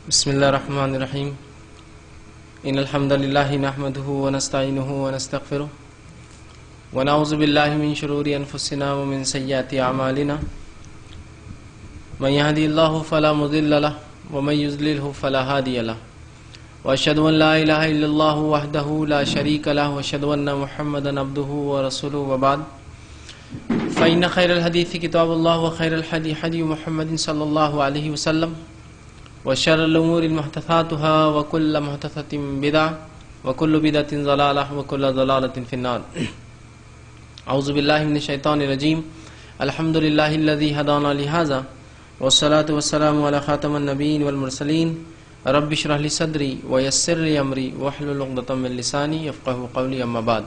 بسم اللہ الرحمن الرحیم ان الحمد للہ نحمده ونستعینه ونستغفره ونعوذ باللہ من شرور انفسنا ومن سیئات اعمالنا من يهدي الله فلا مضل له ومن يضلل فلا هادي له واشهد ان لا اله الا الله وحده لا شريك له واشهد ان محمدا عبده ورسوله وبعد فإن خير الحديث كتاب الله وخير الهدي هدي محمد صلى الله عليه وسلم وشر الأمور محدثاتها وكل محدثة بدعة وكل بدعة ضلالة وكل ضلالة في النار. أعوذ بالله من الشيطان الرجيم. الحمد لله الذي هدانا لهذا والصلاة والسلام على خاتم النبيين والمرسلين. رب اشرح لي صدري ويسر لي أمري واحلل عقدة من لساني يفقهوا قولي. أما بعد.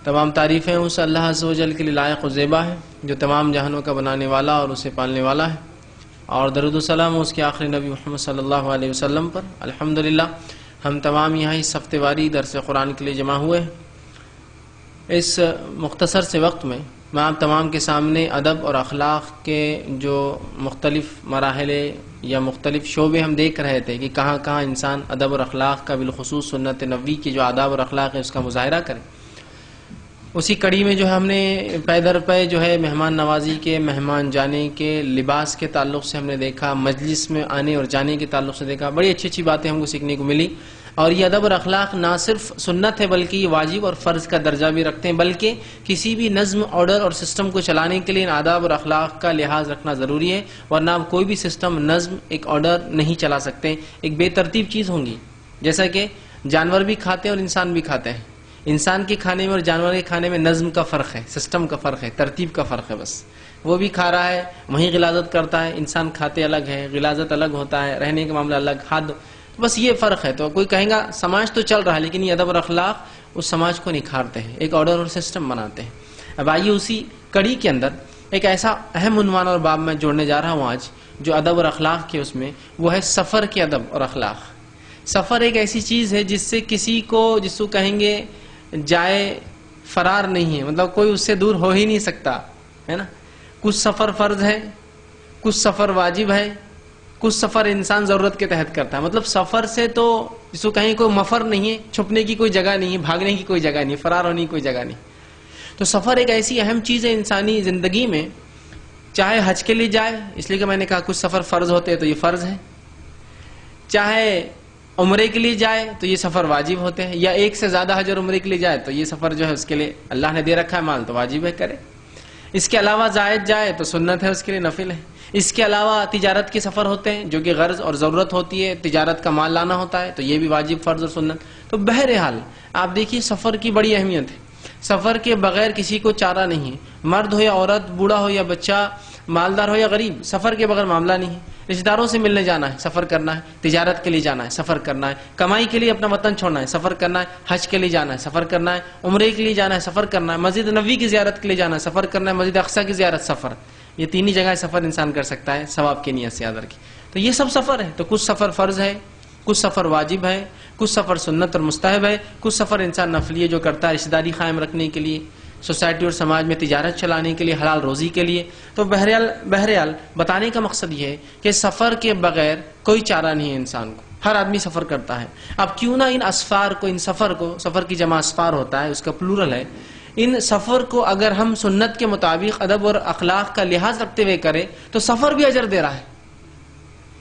تمام تعریفیں اس اللہ عز و جل کے لیے لائق و زیبا ہے جو تمام جہانوں کا بنانے والا اور اسے پالنے والا ہے، اور درود و سلام اس کے آخری نبی محمد صلی اللہ علیہ وسلم پر. الحمدللہ ہم تمام یہاں اس ہفتے واری درس قرآن کے لیے جمع ہوئے ہیں. اس مختصر سے وقت میں آپ تمام کے سامنے ادب اور اخلاق کے جو مختلف مراحل یا مختلف شعبے ہم دیکھ رہے تھے کہ کہاں کہاں انسان ادب اور اخلاق کا بالخصوص سنت نبوی کی جو آداب اور اخلاق ہے اس کا مظاہرہ کرے، اسی کڑی میں جو ہے ہم نے پے در پے جو ہے مہمان نوازی کے، مہمان جانے کے، لباس کے تعلق سے ہم نے دیکھا، مجلس میں آنے اور جانے کے تعلق سے دیکھا. بڑی اچھی اچھی باتیں ہم کو سیکھنے کو ملی. اور یہ ادب اور اخلاق نہ صرف سنت ہے بلکہ یہ واجب اور فرض کا درجہ بھی رکھتے ہیں، بلکہ کسی بھی نظم، آرڈر اور سسٹم کو چلانے کے لیے ان آداب اور اخلاق کا لحاظ رکھنا ضروری ہے، ورنہ آپ کوئی بھی سسٹم، نظم، ایک آرڈر نہیں چلا سکتے. ایک بے ترتیب چیز ہوں گی، جیسا کہ جانور بھی کھاتے ہیں اور انسان بھی کھاتے ہیں. انسان کے کھانے میں اور جانور کے کھانے میں نظم کا فرق ہے، سسٹم کا فرق ہے، ترتیب کا فرق ہے. بس وہ بھی کھا رہا ہے، وہیں غلاظت کرتا ہے. انسان کھاتے الگ ہے، غلاظت الگ ہوتا ہے، رہنے کا معاملہ الگ، ہاتھ، بس یہ فرق ہے. تو کوئی کہیں گا سماج تو چل رہا ہے لیکن یہ ادب اور اخلاق اس سماج کو نکھارتے ہیں، ایک آرڈر اور سسٹم بناتے ہیں. اب آئیے اسی کڑی کے اندر ایک ایسا اہم عنوان اور باب میں جوڑنے جا رہا ہوں آج جو ادب اور اخلاق کے اس میں، وہ ہے سفر کے ادب اور اخلاق. سفر ایک ایسی چیز ہے جس سے کسی کو، جس کو کہیں گے جائے فرار نہیں ہے، مطلب کوئی اس سے دور ہو ہی نہیں سکتا ہے نا. کچھ سفر فرض ہے، کچھ سفر واجب ہے، کچھ سفر انسان ضرورت کے تحت کرتا ہے. مطلب سفر سے تو جس کو کہیں کوئی مفر نہیں ہے، چھپنے کی کوئی جگہ نہیں ہے، بھاگنے کی کوئی جگہ نہیں، فرار ہونے کی کوئی جگہ نہیں. تو سفر ایک ایسی اہم چیز ہے انسانی زندگی میں، چاہے حج کے لیے جائے، اس لیے کہ میں نے کہا کچھ سفر فرض ہوتے ہیں تو یہ فرض ہے، چاہے عمرے کے لیے جائے تو یہ سفر واجب ہوتے ہیں، یا ایک سے زیادہ حج اور عمرے کے لیے جائے تو یہ سفر جو ہے اس کے لیے اللہ نے دے رکھا ہے مال تو واجب ہے کرے. اس کے علاوہ زائد جائے تو سنت ہے، اس کے لیے نفل ہے. اس کے علاوہ تجارت کے سفر ہوتے ہیں جو کہ غرض اور ضرورت ہوتی ہے، تجارت کا مال لانا ہوتا ہے تو یہ بھی واجب، فرض اور سنت. تو بہرحال آپ دیکھیے سفر کی بڑی اہمیت ہے. سفر کے بغیر کسی کو چارہ نہیں ہے، مرد ہو یا عورت، بوڑھا ہو یا بچہ، مالدار ہو یا غریب، سفر کے بغیر معاملہ نہیں ہے. رشتہ داروں سے ملنے جانا ہے، سفر کرنا ہے، تجارت کے لیے جانا ہے، سفر کرنا ہے، کمائی کے لیے اپنا وطن چھوڑنا ہے، سفر کرنا ہے، حج کے لیے جانا ہے، سفر کرنا ہے، عمرے کے لیے جانا ہے، سفر کرنا ہے، مسجد نبوی کی زیارت کے لیے جانا ہے، سفر کرنا ہے، مسجد اقصی کی زیارت، سفر. یہ تین ہی جگہ سفر انسان کر سکتا ہے ثواب کی نیت سے یاد رکھیں. تو یہ سب سفر ہے. تو کچھ سفر فرض ہے، کچھ سفر واجب ہے، کچھ سفر سنت اور مستحب ہے، کچھ سفر انسان نفلی جو کرتا ہے رشتہ داری قائم رکھنے کے لیے، سوسائٹی اور سماج میں تجارت چلانے کے لیے، حلال روزی کے لیے. تو بہرحال بتانے کا مقصد یہ ہے کہ سفر کے بغیر کوئی چارہ نہیں ہے انسان کو. ہر آدمی سفر کرتا ہے. اب کیوں نہ ان اسفار کو، ان سفر کو، سفر کی جمع اسفار ہوتا ہے، اس کا پلورل ہے، ان سفر کو اگر ہم سنت کے مطابق ادب اور اخلاق کا لحاظ رکھتے ہوئے کریں تو سفر بھی اجر دے رہا ہے.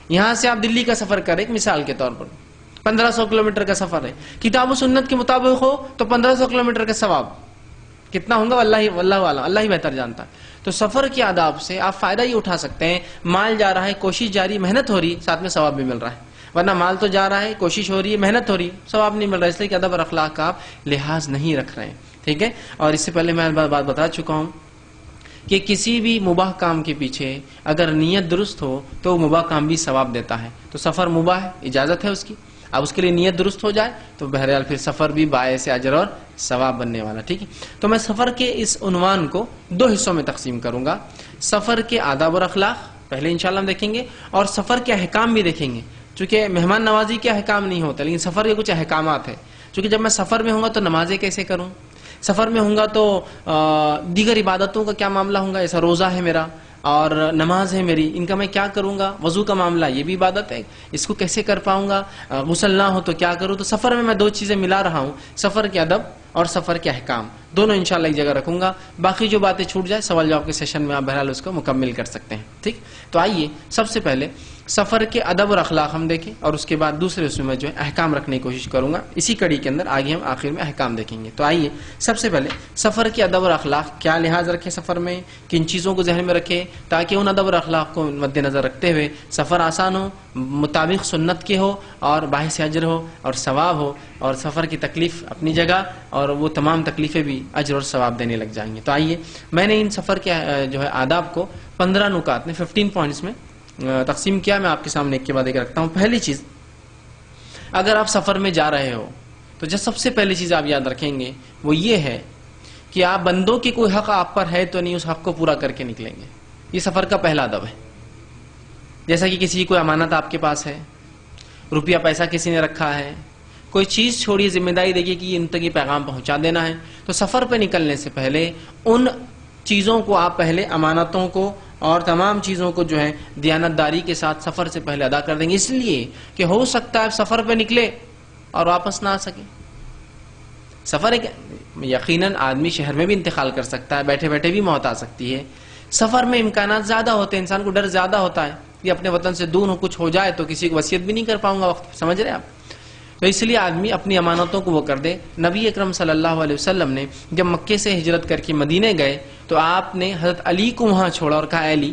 یہاں سے آپ دلی کا سفر کریں ایک مثال کے طور پر، 1500 کلومیٹر کا سفر ہے، کتاب و سنت کے مطابق ہو تو 1500 کلومیٹر کا ثواب کتنا ہوگا اللہ ہی بہتر جانتا ہے. تو سفر کے آداب سے آپ فائدہ یہ اٹھا سکتے ہیں، مال جا رہا ہے، کوشش جاری، محنت ہو رہی، ساتھ میں ثواب بھی مل رہا ہے. ورنہ مال تو جا رہا ہے، کوشش ہو رہی ہے، محنت ہو رہی، ثواب نہیں مل رہا، اس لیے کہ ادب اور اخلاق کا آپ لحاظ نہیں رکھ رہے ہیں. ٹھیک ہے. اور اس سے پہلے میں بات بتا چکا ہوں کہ کسی بھی مباح کام کے پیچھے اگر نیت درست ہو تو وہ مباح کام بھی ثواب دیتا ہے. تو سفر مباح ہے، اجازت ہے اس کی، اب اس کے لیے نیت درست ہو جائے تو بہرحال پھر سفر بھی باعث اجر اور ثواب بننے والا. ٹھیک ہے. تو میں سفر کے اس عنوان کو دو حصوں میں تقسیم کروں گا. سفر کے آداب اور اخلاق پہلے انشاءاللہ ہم دیکھیں گے، اور سفر کے احکام بھی دیکھیں گے. چونکہ مہمان نوازی کے احکام نہیں ہوتا لیکن سفر کے کچھ احکامات ہیں. چونکہ جب میں سفر میں ہوں گا تو نمازیں کیسے کروں، سفر میں ہوں گا تو دیگر عبادتوں کا کیا معاملہ ہوگا، ایسا روزہ ہے میرا، اور نماز ہے میری، ان کا میں کیا کروں گا، وضو کا معاملہ یہ بھی عبادت ہے، اس کو کیسے کر پاؤں گا، غسل نہ ہو تو کیا کروں. تو سفر میں دو چیزیں ملا رہا ہوں، سفر کے ادب اور سفر کے احکام، دونوں انشاءاللہ ایک جگہ رکھوں گا. باقی جو باتیں چھوٹ جائے سوال جواب کے سیشن میں آپ بہرحال اس کو مکمل کر سکتے ہیں. ٹھیک، تو آئیے سب سے پہلے سفر کے ادب اور اخلاق ہم دیکھیں، اور اس کے بعد دوسرے اس میں جو ہے احکام رکھنے کی کوشش کروں گا. اسی کڑی کے اندر آگے ہم آخر میں احکام دیکھیں گے. تو آئیے سب سے پہلے سفر کے ادب اور اخلاق، کیا لحاظ رکھیں سفر میں، کن چیزوں کو ذہن میں رکھیں تاکہ ان ادب اور اخلاق کو مد نظر رکھتے ہوئے سفر آسان ہو، مطابق سنت کے ہو، اور باعث اجر ہو اور ثواب ہو، اور سفر کی تکلیف اپنی جگہ اور وہ تمام تکلیفیں بھی اجر اور ثواب دینے لگ جائیں گے. تو آئیے میں نے ان سفر کے جو ہے آداب کو 15 نکات میں 15 پوائنٹس میں تقسیم کیا. میں آپ کے سامنے ایک کے بعد ایک رکھتا ہوں. پہلی چیز، اگر آپ سفر میں جا رہے ہو تو جو سب سے پہلی چیز آپ یاد رکھیں گے وہ یہ ہے کہ آپ بندوں کی کوئی حق آپ پر ہے تو نہیں، اس حق کو پورا کر کے نکلیں گے. یہ سفر کا پہلا ادب ہے. جیسا کہ کسی کی کوئی امانت آپ کے پاس ہے، روپیہ پیسہ کسی نے رکھا ہے، کوئی چیز چھوڑی، ذمہ داری دیکھیے کہ ان تک یہ پیغام پہنچا دینا ہے، تو سفر پہ نکلنے سے پہلے ان چیزوں کو آپ پہلے، امانتوں کو اور تمام چیزوں کو جو ہے دیانت داری کے ساتھ سفر سے پہلے ادا کر دیں گے. اس لیے کہ ہو سکتا ہے سفر پہ نکلے اور واپس نہ آ سکے. سفر ایک یقیناً آدمی شہر میں بھی انتقال کر سکتا ہے، بیٹھے بیٹھے بھی موت آ سکتی ہے. سفر میں امکانات زیادہ ہوتے ہیں، انسان کو ڈر زیادہ ہوتا ہے کہ اپنے وطن سے دور ہو، کچھ ہو جائے تو کسی کو وصیت بھی نہیں کر پاؤں گا وقت، سمجھ رہے آپ. تو اس لیے آدمی اپنی امانتوں کو وہ کر دے. نبی اکرم صلی اللہ علیہ وسلم نے جب مکے سے ہجرت کر کے مدینے گئے تو آپ نے حضرت علی کو وہاں چھوڑا اور کہا، اے علی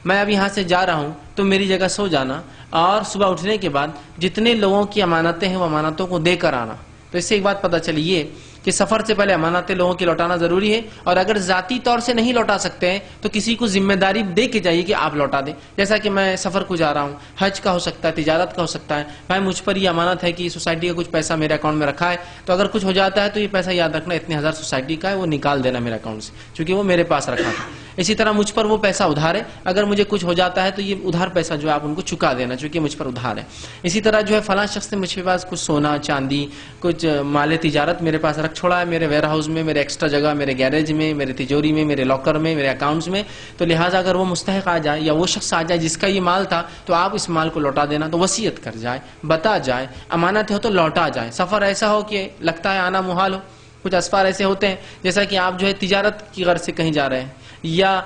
میں اب یہاں سے جا رہا ہوں، تم میری جگہ سو جانا اور صبح اٹھنے کے بعد جتنے لوگوں کی امانتیں ہیں وہ امانتوں کو دے کر آنا. تو اس سے ایک بات پتہ چلی یہ کہ سفر سے پہلے امانتیں لوگوں کی لوٹانا ضروری ہے، اور اگر ذاتی طور سے نہیں لوٹا سکتے ہیں تو کسی کو ذمہ داری دے کے جائیے کہ آپ لوٹا دیں. جیسا کہ میں سفر کو جا رہا ہوں، حج کا ہو سکتا ہے، تجارت کا ہو سکتا ہے، بھائی مجھ پر یہ امانت ہے کہ سوسائٹی کا کچھ پیسہ میرے اکاؤنٹ میں رکھا ہے، تو اگر کچھ ہو جاتا ہے تو یہ پیسہ یاد رکھنا اتنے ہزار سوسائٹی کا ہے، وہ نکال دینا میرے اکاؤنٹ سے، چونکہ وہ میرے پاس رکھا تھا. اسی طرح مجھ پر وہ پیسہ ادھار ہے، اگر مجھے کچھ ہو جاتا ہے تو یہ ادھار پیسہ جو ہے آپ ان کو چکا دینا، چونکہ مجھ پر ادھار ہے. اسی طرح جو ہے فلاں شخص نے مجھ کے پاس کچھ سونا چاندی، کچھ مال تجارت میرے پاس رکھ چھوڑا ہے، میرے ویئر ہاؤس میں، میرے ایکسٹرا جگہ، میرے گیریج میں، میرے تجوری میں، میرے لاکر میں، میرے اکاؤنٹس میں، تو لہٰذا اگر وہ مستحق آ جائے یا وہ شخص آ جائے جس کا یہ مال تھا تو آپ اس مال کو لوٹا دینا. تو وصیت کر جائے، بتا جائے، امانت ہو تو لوٹا جائے. سفر ایسا ہو کہ لگتا ہے آنا محال ہو، کچھ اسفار ایسے ہوتے ہیں جیسا کہ آپ جو ہے تجارت کی غرض سے کہیں جا رہے ہیں یا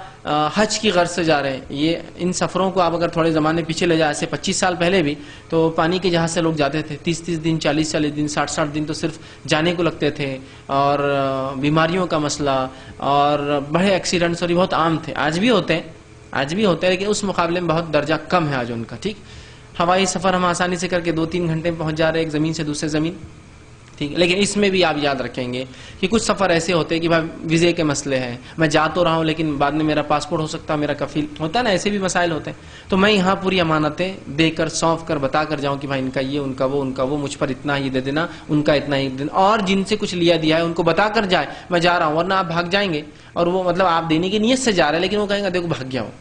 حج کی غرض سے جا رہے ہیں. یہ ان سفروں کو آپ اگر تھوڑے زمانے پیچھے لے جائیں، ایسے 25 سال پہلے بھی تو پانی کے جہاز سے لوگ جاتے تھے، 30 دن 40 دن 60 دن تو صرف جانے کو لگتے تھے، اور بیماریوں کا مسئلہ اور بڑے ایکسیڈنٹس اور یہ بہت عام تھے. آج بھی ہوتے ہیں لیکن اس مقابلے میں بہت درجہ کم ہے آج ان کا. ٹھیک، ہوائی سفر ہم آسانی سے کر کے 2-3 گھنٹے میں پہنچ جا رہے ہیں ایک زمین سے دوسرے زمین. ٹھیک، لیکن اس میں بھی آپ یاد رکھیں گے کہ کچھ سفر ایسے ہوتے ہیں کہ بھائی ویزے کے مسئلے ہیں، میں جا تو رہا ہوں لیکن بعد میں میرا پاسپورٹ ہو سکتا ہے، میرا کفیل ہوتا ہے نا، ایسے بھی مسائل ہوتے ہیں. تو میں یہاں پوری امانتیں دے کر سونپ کر بتا کر جاؤں کہ بھائی ان کا یہ، ان کا وہ، مجھ پر اتنا ہی دے دینا، ان کا اتنا ہی دے دینا، اور جن سے کچھ لیا دیا ہے ان کو بتا کر جائے میں جا رہا ہوں. ورنہ آپ بھاگ جائیں گے اور وہ مطلب آپ دینے کی نیت سے جا رہے ہیں لیکن وہ کہیں گے دیکھو بھاگ گیا ہوں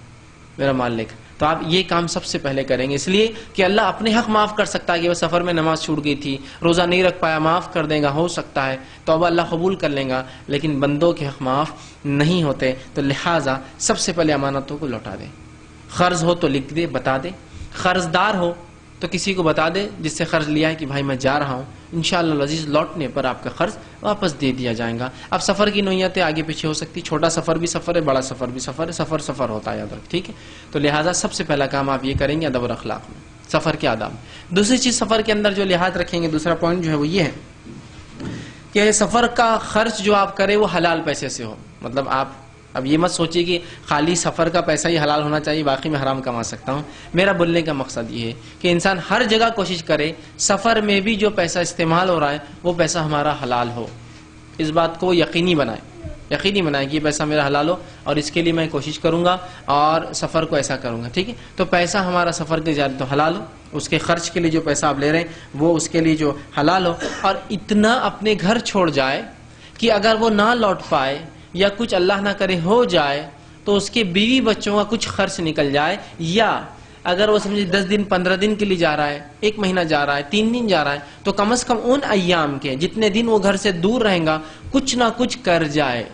میرا مال لے کر. تو آپ یہ کام سب سے پہلے کریں گے، اس لیے کہ اللہ اپنے حق معاف کر سکتا ہے کہ وہ سفر میں نماز چھوٹ گئی تھی، روزہ نہیں رکھ پایا، معاف کر دے گا، ہو سکتا ہے توبہ اللہ قبول کر لیں گا، لیکن بندوں کے حق معاف نہیں ہوتے. تو لہٰذا سب سے پہلے امانتوں کو لوٹا دے. قرض ہو تو لکھ دے، بتا دے. قرض دار ہو تو کسی کو بتا دے جس سے قرض لیا ہے کہ بھائی میں جا رہا ہوں، انشاءاللہ العزیز لوٹنے پر آپ کا قرض واپس دے دیا جائے گا. اب سفر کی نوعیتیں آگے پیچھے ہو سکتی، چھوٹا سفر بھی سفر ہے، بڑا سفر بھی سفر ہے، سفر ہوتا ہے یاد رکھ. ٹھیک ہے، تو لہٰذا سب سے پہلا کام آپ یہ کریں گے ادب اور اخلاق میں، سفر کے آداب. دوسری چیز سفر کے اندر جو لحاظ رکھیں گے، دوسرا پوائنٹ جو ہے وہ یہ ہے کہ سفر کا خرچ جو آپ کرے وہ حلال پیسے سے ہو. مطلب آپ اب یہ مت سوچیے کہ خالی سفر کا پیسہ ہی حلال ہونا چاہیے، باقی میں حرام کما سکتا ہوں. میرا بولنے کا مقصد یہ ہے کہ انسان ہر جگہ کوشش کرے سفر میں بھی جو پیسہ استعمال ہو رہا ہے وہ پیسہ ہمارا حلال ہو. اس بات کو یقینی بنائیں کہ یہ پیسہ میرا حلال ہو، اور اس کے لیے میں کوشش کروں گا اور سفر کو ایسا کروں گا. ٹھیک ہے، تو پیسہ ہمارا سفر کے جانے تو حلال ہو، اس کے خرچ کے لیے جو پیسہ آپ لے رہے ہیں وہ اس کے لیے جو حلال ہو، اور اتنا اپنے گھر چھوڑ جائے کہ اگر وہ نہ لوٹ پائے یا کچھ اللہ نہ کرے ہو جائے تو اس کے بیوی بچوں کا کچھ خرچ نکل جائے، یا اگر وہ سمجھے 10 دن 15 دن کے لیے جا رہا ہے، 1 مہینہ جا رہا ہے، 3 دن جا رہا ہے، تو کم از کم ان ایام کے جتنے دن وہ گھر سے دور رہیں گا کچھ نہ کچھ کر جائے.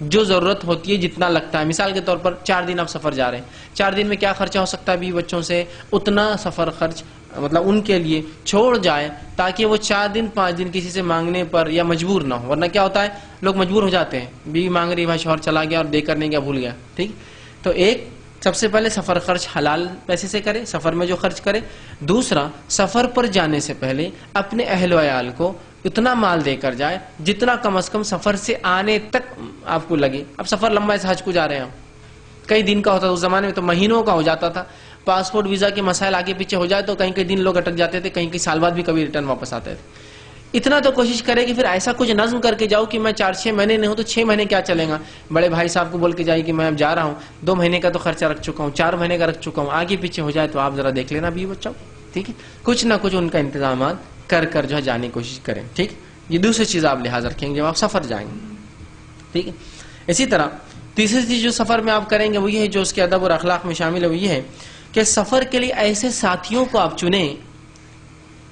جو ضرورت ہوتی ہے جتنا لگتا ہے. مثال کے طور پر 4 دن آپ سفر جا رہے ہیں, 4 دن میں کیا خرچہ ہو سکتا ہے بیوی بچوں سے, اتنا سفر خرچ مطلب ان کے لیے چھوڑ جائے تاکہ وہ 4 دن 5 دن کسی سے مانگنے پر یا مجبور نہ ہو. ورنہ کیا ہوتا ہے لوگ مجبور ہو جاتے ہیں, بیوی مانگ رہی, بھائی شوہر چلا گیا اور دے کر نہیں گیا, بھول گیا. ٹھیک, تو ایک سب سے پہلے سفر خرچ حلال پیسے سے کرے, سفر میں جو خرچ کرے. دوسرا, سفر پر جانے سے پہلے اپنے اہل و عیال کو اتنا مال دے کر جائے جتنا کم از کم سفر سے آنے تک آپ کو لگے. اب سفر لمبا ہے, حج کو جا رہے ہیں, کئی دن کا ہوتا تھا, اس زمانے میں تو مہینوں کا ہو جاتا تھا. پاسپورٹ ویزا کے مسائل آگے پیچھے ہو جائے تو کہیں کئی دن لوگ اٹک جاتے تھے, کہیں کئی سال بعد بھی کبھی ریٹرن واپس آتے تھے. اتنا تو کوشش کرے کہ پھر ایسا کچھ نظم کر کے جاؤ کہ میں 4-6 مہینے نہیں ہوں تو 6 مہینے کیا چلیں گا. بڑے بھائی صاحب کو بول کے جائے کہ میں اب جا رہا ہوں, 2 مہینے کا تو خرچہ رکھ چکا ہوں, 4 مہینے کا رکھ چکا ہوں, آگے پیچھے ہو جائے تو آپ ذرا دیکھ لینا بھی بچوں. ٹھیک ہے, کچھ نہ کچھ ان کا انتظامات کر کر جو ہے جانے کی کوشش کریں. ٹھیک, یہ دوسری چیز آپ لحاظ رکھیں گے جب آپ سفر جائیں گے. ٹھیک ہے, اسی طرح تیسری چیز جو سفر میں آپ کریں گے وہ یہ ہے, جو اس کے ادب اور اخلاق میں شامل ہے, وہ یہ ہے کہ سفر کے لیے ایسے ساتھیوں کو آپ چنیں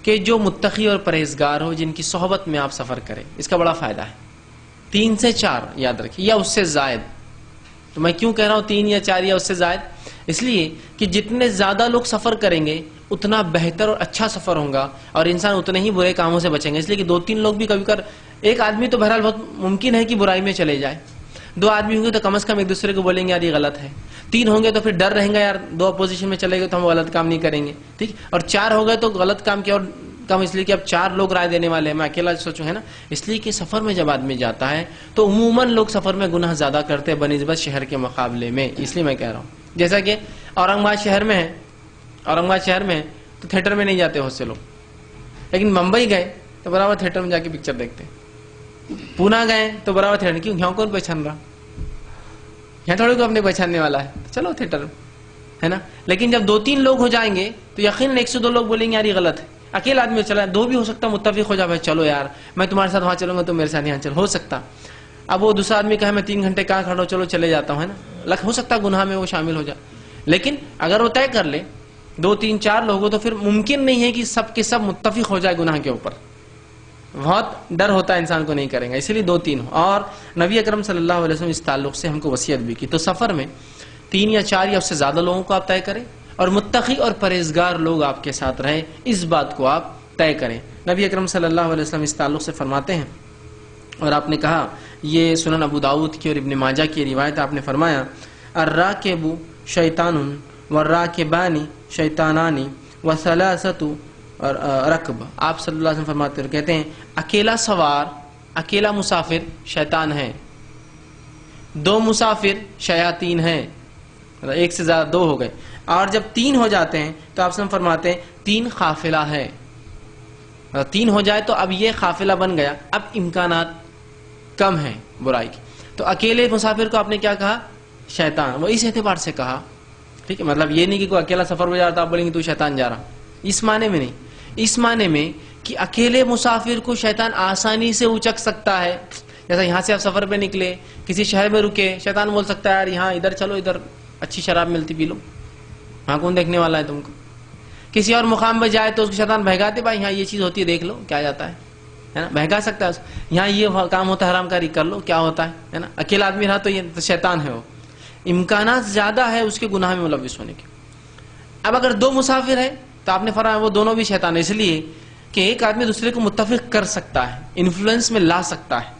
کہ جو متقی اور پرہیزگار ہو, جن کی صحبت میں آپ سفر کریں. اس کا بڑا فائدہ ہے. 3 سے 4 یاد رکھیے, یا اس سے زائد. تو میں کیوں کہہ رہا ہوں 3 یا 4 یا اس سے زائد؟ اس لیے کہ جتنے زیادہ لوگ سفر کریں گے اتنا بہتر اور اچھا سفر ہوگا اور انسان اتنے ہی برے کاموں سے بچیں گے. اس لیے کہ 2-3 لوگ بھی کبھی کر, ایک آدمی تو بہرحال بہت ممکن ہے کہ برائی میں چلے جائے, 2 آدمی ہوں گے تو کم از کم ایک دوسرے کو بولیں گے یار یہ غلط ہے, 3 ہوں گے تو پھر ڈر رہیں گا یار 2 اپوزیشن میں چلے گئے تو ہم غلط کام نہیں کریں گے. ٹھیک, اور 4 ہو گئے تو غلط کام کیا اور کم, اس لیے کہ اب 4 لوگ رائے دینے والے ہیں, میں اکیلا سوچوں, ہے نا. اس لیے کہ سفر میں جب آدمی جاتا ہے تو عموماً لوگ سفر میں گناہ زیادہ کرتے ہیں بنسبت شہر کے مقابلے میں. اس لیے میں کہہ رہا ہوں, جیسا کہ اورنگ آباد شہر میں ہے تو تھیٹر میں نہیں جاتے بہت سے لوگ, لیکن ممبئی گئے تو برابر تھیٹر میں جا کے پکچر دیکھتے ہیں, پونا گئے تو برابر تھیٹر. کیوں, یہاں کون پہچان رہا, یہاں تھوڑے کو اپنے پہچاننے والا ہے, چلو تھیٹر, ہے نا. لیکن جب 2-3 لوگ ہو جائیں گے تو یقیناً 1 سے 2 لوگ بولیں گے یار یہ غلط ہے. اکیلا آدمی چلا, 2 بھی ہو سکتا متفق ہو جائے, بھائی چلو یار میں تمہارے ساتھ وہاں چلوں گا تو میرے ساتھ یہاں چل, ہو سکتا. اب وہ دوسرا آدمی کہے میں 3 گھنٹے کہاں کھڑا ہوں, چلو چلے جاتا ہوں, ہے نا. ہو سکتا گناہ میں وہ شامل ہو جائے. لیکن اگر وہ طے کر لے 2-3-4 لوگ ہو تو پھر ممکن نہیں ہے کہ سب کے سب متفق ہو جائے گناہ کے اوپر. بہت ڈر ہوتا ہے انسان کو نہیں کریں گا, اسی لیے 2-3 ہو. اور نبی اکرم صلی اللہ علیہ وسلم اس تعلق سے ہم کو وصیت بھی کی. تو سفر میں 3 یا 4 یا اس سے زیادہ لوگوں کو آپ طے کریں اور متقی اور پرہیزگار لوگ آپ کے ساتھ رہیں, اس بات کو آپ طے کریں. نبی اکرم صلی اللہ علیہ وسلم اس تعلق سے فرماتے ہیں, اور آپ نے کہا یہ سنن ابو داؤد کی اور ابن ماجہ کی روایت, آپ نے فرمایا الراکب شیطان والراکبان شیطانان وثلاثۃ رکب. آپ صلی اللہ علیہ وسلم فرماتے ہیں, کہتے ہیں اکیلا سوار, اکیلا مسافر شیطان ہے, 2 مسافر شیاطین ہیں, 1 سے زیادہ 2 ہو گئے, اور جب 3 ہو جاتے ہیں تو آپ فرماتے ہیں 3 قافلہ ہے. 3 ہو جائے تو اب یہ قافلہ بن گیا, اب امکانات کم ہیں برائی کی. تو اکیلے مسافر کو آپ نے کیا کہا, شیطان. وہ اس اعتبار سے کہا, ٹھیک ہے, مطلب یہ نہیں کہ کوئی اکیلا سفر میں جا رہا تو آپ بولیں گے تو شیطان جا رہا, اس معنی میں نہیں. اس معنی میں کہ اکیلے مسافر کو شیطان آسانی سے اچک سکتا ہے. جیسا یہاں سے آپ سفر پہ نکلے, کسی شہر میں رکے, شیطان بول سکتا ہے یار یہاں ادھر چلو, ادھر اچھی شراب ملتی پی لو, وہاں کون دیکھنے والا ہے تم کو. کسی اور مقام پہ جائے تو اس کو شیطان بہگاتے, بھائی یہاں یہ چیز ہوتی ہے دیکھ لو کیا جاتا ہے نا, بہگا سکتا ہے. یہاں یہ کام ہوتا ہے حرام کاری, کر لو کیا ہوتا ہے نا. اکیلا آدمی رہا تو یہ شیطان ہے, وہ امکانات زیادہ ہے اس کے گناہ میں ملوث ہونے کے. اب اگر 2 مسافر ہیں تو آپ نے فرمایا وہ دونوں بھی شیطان ہے, اس لیے کہ ایک آدمی دوسرے کو متفق کر سکتا ہے, انفلوئنس میں لا سکتا ہے.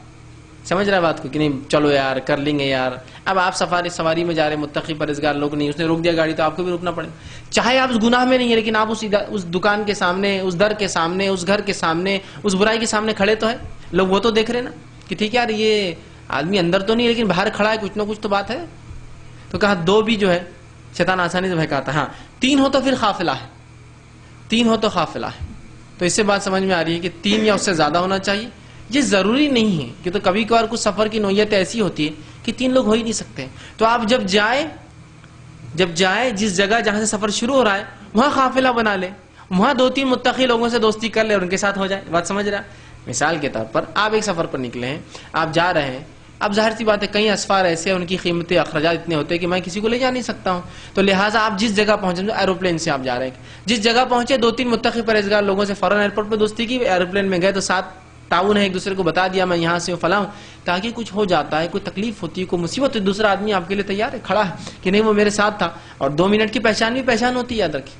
سمجھ رہا ہے بات کو کہ نہیں, چلو یار کر لیں گے یار. اب آپ سواری میں جا رہے, متقی پرہیزگار لوگ نہیں, اس نے روک دیا گاڑی تو آپ کو بھی روکنا پڑے, چاہے آپ اس گناہ میں نہیں ہے لیکن آپ اس دکان کے سامنے, اس در کے سامنے, اس گھر کے سامنے, اس برائی کے سامنے کھڑے تو ہے لوگ, وہ تو دیکھ رہے نا کہ ٹھیک ہے یار یہ آدمی اندر تو نہیں لیکن باہر کھڑا ہے, کچھ نہ کچھ تو بات ہے. تو کہا 2 بھی جو ہے شیطان آسانی سے بہکاتا ہے. ہاں 3 ہو تو پھر قافلہ ہے, 3 ہو تو قافلہ ہے. تو اس سے بات سمجھ میں آ رہی ہے کہ 3 یا اس سے زیادہ ہونا چاہیے. یہ ضروری نہیں ہے کہ, تو کبھی کبھار کچھ سفر کی نوعیت ایسی ہوتی ہے کہ 3 لوگ ہو ہی نہیں سکتے. تو آپ جب جائے جس جگہ جہاں سے سفر شروع ہو رہا ہے وہاں قافلہ بنا لے, وہاں 2-3 متقی لوگوں سے دوستی کر لے اور ان کے ساتھ ہو جائے. بات سمجھ رہا. مثال کے طور پر آپ ایک سفر پر نکلے ہیں, آپ جا رہے ہیں, اب ظاہر سی بات ہے کئی اسفار ایسے ہیں ان کی قیمتیں اخراجات اتنے ہوتے ہیں کہ میں کسی کو لے جا نہیں سکتا ہوں. تو لہٰذا آپ جس جگہ پہنچے, ایروپلین سے آپ جا رہے ہیں, جس جگہ پہنچے 2-3 متقی پرہیزگار لوگوں سے فوراً ایئرپورٹ پہ دوستی کی, ایروپلین میں گئے تو 7 تعاون ہے, ایک دوسرے کو بتا دیا میں یہاں سے فلاں ہوں, تاکہ کچھ ہو جاتا ہے, کوئی تکلیف ہوتی ہے, کوئی مصیبت ہے, دوسرا آدمی آپ کے لیے تیار ہے, کھڑا ہے کہ نہیں وہ میرے ساتھ تھا. اور 2 منٹ کی پہچان بھی پہچان ہوتی ہے, یاد رکھیے,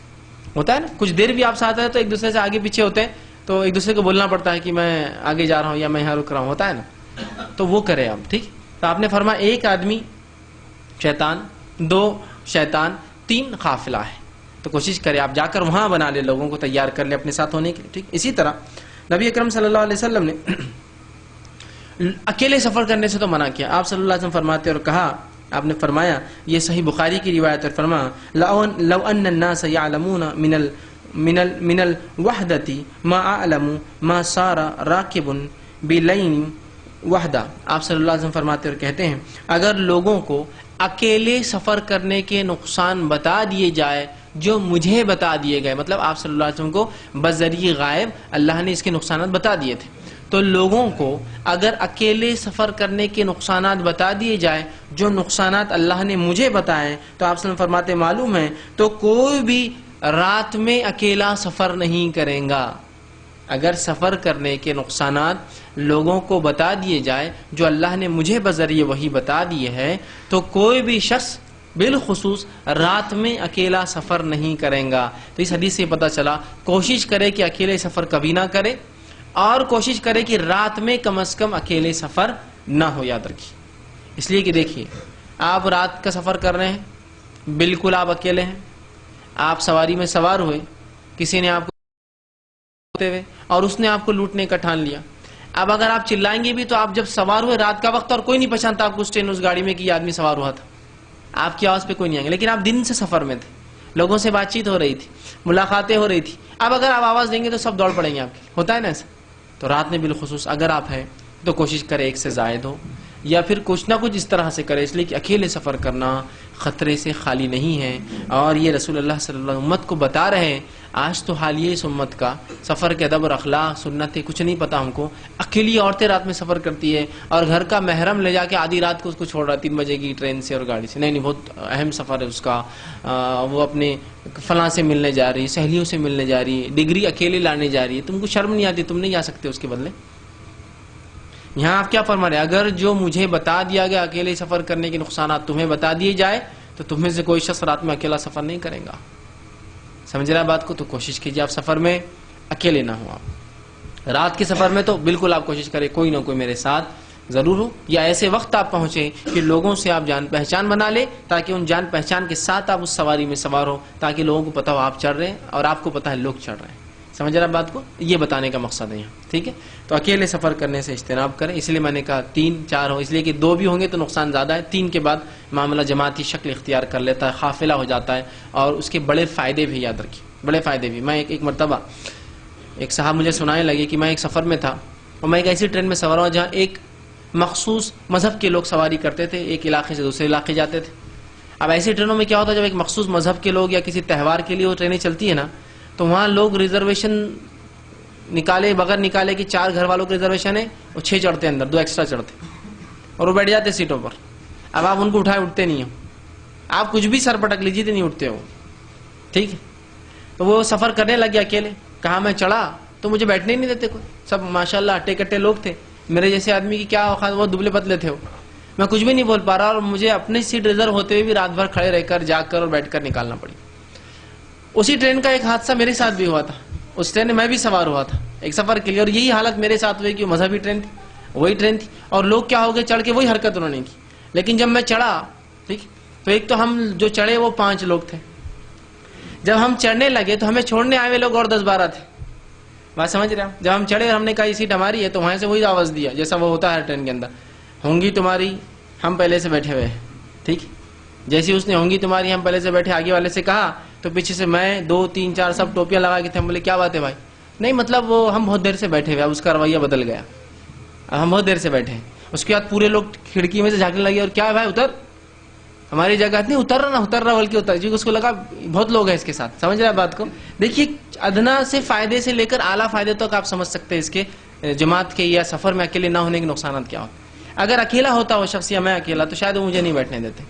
ہوتا ہے نا, کچھ دیر بھی آپ ساتھ ہیں تو ایک دوسرے سے آگے پیچھے ہوتے ہیں, تو ایک دوسرے کو بولنا پڑتا ہے کہ میں آگے جا رہا ہوں یا میں یہاں رک رہا ہوں, ہوتا ہے نا, تو وہ کرے آپ. ٹھیک, تو آپ نے فرمایا 1 آدمی شیطان, 2 شیطان, 3 قافلہ ہے. تو کوشش کرے آپ جا کر وہاں بنا لے, لوگوں کو تیار کر لے اپنے ساتھ ہونے کے لیے. ٹھیک, اسی طرح نبی اکرم صلی اللہ علیہ وسلم نے اکیلے سفر کرنے سے تو منع کیا. آپ صلی اللہ علیہ وسلم فرماتے اور کہا, آپ نے فرمایا, یہ صحیح بخاری کی روایت ہے, فرمایا لو ان الناس يعلمون من الوحدة ما اعلم ما صار راكب بلين وحدہ. آپ صلی اللہ علیہ وسلم فرماتے اور کہتے ہیں, اگر لوگوں کو اکیلے سفر کرنے کے نقصان بتا دیے جائے جو مجھے بتا دیے گئے, مطلب آپ صلی اللہ علیہ وسلم کو بذریعہ غائب اللہ نے اس کے نقصانات بتا دیے تھے, تو لوگوں کو اگر اکیلے سفر کرنے کے نقصانات بتا دیے جائے جو نقصانات اللہ نے مجھے بتائے, تو آپ صلی اللہ علیہ وسلم فرماتے معلوم ہے تو کوئی بھی رات میں اکیلا سفر نہیں کرے گا. اگر سفر کرنے کے نقصانات لوگوں کو بتا دیے جائے جو اللہ نے مجھے بذریعہ وحی بتا دیے ہے, تو کوئی بھی شخص بالخصوص رات میں اکیلا سفر نہیں کریں گا. تو اس حدیث سے پتہ چلا کوشش کرے کہ اکیلے سفر کبھی نہ کرے, اور کوشش کرے کہ رات میں کم از کم اکیلے سفر نہ ہو. یاد رکھیے, اس لیے کہ دیکھیے آپ رات کا سفر کر رہے ہیں, بالکل آپ اکیلے ہیں, آپ سواری میں سوار ہوئے, کسی نے آپ کو ہوئے اور اس نے آپ کو لوٹنے کا ٹھان لیا. اب اگر آپ چلائیں گے بھی تو آپ جب سوار ہوئے رات کا وقت اور کوئی نہیں پہچانتا آپ کو اس ٹرین اس گاڑی میں کہ یہ آدمی سوار ہوا تھا, آپ کی آواز پہ کوئی نہیں آئیں گے. لیکن آپ دن سے سفر میں تھے, لوگوں سے بات چیت ہو رہی تھی, ملاقاتیں ہو رہی تھی, اب اگر آپ آواز دیں گے تو سب دوڑ پڑیں گے آپ کے, ہوتا ہے نا ایسا. تو رات میں بالخصوص اگر آپ ہیں تو کوشش کرے 1 سے زائد ہو, یا پھر کچھ نہ کچھ اس طرح سے کرے, اس لیے کہ اکیلے سفر کرنا خطرے سے خالی نہیں ہے. اور یہ رسول اللہ صلی اللہ علیہ وسلم امت کو بتا رہے ہیں. آج تو حال یہ اس امت کا سفر کے ادب اور اخلاق سنتیں کچھ نہیں پتا ہم کو. اکیلی عورتیں رات میں سفر کرتی ہے اور گھر کا محرم لے جا کے آدھی رات کو اس کو چھوڑ رہا ہے 3 بجے کی ٹرین سے اور گاڑی سے. نہیں بہت اہم سفر ہے اس کا, وہ اپنے فلاں سے ملنے جا رہی ہے, سہیلیوں سے ملنے جا رہی ہے, ڈگری اکیلے لانے جا رہی ہے, تم کو شرم نہیں آتی, تم نہیں جا سکتے اس کے بدلے. یہاں آپ کیا فرما رہے ہیں, اگر جو مجھے بتا دیا گیا اکیلے سفر کرنے کے نقصانات تمہیں بتا دیے جائے تو تمہیں سے کوئی شخص رات میں اکیلا سفر نہیں کرے گا. سمجھ رہا ہے بات کو؟ تو کوشش کیجیے آپ سفر میں اکیلے نہ ہوں. آپ رات کے سفر میں تو بالکل آپ کوشش کریں کوئی نہ کوئی میرے ساتھ ضرور ہو, یا ایسے وقت آپ پہنچیں کہ لوگوں سے آپ جان پہچان بنا لیں, تاکہ ان جان پہچان کے ساتھ آپ اس سواری میں سوار ہو, تاکہ لوگوں کو پتا ہو آپ چڑھ رہے ہیں اور آپ کو پتا ہے لوگ چڑھ رہے ہیں. سمجھ رہا بات کو؟ یہ بتانے کا مقصد ہے یہاں. ٹھیک ہے, تو اکیلے سفر کرنے سے اجتناب کریں. اس لیے میں نے کہا 3-4 ہو, اس لیے کہ 2 بھی ہوں گے تو نقصان زیادہ ہے, 3 کے بعد معاملہ جماعتی شکل اختیار کر لیتا ہے, قافلہ ہو جاتا ہے, اور اس کے بڑے فائدے بھی یاد رکھیے, بڑے فائدے بھی. میں ایک مرتبہ ایک صاحب مجھے سنانے لگے کہ میں ایک سفر میں تھا اور میں ایک ایسی ٹرین میں سوار ہوا جہاں ایک مخصوص مذہب کے لوگ سواری کرتے تھے, ایک علاقے سے دوسرے علاقے جاتے تھے. اب ایسی ٹرینوں میں کیا ہوتا ہے, جب ایک مخصوص مذہب کے لوگ یا کسی تہوار کے لیے وہ ٹرینیں چلتی ہیں نا, تو وہاں لوگ ریزرویشن نکالے بغیر نکالے کہ 4 گھر والوں کی ریزرویشن ہے, وہ 6 چڑھتے اندر, 2 ایکسٹرا چڑھتے اور وہ بیٹھ جاتے سیٹوں پر. اب آپ ان کو اٹھائے اٹھتے نہیں ہو, آپ کچھ بھی سر پٹک لیجیے تو نہیں اٹھتے ہو. ٹھیک ہے, تو وہ سفر کرنے لگ گیا اکیلے. کہا میں چڑھا تو مجھے بیٹھنے ہی نہیں دیتے کوئی, سب ماشاءاللہ اٹے کٹے لوگ تھے, میرے جیسے آدمی کی کیا اوقات, وہ دبلے پتلے تھے. میں کچھ بھی نہیں بول پا رہا, اور مجھے اپنی سیٹ ریزرو ہوتے ہوئے بھی رات بھر کھڑے رہ کر جاگ کر اور بیٹھ کر نکالنا پڑی. اسی ٹرین کا ایک حادثہ میرے ساتھ بھی ہوا تھا, اس ٹرین میں میں بھی سوار ہوا تھا ایک سفر کے لیے, اور یہی حالت میرے ساتھ ہوئی کہ وہ مذہبی ٹرین تھی, وہی ٹرین تھی, اور لوگ کیا ہو گئے چڑھ کے وہی حرکت انہوں نے کی. لیکن جب میں چڑھا, ٹھیک, تو ایک تو ہم جو چڑھے وہ 5 لوگ تھے, جب ہم چڑھنے لگے تو ہمیں چھوڑنے آئے ہوئے لوگ اور 10-12 تھے. بات سمجھ رہے ہو؟ جب ہم چڑھے اور ہم نے کہا یہ سیٹ ہماری ہے, تو وہاں سے وہی آواز دیا جیسا وہ ہوتا ہے ٹرین کے اندر, ہوں گی تمہاری, ہم پہلے سے بیٹھے ہوئے ہیں. ٹھیک, جیسی اس نے ہوں گی تمہاری ہم پہلے سے بیٹھے آگے والے سے کہا, تو پیچھے سے میں 2-3-4 سب ٹوپیاں لگا کے تھے. ہم بولے کیا بات ہے بھائی؟ نہیں مطلب وہ ہم بہت دیر سے بیٹھے ہوئے, اب اس کا رویہ بدل گیا, ہم بہت دیر سے بیٹھے ہیں. اس کے بعد پورے لوگ کھڑکی میں سے جھانکنے لگے, اور کیا ہے بھائی اتر, ہماری جگہ نہیں, اتر رہا بلکہ اتر, کیونکہ اس کو لگا بہت لوگ ہیں اس کے ساتھ. سمجھ رہے ہیں بات کو؟ دیکھیے ادنا سے فائدے سے لے کر اعلیٰ فائدے تک آپ سمجھ سکتے ہیں اس کے جماعت کے یا سفر میں اکیلے نہ ہونے کے نقصانات کیا ہوتے. اگر اکیلا ہوتا وہ شخص یا میں اکیلا, تو شاید وہ مجھے نہیں بیٹھنے دیتے,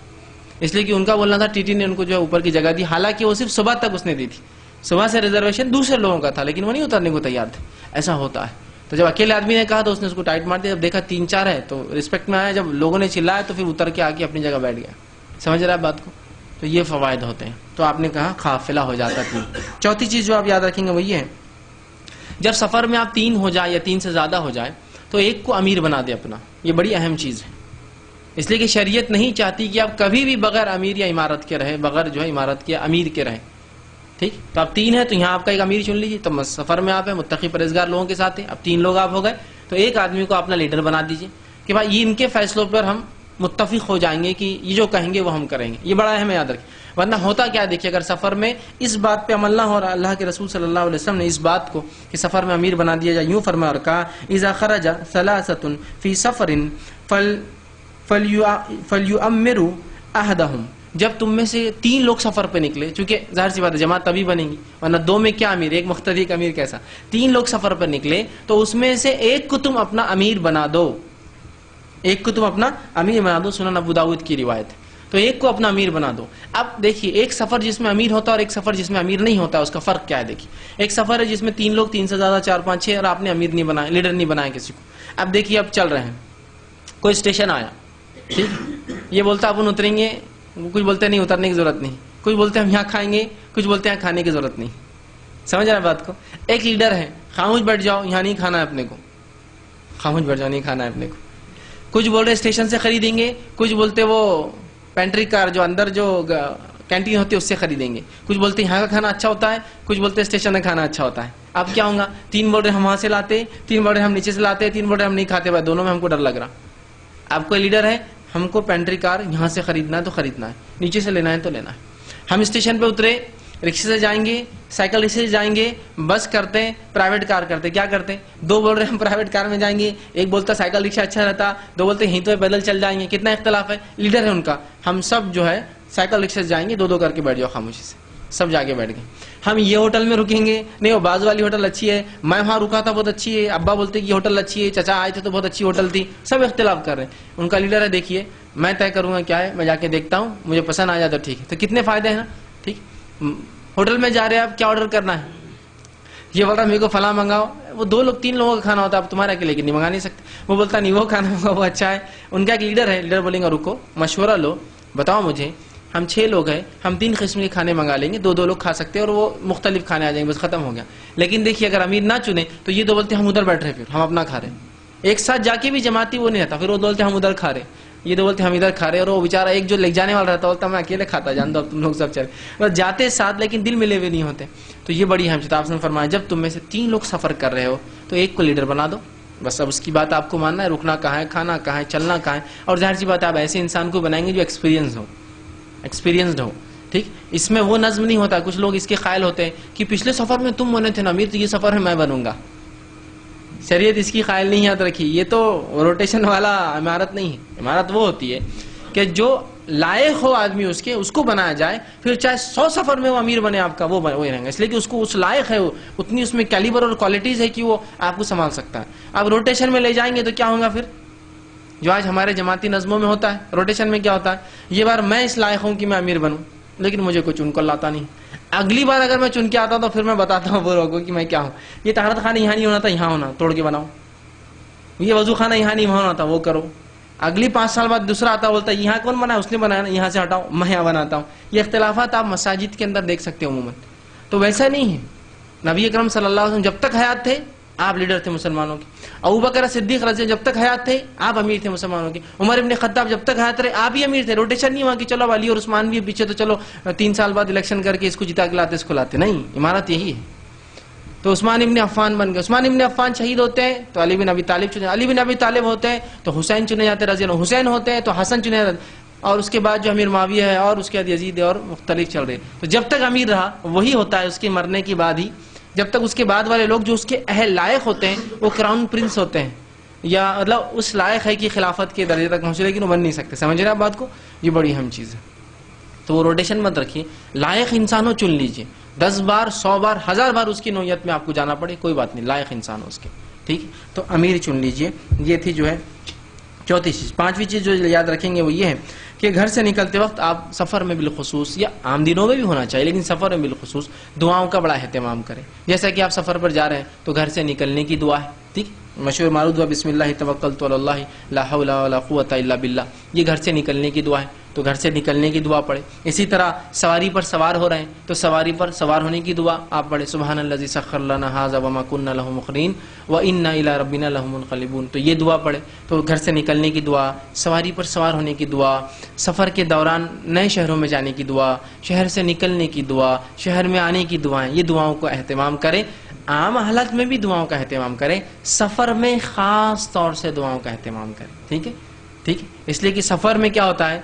اس لیے کہ ان کا بولنا تھا ٹی ٹی نے ان کو جو ہے اوپر کی جگہ دی, حالانکہ وہ صرف صبح تک اس نے دی تھی, صبح سے ریزرویشن دوسرے لوگوں کا تھا, لیکن وہ نہیں اترنے کو تیار تھے. ایسا ہوتا ہے. تو جب اکیلے آدمی نے کہا تو اس نے اس کو ٹائٹ مار دیا. جب دیکھا 3-4 ہے تو رسپیکٹ میں آیا. جب لوگوں نے چلایا تو پھر اتر کے آ کے اپنی جگہ بیٹھ گیا. سمجھ رہا ہے بات کو؟ تو یہ فوائد ہوتے ہیں. تو آپ نے کہا قافلہ ہو جاتا تھی. چوتھی چیز جو آپ یاد رکھیں گے وہ یہ ہے، جب سفر میں آپ 3 ہو جائے یا 3 سے زیادہ ہو جائے تو ایک کو امیر بنا دے اپنا. یہ بڑی اہم چیز ہے، اس لیے کہ شریعت نہیں چاہتی کہ آپ کبھی بھی بغیر امیر یا امارت کے رہے، بغیر جو ہے امارت کے امیر کے رہے. ٹھیک، تو آپ 3 ہیں تو یہاں آپ کا ایک امیر چن لیجیے. تو سفر میں آپ ہیں، متقی پرہیزگار لوگوں کے ساتھ ہیں، اب 3 لوگ آپ ہو گئے تو ایک آدمی کو اپنا لیڈر بنا دیجیے کہ بھائی یہ ان کے فیصلوں پر ہم متفق ہو جائیں گے کہ یہ جو کہیں گے وہ ہم کریں گے. یہ بڑا اہم ہے، یاد رکھیں. ورنہ ہوتا کیا دیکھیے، اگر سفر میں اس بات پہ عمل نہ ہو رہا، اللہ کے رسول صلی اللہ علیہ وسلم نے اس بات کو کہ سفر میں امیر بنا دیا جائے یوں فرمایا اور کہا اذا خرج ثلاثه فی سفر فلیؤمروا احدهم. جب تم میں سے 3 لوگ سفر پہ نکلے، چونکہ ظاہر سی بات ہے جماعت تبھی بنے گی، ورنہ 2 میں کیا امیر، ایک مقتدی ایک امیر کیسا. 3 لوگ سفر پر نکلے تو اس میں سے ایک کو تم اپنا امیر بنا دو. ایک کو تم اپنا امیر بنا دو. سنن ابو داؤد کی روایت ہے. تو ایک کو اپنا امیر بنا دو. اب دیکھیے ایک سفر جس میں امیر ہوتا ہے اور ایک سفر جس میں امیر نہیں ہوتا ہے، اس کا فرق کیا ہے. دیکھیے ایک سفر ہے جس میں 3 لوگ، 3 سے زیادہ 4 5 6 اور آپ نے امیر نہیں بنایا، لیڈر نہیں بنایا کسی کو. اب دیکھیے اب چل رہے ہیں، کوئی اسٹیشن آیا، ٹھیک، یہ بولتا اپن اتریں گے، کچھ بولتے نہیں اترنے کی ضرورت نہیں، کچھ بولتے ہیں ہم یہاں کھائیں گے، کچھ بولتے ہیں کھانے کی ضرورت نہیں. سمجھ رہے ہیں بات کو؟ ایک لیڈر ہے، خاموش بیٹھ جاؤ، یہاں نہیں کھانا ہے اپنے کو، خاموش بیٹھ جاؤ، نہیں کھانا ہے اپنے کو. کچھ بول رہے اسٹیشن سے خریدیں گے، کچھ بولتے وہ پینٹری کار جو اندر جو کینٹین ہوتی ہے اس سے خریدیں گے. کچھ بولتے یہاں کا کھانا اچھا ہوتا ہے، کچھ بولتے اسٹیشن کا کھانا اچھا ہوتا ہے. اب کیا ہوگا؟ 3 بول رہے ہم وہاں سے لاتے، 3 بول رہے ہم نیچے سے لاتے، 3 بول رہے ہم نہیں کھاتے. بھائی دونوں میں ہم کو ڈر لگ رہا. آپ کوئی لیڈر ہے، ہم کو پینٹری کار یہاں سے خریدنا ہے تو خریدنا ہے، نیچے سے لینا ہے تو لینا ہے. ہم اسٹیشن پہ اترے، رکشے سے جائیں گے، سائیکل رکشے سے جائیں گے، بس کرتے ہیں، پرائیویٹ کار کرتے. کیا کرتے؟ 2 بول رہے ہم پرائیویٹ کار میں جائیں گے، ایک بولتا سائیکل رکشہ اچھا رہتا، 2 بولتے یہیں تو پیدل چل جائیں گے. کتنا اختلاف ہے. لیڈر ہے ان کا. ہم سب جو ہے سائیکل رکشے سے جائیں گے، 2 کر کے بیٹھ جاؤ خاموشی سے. سب جا کے بیٹھ گئے. ہم یہ ہوٹل میں رکیں گے، نہیں وہ باز والی ہوٹل اچھی ہے، میں وہاں رکا تھا بہت اچھی ہے، ابا بولتے کہ یہ ہوٹل اچھی ہے، چچا آئے تھے تو بہت اچھی ہوٹل تھی. سب اختلاف کر رہے ہیں. ان کا لیڈر ہے دیکھیے میں طے کروں گا کیا ہے، میں جا کے دیکھتا ہوں، مجھے پسند آ جاتا ٹھیک ہے. تو کتنے فائدے ہیں نا. ٹھیک، ہوٹل میں جا رہے ہیں، آپ کیا آرڈر کرنا ہے، یہ بول رہا میرے کو فلاں منگاؤ. وہ 2 لوگ 3 لوگوں کا کھانا ہوتا ہے، اب تمہارا اکیلے نہیں منگا نہیں سکتے. وہ بولتا نہیں وہ کھانا ہوگا وہ اچھا ہے. ان کا ایک لیڈر ہے، لیڈر بولیں گا رکو مشورہ لو، بتاؤ مجھے، ہم 6 لوگ ہیں، ہم 3 قسم کے کھانے منگا لیں گے، 2 لوگ کھا سکتے ہیں اور وہ مختلف کھانے آ جائیں گے، بس ختم ہو گیا. لیکن دیکھیے اگر امیر نہ چنے تو یہ 2 بولتے ہم ادھر بیٹھ رہے، پھر ہم اپنا کھا رہے. ایک ساتھ جا کے بھی جماعتی وہ نہیں رہتا، پھر وہ بولتے ہم ادھر کھا رہے، یہ 2 بولتے ہم ادھر کھا رہے. اور وہ بیچارہ ایک جو لے جانے والا رہتا بولتا میں اکیلے کھاتا، جان دو اب تم لوگ سب چلے. جاتے ساتھ لیکن دل ملے ہوئے نہیں ہوتے. تو یہ بڑی اہم چیز. آپ نے فرمایا جب تم میں سے 3 لوگ سفر کر رہے ہو تو ایک کو لیڈر بنا دو، بس اب اس کی بات آپ کو ماننا ہے، رکنا کہاں ہے، کھانا کہاں ہے، چلنا کہاں ہے. اور ظاہر سی بات ہے آپ ایسے انسان کو بنائیں گے جو ایکسپیرینسڈ ہو. ٹھیک، اس میں وہ نظم نہیں ہوتا. کچھ لوگ اس کے قائل ہوتے ہیں کہ پچھلے سفر میں تم بنے تھے نا امیر، تو یہ سفر ہے میں بنوں گا. شریعت اس کی قائل نہیں یاد رکھی. یہ تو روٹیشن والا عمارت نہیں ہے. عمارت وہ ہوتی ہے کہ جو لائق ہو آدمی اس کو بنایا جائے، پھر چاہے 100 سفر میں وہ امیر بنے آپ کا، وہ رہے گا، اس لیے کہ اس کو اس لائق ہے، اتنی اس میں کیلیبر اور کوالٹیز ہے کہ وہ آپ کو سنبھال سکتا ہے. اب روٹیشن میں لے جائیں گے تو کیا ہوگا پھر؟ جو آج ہمارے جماعتی نظموں میں ہوتا ہے، روٹیشن میں کیا ہوتا ہے، یہ بار میں اس لائق ہوں کہ میں امیر بنوں، لیکن مجھے کوئی چن کر لاتا نہیں. اگلی بار اگر میں چن کے آتا تو پھر میں بتاتا ہوں وہ لوگوں کو کہ میں کیا ہوں. یہ طہارت خانہ یہاں نہیں ہونا تھا، یہاں ہونا، توڑ کے بناؤ. یہ وضو خانہ یہاں نہیں ہونا تھا، وہ کرو. اگلی 5 سال بعد دوسرا آتا، بولتا ہے یہاں کون بنایا، اس نے بنایا نا، یہاں سے ہٹاؤ، میں یہاں بناتا ہوں. یہ اختلافات آپ مساجد کے اندر دیکھ سکتے ہیں عموماً. تو ویسا نہیں ہے. نبی اکرم صلی اللہ علیہ وسلم جب تک حیات تھے آپ لیڈر تھے مسلمانوں کے. ابوبکر صدیق رضی اللہ جب تک حیات تھے آپ امیر تھے مسلمانوں کے. عمر ابن خطاب جب تک حیات رہے آپ ہی امیر تھے. روٹیشن نہیں ہوا کہ چلو علی اور عثمان بھی پیچھے تو چلو 3 سال بعد الیکشن کر کے اس کو جتا کے لاتے، اس کو لاتے. نہیں، عمارت یہی ہے. تو عثمان ابن عفان بن گئے. عثمان ابن عفان شہید ہوتے ہیں تو علی بن ابی طالب چنے، علی بن ابی طالب ہوتے ہیں تو حسین چنے جاتے رضی اللہ، حسین ہوتے ہیں تو حسن چنے جاتے، اور اس کے بعد جو امیر معاویہ ہے اور اس کے بعد یزید ہے اور مختلف چل رہے. تو جب تک امیر رہا وہی ہوتا ہے اس کے مرنے کے بعد ہی. جب تک اس کے بعد والے لوگ جو اس کے اہل لائق ہوتے ہیں وہ کراؤن پرنس ہوتے ہیں، یا مطلب اس لائق ہے کہ خلافت کے درجے تک پہنچے، لیکن وہ بن نہیں سکتے. سمجھ رہے ہیں آپ بات کو؟ یہ بڑی اہم چیز ہے. تو وہ روٹیشن مت رکھیے، لائق انسانوں چن لیجیے. 10 بار 100 بار 1000 بار اس کی نوعیت میں آپ کو جانا پڑے کوئی بات نہیں، لائق انسان ہو اس کے. ٹھیک، تو امیر چن لیجیے. یہ تھی جو ہے چوتھی چیز. 5ویں چیز جو یاد رکھیں گے وہ یہ ہے کہ گھر سے نکلتے وقت آپ سفر میں بالخصوص، یا عام دنوں میں بھی ہونا چاہیے لیکن سفر میں بالخصوص دعاؤں کا بڑا اہتمام کریں. جیسا کہ آپ سفر پر جا رہے ہیں تو گھر سے نکلنے کی دعا ہے، ٹھیک، مشہور معروف دعا بسم اللہ توکلت علی اللہ لا حول ولا قوۃ الا باللہ، یہ گھر سے نکلنے کی دعا ہے، تو گھر سے نکلنے کی دعا پڑھے۔ اسی طرح سواری پر سوار ہو رہے ہیں تو سواری پر سوار ہونے کی دعا آپ پڑھے، سبحان الذی سخر لنا ھذا وما كنا له مقرنین وانا الی ربنا لمنقلبون، تو یہ دعا پڑھے۔ تو گھر سے نکلنے کی دعا، سواری پر سوار ہونے کی دعا، سفر کے دوران نئے شہروں میں جانے کی دعا، شہر سے نکلنے کی دعا، شہر میں آنے کی دعائیں، یہ دعاؤں کو اہتمام کریں۔ عام حالت میں بھی دعاؤں کا اہتمام کریں، سفر میں خاص طور سے دعاؤں کا اہتمام کریں، ٹھیک ہے ٹھیک ہے، اس لیے کہ سفر میں کیا ہوتا ہے،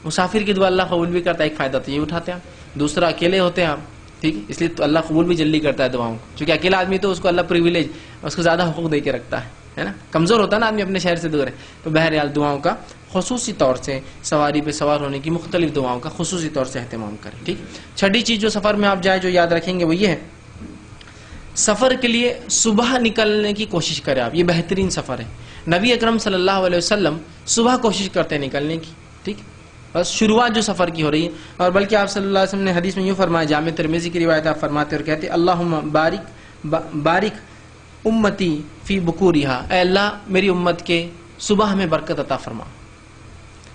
مسافر کی دعا اللہ قبول بھی کرتا ہے، ایک فائدہ تو یہ اٹھاتے ہیں آپ، دوسرا اکیلے ہوتے ہیں آپ، ٹھیک ہے، اس لیے تو اللہ قبول بھی جلدی کرتا ہے دعاؤں کو، چونکہ اکیلا آدمی تو اس کو اللہ پریویلیج، اس کو زیادہ حقوق دے کے رکھتا ہے نا، کمزور ہوتا ہے نا آدمی، اپنے شہر سے دور ہے، تو بہرحال دعاؤں کا خصوصی طور سے سواری پہ سوار ہونے کی مختلف دعاؤں کا خصوصی طور سے اہتمام کریں، ٹھیک۔ چھٹی چیز جو سفر میں آپ جائیں جو یاد رکھیں گے وہ یہ ہے، سفر کے لیے صبح نکلنے کی کوشش کریں آپ، یہ بہترین سفر ہے۔ نبی اکرم صلی اللہ علیہ وسلم صبح کوشش کرتے ہیں نکلنے کی، ٹھیک، بس شروعات جو سفر کی ہو رہی ہے، اور بلکہ آپ صلی اللہ علیہ وسلم نے حدیث میں یوں فرمایا، جامع ترمذی کی روایت آپ فرماتے اور کہتے اللہم بارک امتی فی بکورہا، اے اللہ میری امت کے صبح میں برکت عطا فرما۔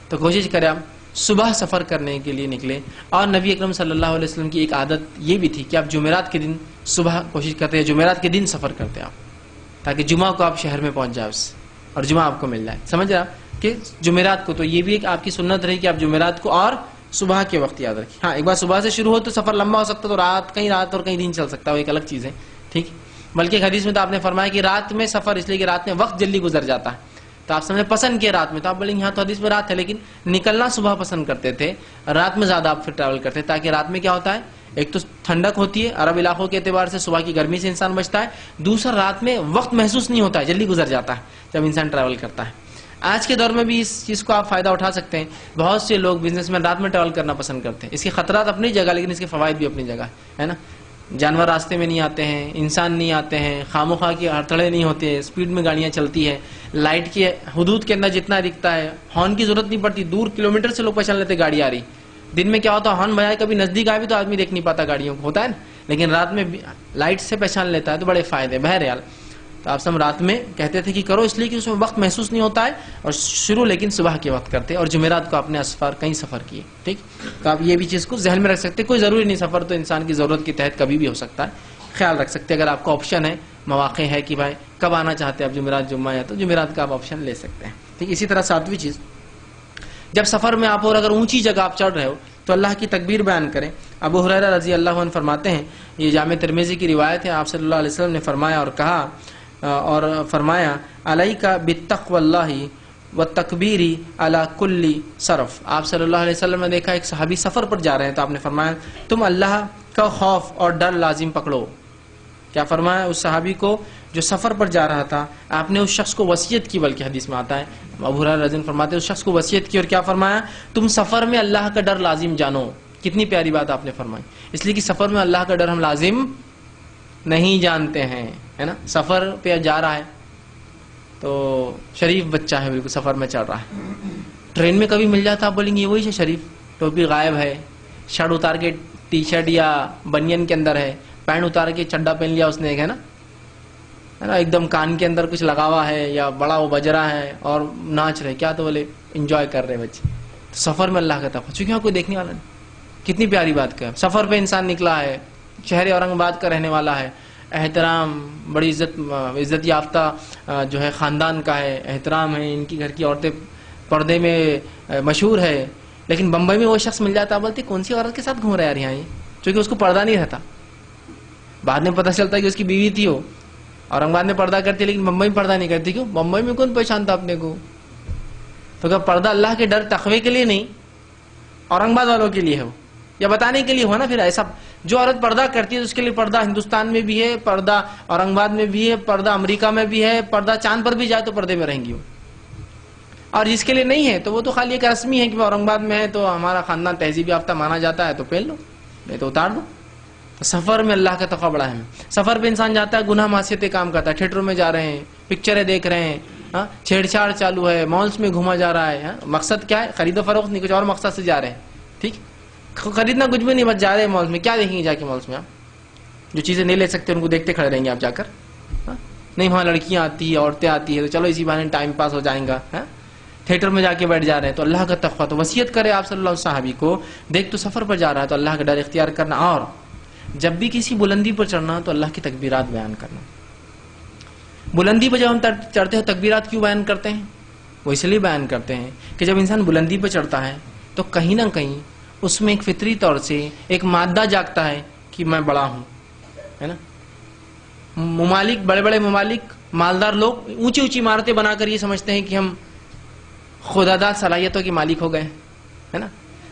تو کوشش کریں آپ صبح سفر کرنے کے لیے نکلے، اور نبی اکرم صلی اللہ علیہ وسلم کی ایک عادت یہ بھی تھی کہ آپ جمعرات کے دن صبح کوشش کرتے ہیں، جمعرات کے دن سفر کرتے ہیں آپ، تاکہ جمعہ کو آپ شہر میں پہنچ جائے اس اور جمعہ آپ کو مل جائے، سمجھ رہے آپ کہ جمعرات کو، تو یہ بھی ایک آپ کی سنت رہی کہ آپ جمعرات کو اور صبح کے وقت یاد رکھیں۔ ہاں ایک بار صبح سے شروع ہو تو سفر لمبا ہو سکتا ہے، تو رات اور کہیں دن چل سکتا ہے، وہ ایک الگ چیز ہے، ٹھیک۔ بلکہ ایک حدیث میں تو آپ نے فرمایا کہ رات میں سفر اس لیے کہ رات میں وقت جلدی گزر جاتا ہے، تو آپ سمجھے پسند کیے رات میں، تو آپ بولیں گے یہاں تو حدیث میں رات ہے، لیکن نکلنا صبح پسند کرتے تھے، رات میں زیادہ آپ پھر ٹریول کرتے ہیں، تاکہ رات میں کیا ہوتا ہے، ایک تو ٹھنڈک ہوتی ہے عرب علاقوں کے اعتبار سے، صبح کی گرمی سے انسان بچتا ہے، دوسرا رات میں وقت محسوس نہیں ہوتا ہے، جلدی گزر جاتا ہے جب انسان ٹریول کرتا ہے۔ آج کے دور میں بھی اس چیز کو آپ فائدہ اٹھا سکتے ہیں، بہت سے لوگ بزنس میں رات میں ٹریول کرنا پسند کرتے ہیں، اس کے خطرات اپنی جگہ لیکن اس کے فوائد بھی اپنی جگہ ہے نا، جانور راستے میں نہیں آتے ہیں، انسان نہیں آتے ہیں، خاموخواہ کی ہڑتڑے نہیں ہوتے، اسپیڈ میں گاڑیاں چلتی ہے، لائٹ کی حدود کے اندر جتنا دکھتا ہے، ہارن کی ضرورت نہیں پڑتی، دور کلومیٹر سے لوگ پہچان لیتے گاڑی آ رہی، دن میں کیا ہوتا ہے ہارن بجائے کبھی نزدیک آئے بھی تو آدمی دیکھ نہیں پاتا گاڑیوں کو، ہوتا ہے نا، لیکن رات میں لائٹ سے پہچان لیتا ہے، تو بڑے فائدے۔ بہرحال تو آپ سب رات میں کہتے تھے کہ کرو، اس لیے کہ اس میں وقت محسوس نہیں ہوتا ہے، اور شروع لیکن صبح کے وقت کرتے، اور جمعرات کو اپنے اسفار کہیں سفر کیے، ٹھیک۔ تو آپ یہ بھی چیز کو ذہن میں رکھ سکتے، کوئی ضروری نہیں، سفر تو انسان کی ضرورت کے تحت کبھی بھی ہو سکتا ہے، خیال رکھ سکتے، اگر آپ کا آپشن ہے، مواقع ہے کہ بھائی کب آنا چاہتے ہیں آپ، جمعرات جمعہ ہے تو جمعرات کا آپ آپشن لے سکتے ہیں، ٹھیک۔ اسی طرح ساتویں چیز، جب سفر میں آپ اور اگر اونچی جگہ آپ چڑھ رہے ہو تو اللہ کی تکبیر بیان کریں۔ ابو ہریرہ رضی اللہ عنہ فرماتے ہیں، یہ جامع ترمذی کی روایت ہے، آپ صلی اللہ علیہ وسلم نے فرمایا اور کہا اور فرمایا علیک بالتقوی اللہ والتکبیر علی کل صرف۔ آپ صلی اللہ علیہ وسلم نے دیکھا ایک صحابی سفر پر جا رہے ہیں تو آپ نے فرمایا تم اللہ کا خوف اور ڈر لازم پکڑو۔ کیا فرمایا اس صحابی کو جو سفر پر جا رہا تھا، آپ نے اس شخص کو وصیت کی، بلکہ حدیث میں آتا ہے ابو ہریرہ رضی اللہ عنہ فرماتے ہیں اس شخص کو وصیت کی، اور کیا فرمایا تم سفر میں اللہ کا ڈر لازم جانو۔ کتنی پیاری بات آپ نے فرمائی، اس لیے کہ سفر میں اللہ کا ڈر ہم لازم نہیں جانتے ہیں، ہے نا۔ سفر پہ جا رہا ہے تو شریف بچہ ہے، بالکل سفر میں چڑھ رہا ہے، ٹرین میں کبھی مل جاتا آپ بولیں گے یہ وہی ہے شریف، ٹوپی غائب ہے، شرٹ اتار کے ٹی شرٹ یا بنین کے اندر ہے، پینٹ اتار کے چڈا پہن لیا اس نے، ایک ہے نا، ایک دم کان کے اندر کچھ لگا ہوا ہے یا بڑا وہ بج رہا ہے اور ناچ رہے، کیا تو بولے انجوائے کر رہے بچے۔ تو سفر میں اللہ کا تقوی، چونکہ کوئی دیکھنے والا نہیں، کتنی پیاری بات کہا، سفر پہ انسان نکلا ہے، شہر اورنگ آباد کا رہنے والا ہے، احترام، بڑی عزت یافتہ جو ہے خاندان کا ہے، احترام ہے، ان کی گھر کی عورتیں پردے میں مشہور ہے، لیکن بمبئی میں وہ شخص مل جاتا ہے، بولتے کون سی عورت کے ساتھ گھوم رہا ہے یار یہاں، چونکہ اس کو پردہ نہیں رہتا، بعد میں پتہ چلتا ہے کہ اس کی بیوی تھی، وہ اورنگ آباد میں پردہ کرتی لیکن بمبئی میں پردہ نہیں کرتی، کیوں؟ بمبئی میں کون پہچانتا اپنے کو؟ تو کہ پردہ اللہ کے ڈر تقوی کے لیے نہیں، اورنگ آباد والوں کے لیے ہے، وہ یا بتانے کے لیے ہو نا، پھر ایسا جو عورت پردہ کرتی ہے اس کے لیے پردہ ہندوستان میں بھی ہے، پردہ اورنگ آباد میں بھی ہے، پردہ امریکہ میں بھی ہے، پردہ چاند پر بھی جائے تو پردے میں رہیں گی وہ، اور جس کے لیے نہیں ہے تو وہ تو خالی ایک رسمی ہے کہ وہ اورنگ آباد میں ہے تو ہمارا خاندان تہذیب یافتہ مانا جاتا ہے تو پہن لو، نہیں تو اتار دو۔ تو سفر میں اللہ کا تقوی بڑا ہے، سفر پہ انسان جاتا ہے گناہ معصیتیں کام کرتا ہے، تھیٹروں میں جا رہے ہیں، پکچریں دیکھ رہے ہیں، چھیڑ چھاڑ چالو ہے، مالس میں گھوما جا رہا ہے، مقصد کیا ہے؟ خرید و فروخت نہیں، کچھ اور مقصد سے جا رہے ہیں، ٹھیک، خریدنا کچھ بھی نہیں، بس جا رہے ہیں مالس میں، کیا دیکھیں گے جا کے مالس میں؟ آپ جو چیزیں نہیں لے سکتے ان کو دیکھتے کھڑے رہیں گے آپ جا کر، نہیں وہاں لڑکیاں آتی ہیں، عورتیں آتی ہیں، تو چلو اسی بہانے ٹائم پاس ہو جائیں گا، تھیٹر میں جا کے بیٹھ جا رہے ہیں، تو اللہ کا تقویٰ، تو وصیت کرے آپ صلی اللہ علیہ وسلم صحابی کو، دیکھ تو سفر پر جا رہا ہے تو اللہ کا ڈر اختیار کرنا، اور جب بھی کسی بلندی پر چڑھنا تو اللہ کی تکبیرات بیان کرنا۔ بلندی پہ جب ہم چڑھتے ہیں تکبیرات کیوں بیان کرتے ہیں؟ وہ اس لیے بیان کرتے ہیں کہ جب انسان بلندی پہ چڑھتا ہے تو کہیں نہ کہیں اس میں ایک فطری طور سے ایک مادہ جاگتا ہے کہ میں بڑا ہوں، ہے نا۔ ممالک، بڑے بڑے ممالک، مالدار لوگ اونچی اونچی عمارتیں بنا کر یہ سمجھتے ہیں کہ ہم خداداد صلاحیتوں کے مالک ہو گئے، ہے نا۔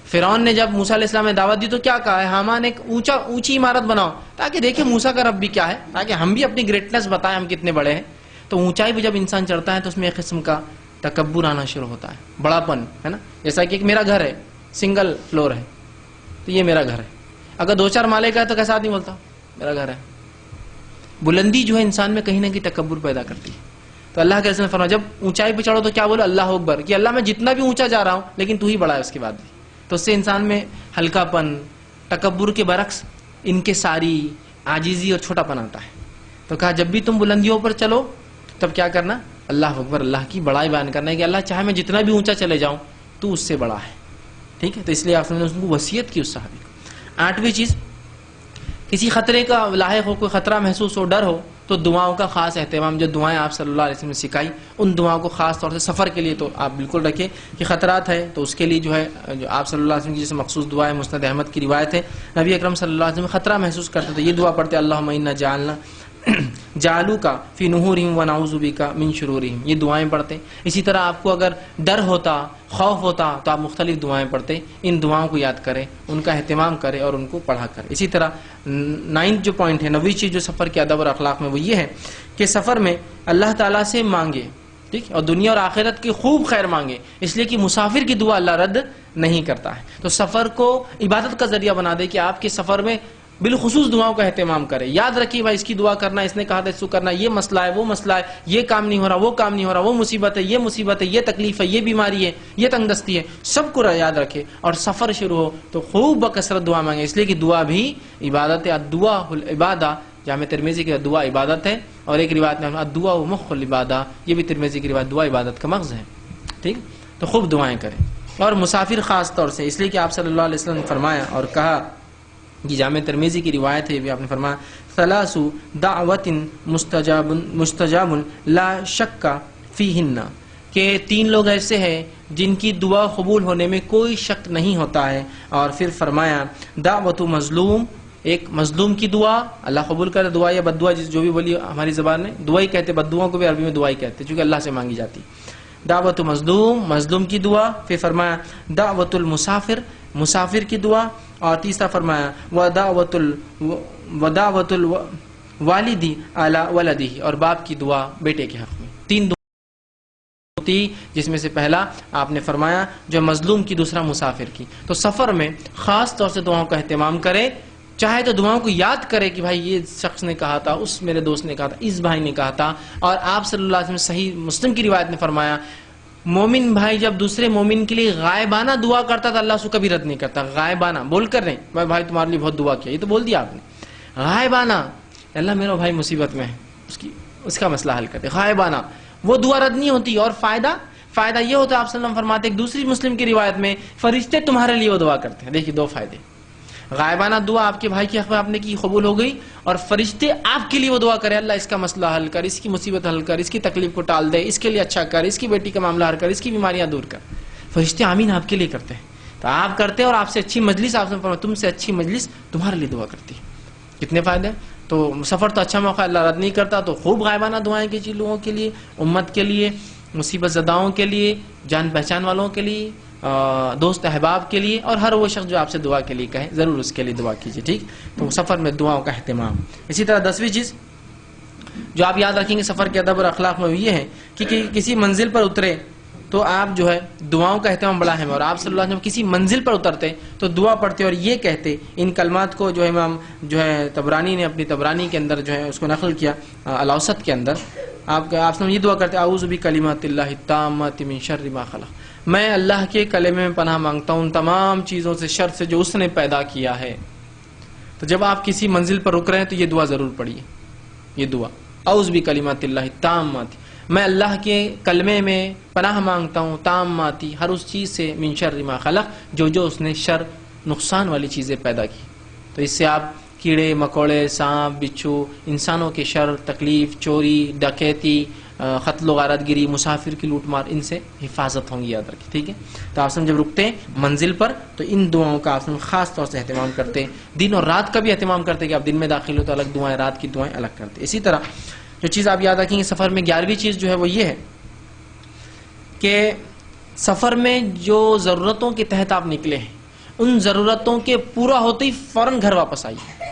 فرعون نے جب موسیٰ علیہ السلام نے دعوت دی تو کیا کہا ہے؟ حامان ایک اونچی عمارت بناؤ تاکہ دیکھیں موسیٰ کا رب بھی کیا ہے، تاکہ ہم بھی اپنی گریٹنس بتائیں ہم کتنے بڑے ہیں۔ تو اونچائی پہ جب انسان چڑھتا ہے تو اس میں ایک قسم کا تکبر آنا شروع ہوتا ہے، بڑا پن، ہے نا۔ جیسا کہ ایک میرا گھر ہے، سنگل فلور ہے تو یہ میرا گھر ہے، اگر 2-4 مالے کا ہے تو کیسا آدمی بولتا میرا گھر ہے۔ بلندی جو ہے انسان میں کہیں نہ کہیں تکبر پیدا کرتی ہے۔ تو اللہ کے رسول نے فرمایا جب اونچائی پہ چڑھو تو کیا بولو؟ اللہ اکبر، کہ اللہ میں جتنا بھی اونچا جا رہا ہوں لیکن تو ہی بڑا ہے اس کے بعد بھی۔ تو اس سے انسان میں ہلکا پن، تکبر کے برعکس انکساری، عاجزی اور چھوٹا پن آتا ہے۔ تو کہا جب بھی تم بلندیوں پر چلو تب کیا کرنا؟ اللہ اکبر، اللہ کی بڑائی بیان کرنا ہے کہ اللہ چاہے میں جتنا بھی اونچا چلے جاؤں تو اس سے بڑا ہے، ٹھیک ہے۔ تو اس لیے آپ نے اس کو وصیت کی اس صحابی کو۔ 8ویں چیز، کسی خطرے کا لاحق ہو، کوئی خطرہ محسوس ہو، ڈر ہو، تو دعاؤں کا خاص اہتمام، جو دعائیں آپ صلی اللہ علیہ وسلم نے سکھائی ان دعاؤں کو خاص طور سے سفر کے لیے تو آپ بالکل رکھیں کہ خطرات ہے تو اس کے لیے جو ہے جو آپ صلی اللہ علیہ وسلم کی جیسے مخصوص دعا ہے، مسند احمد کی روایت ہے، نبی اکرم صلی اللہ علیہ وسلم خطرہ محسوس کرتے تو یہ دعا پڑھتے اللہم انا جعلنا جعلوک فی نحورہم ونعوذ بک من شرورہم، یہ دعائیں پڑھتے۔ اسی طرح آپ کو اگر ڈر ہوتا، خوف ہوتا تو آپ مختلف دعائیں پڑھتے، ان دعاؤں کو یاد کریں، ان کا اہتمام کریں اور ان کو پڑھا کریں۔ اسی طرح 9 جو پوائنٹ ہے، 9ویں چیز جو سفر کے ادب اور اخلاق میں، وہ یہ ہے کہ سفر میں اللہ تعالیٰ سے مانگے، ٹھیک، اور دنیا اور آخرت کی خوب خیر مانگے، اس لیے کہ مسافر کی دعا اللہ رد نہیں کرتا ہے۔ تو سفر کو عبادت کا ذریعہ بنا دے کہ آپ کے سفر میں بالخصوص دعاؤں کا اہتمام کرے، یاد رکھیے بھائی اس کی دعا کرنا، اس نے کہا تھا اس کو کرنا، یہ مسئلہ ہے، وہ مسئلہ ہے، یہ کام نہیں ہو رہا، وہ کام نہیں ہو رہا، وہ مصیبت ہے، یہ مصیبت ہے، یہ تکلیف ہے، یہ بیماری ہے، یہ تنگ دستی ہے، سب کو یاد رکھے اور سفر شروع ہو تو خوب بکثرت دعا مانگے، اس لیے کہ دعا بھی عبادت ہے۔ الدعاء العبادہ، جامع ترمذی کی دعا عبادت ہے، اور ایک روایت میں الدعاء مخ العبادہ، یہ بھی ترمذی کی روایت، دعا عبادت کا مغز ہے، ٹھیک۔ تو خوب دعائیں کریں، اور مسافر خاص طور سے، اس لیے کہ آپ صلی اللہ علیہ وسلم نے فرمایا اور کہا، یہ جامع ترمذی کی روایت ہے، بھی آپ نے فرمایا ثلاث دعوت مستجاب لا شک فیہن، کہ 3 لوگ ایسے ہیں جن کی دعا قبول ہونے میں کوئی شک نہیں ہوتا ہے، اور پھر فرمایا دعوت مظلوم، ایک مظلوم کی دعا اللہ قبول کرے، دعا یا بد دعا جو بھی بولی ہماری زبان میں دعا ہی کہتے، بد دعاؤں کو بھی عربی میں دعا ہی کہتے چونکہ اللہ سے مانگی جاتی۔ دعوت مظلوم، مظلوم کی دعا، پھر فرمایا دعوت المسافر، مسافر کی دعا، اور تیسرا فرمایا ودعوت الوالدی علی ولدہ، اور باپ کی دعا بیٹے کے حق میں۔ 3 دعا ہوتی جس میں سے پہلا آپ نے فرمایا جو مظلوم کی، دوسرا مسافر کی۔ تو سفر میں خاص طور سے دعاؤں کا اہتمام کرے، چاہے تو دعاؤں کو یاد کرے کہ بھائی یہ شخص نے کہا تھا، اس میرے دوست نے کہا تھا، اس بھائی نے کہا تھا، اور آپ صلی اللہ علیہ وسلم صحیح مسلم کی روایت نے فرمایا مومن بھائی جب دوسرے مومن کے لیے غائبانہ دعا کرتا تھا اللہ اس کو کبھی رد نہیں کرتا، غائبانہ بول کر نہیں، میں بھائی تمہارے لیے بہت دعا کیا، یہ تو بول دیا آپ نے، غائبانہ اللہ میرا بھائی مصیبت میں ہے، اس کا مسئلہ حل کرتے، غائبانہ وہ دعا رد نہیں ہوتی۔ اور فائدہ یہ ہوتا ہے، آپ صلی اللہ علیہ وسلم فرماتے ایک دوسری مسلم کی روایت میں فرشتے تمہارے لیے وہ دعا کرتے ہیں۔ دیکھیے 2 فائدے، غائبانہ دعا آپ کے بھائی کے حق میں آپ نے کی، قبول ہو گئی، اور فرشتے آپ کے لیے وہ دعا کرے اللہ اس کا مسئلہ حل کر، اس کی مصیبت حل کر، اس کی تکلیف کو ٹال دے، اس کے لیے اچھا کر، اس کی بیٹی کا معاملہ حل کر، اس کی بیماریاں دور کر، فرشتے آمین آپ کے لیے کرتے ہیں۔ تو آپ کرتے ہیں، اور آپ سے اچھی مجلس، آپ نے فرمایا تم سے اچھی مجلس تمہارے لیے دعا کرتی ہے۔ کتنے فائدے ہیں۔ تو سفر تو اچھا موقع اللہ رد نہیں کرتا، تو خوب غائبانہ دعائیں کیجیے لوگوں کے لیے، امت کے لیے، مصیبت زداؤں کے لیے، جان پہچان والوں کے لیے، دوست احباب کے لیے، اور ہر وہ شخص جو آپ سے دعا کے لیے کہے ضرور اس کے لیے دعا کیجیے، ٹھیک۔ تو سفر میں دعاؤں کا اہتمام۔ اسی طرح 10ویں چیز جو آپ یاد رکھیں گے سفر کے ادب اور اخلاق میں یہ ہے کہ کسی منزل پر اترے تو آپ جو ہے دعاؤں کا اہتمام بڑا ہے، اور آپ صلی اللہ علیہ وسلم کسی منزل پر اترتے تو دعا پڑھتے اور یہ کہتے، ان کلمات کو جو امام جو ہے طبرانی نے اپنی طبرانی کے اندر جو ہے اس کو نقل کیا الاوسط کے اندر، آپ یہ دعا کرتے اعوذ بکلمات اللہ التامات من شر ما خلق، میں اللہ کے کلمے میں پناہ مانگتا ہوں تمام چیزوں سے شر سے جو اس نے پیدا کیا ہے۔ تو جب آپ کسی منزل پر رک رہے ہیں تو یہ دعا ضرور پڑھیے، یہ دعا اعوذ بکلمات اللہ التامات، میں اللہ کے کلمے میں پناہ مانگتا ہوں تاماتی، ہر اس چیز سے، من شر ما خلق، جو اس نے شر نقصان والی چیزیں پیدا کی۔ تو اس سے آپ کیڑے مکوڑے، سانپ بچھو، انسانوں کے شر، تکلیف، چوری ڈکیتی، قتل و غارت گیری، مسافر کی لوٹ مار، ان سے حفاظت ہوں گی، یاد رکھیں، ٹھیک ہے۔ تو آپ جب رکتے ہیں منزل پر تو ان دعاؤں کا آپ خاص طور سے اہتمام کرتے ہیں، دن اور رات کا بھی اہتمام کرتے ہیں کہ آپ دن میں داخل ہو تو الگ دعائیں، رات کی دعائیں الگ کرتے ہیں۔ اسی طرح جو چیز آپ یاد رکھیں گے سفر میں، 11ویں چیز جو ہے وہ یہ ہے کہ سفر میں جو ضرورتوں کے تحت آپ نکلے ہیں ان ضرورتوں کے پورا ہوتے ہی فوراً گھر واپس آئیے،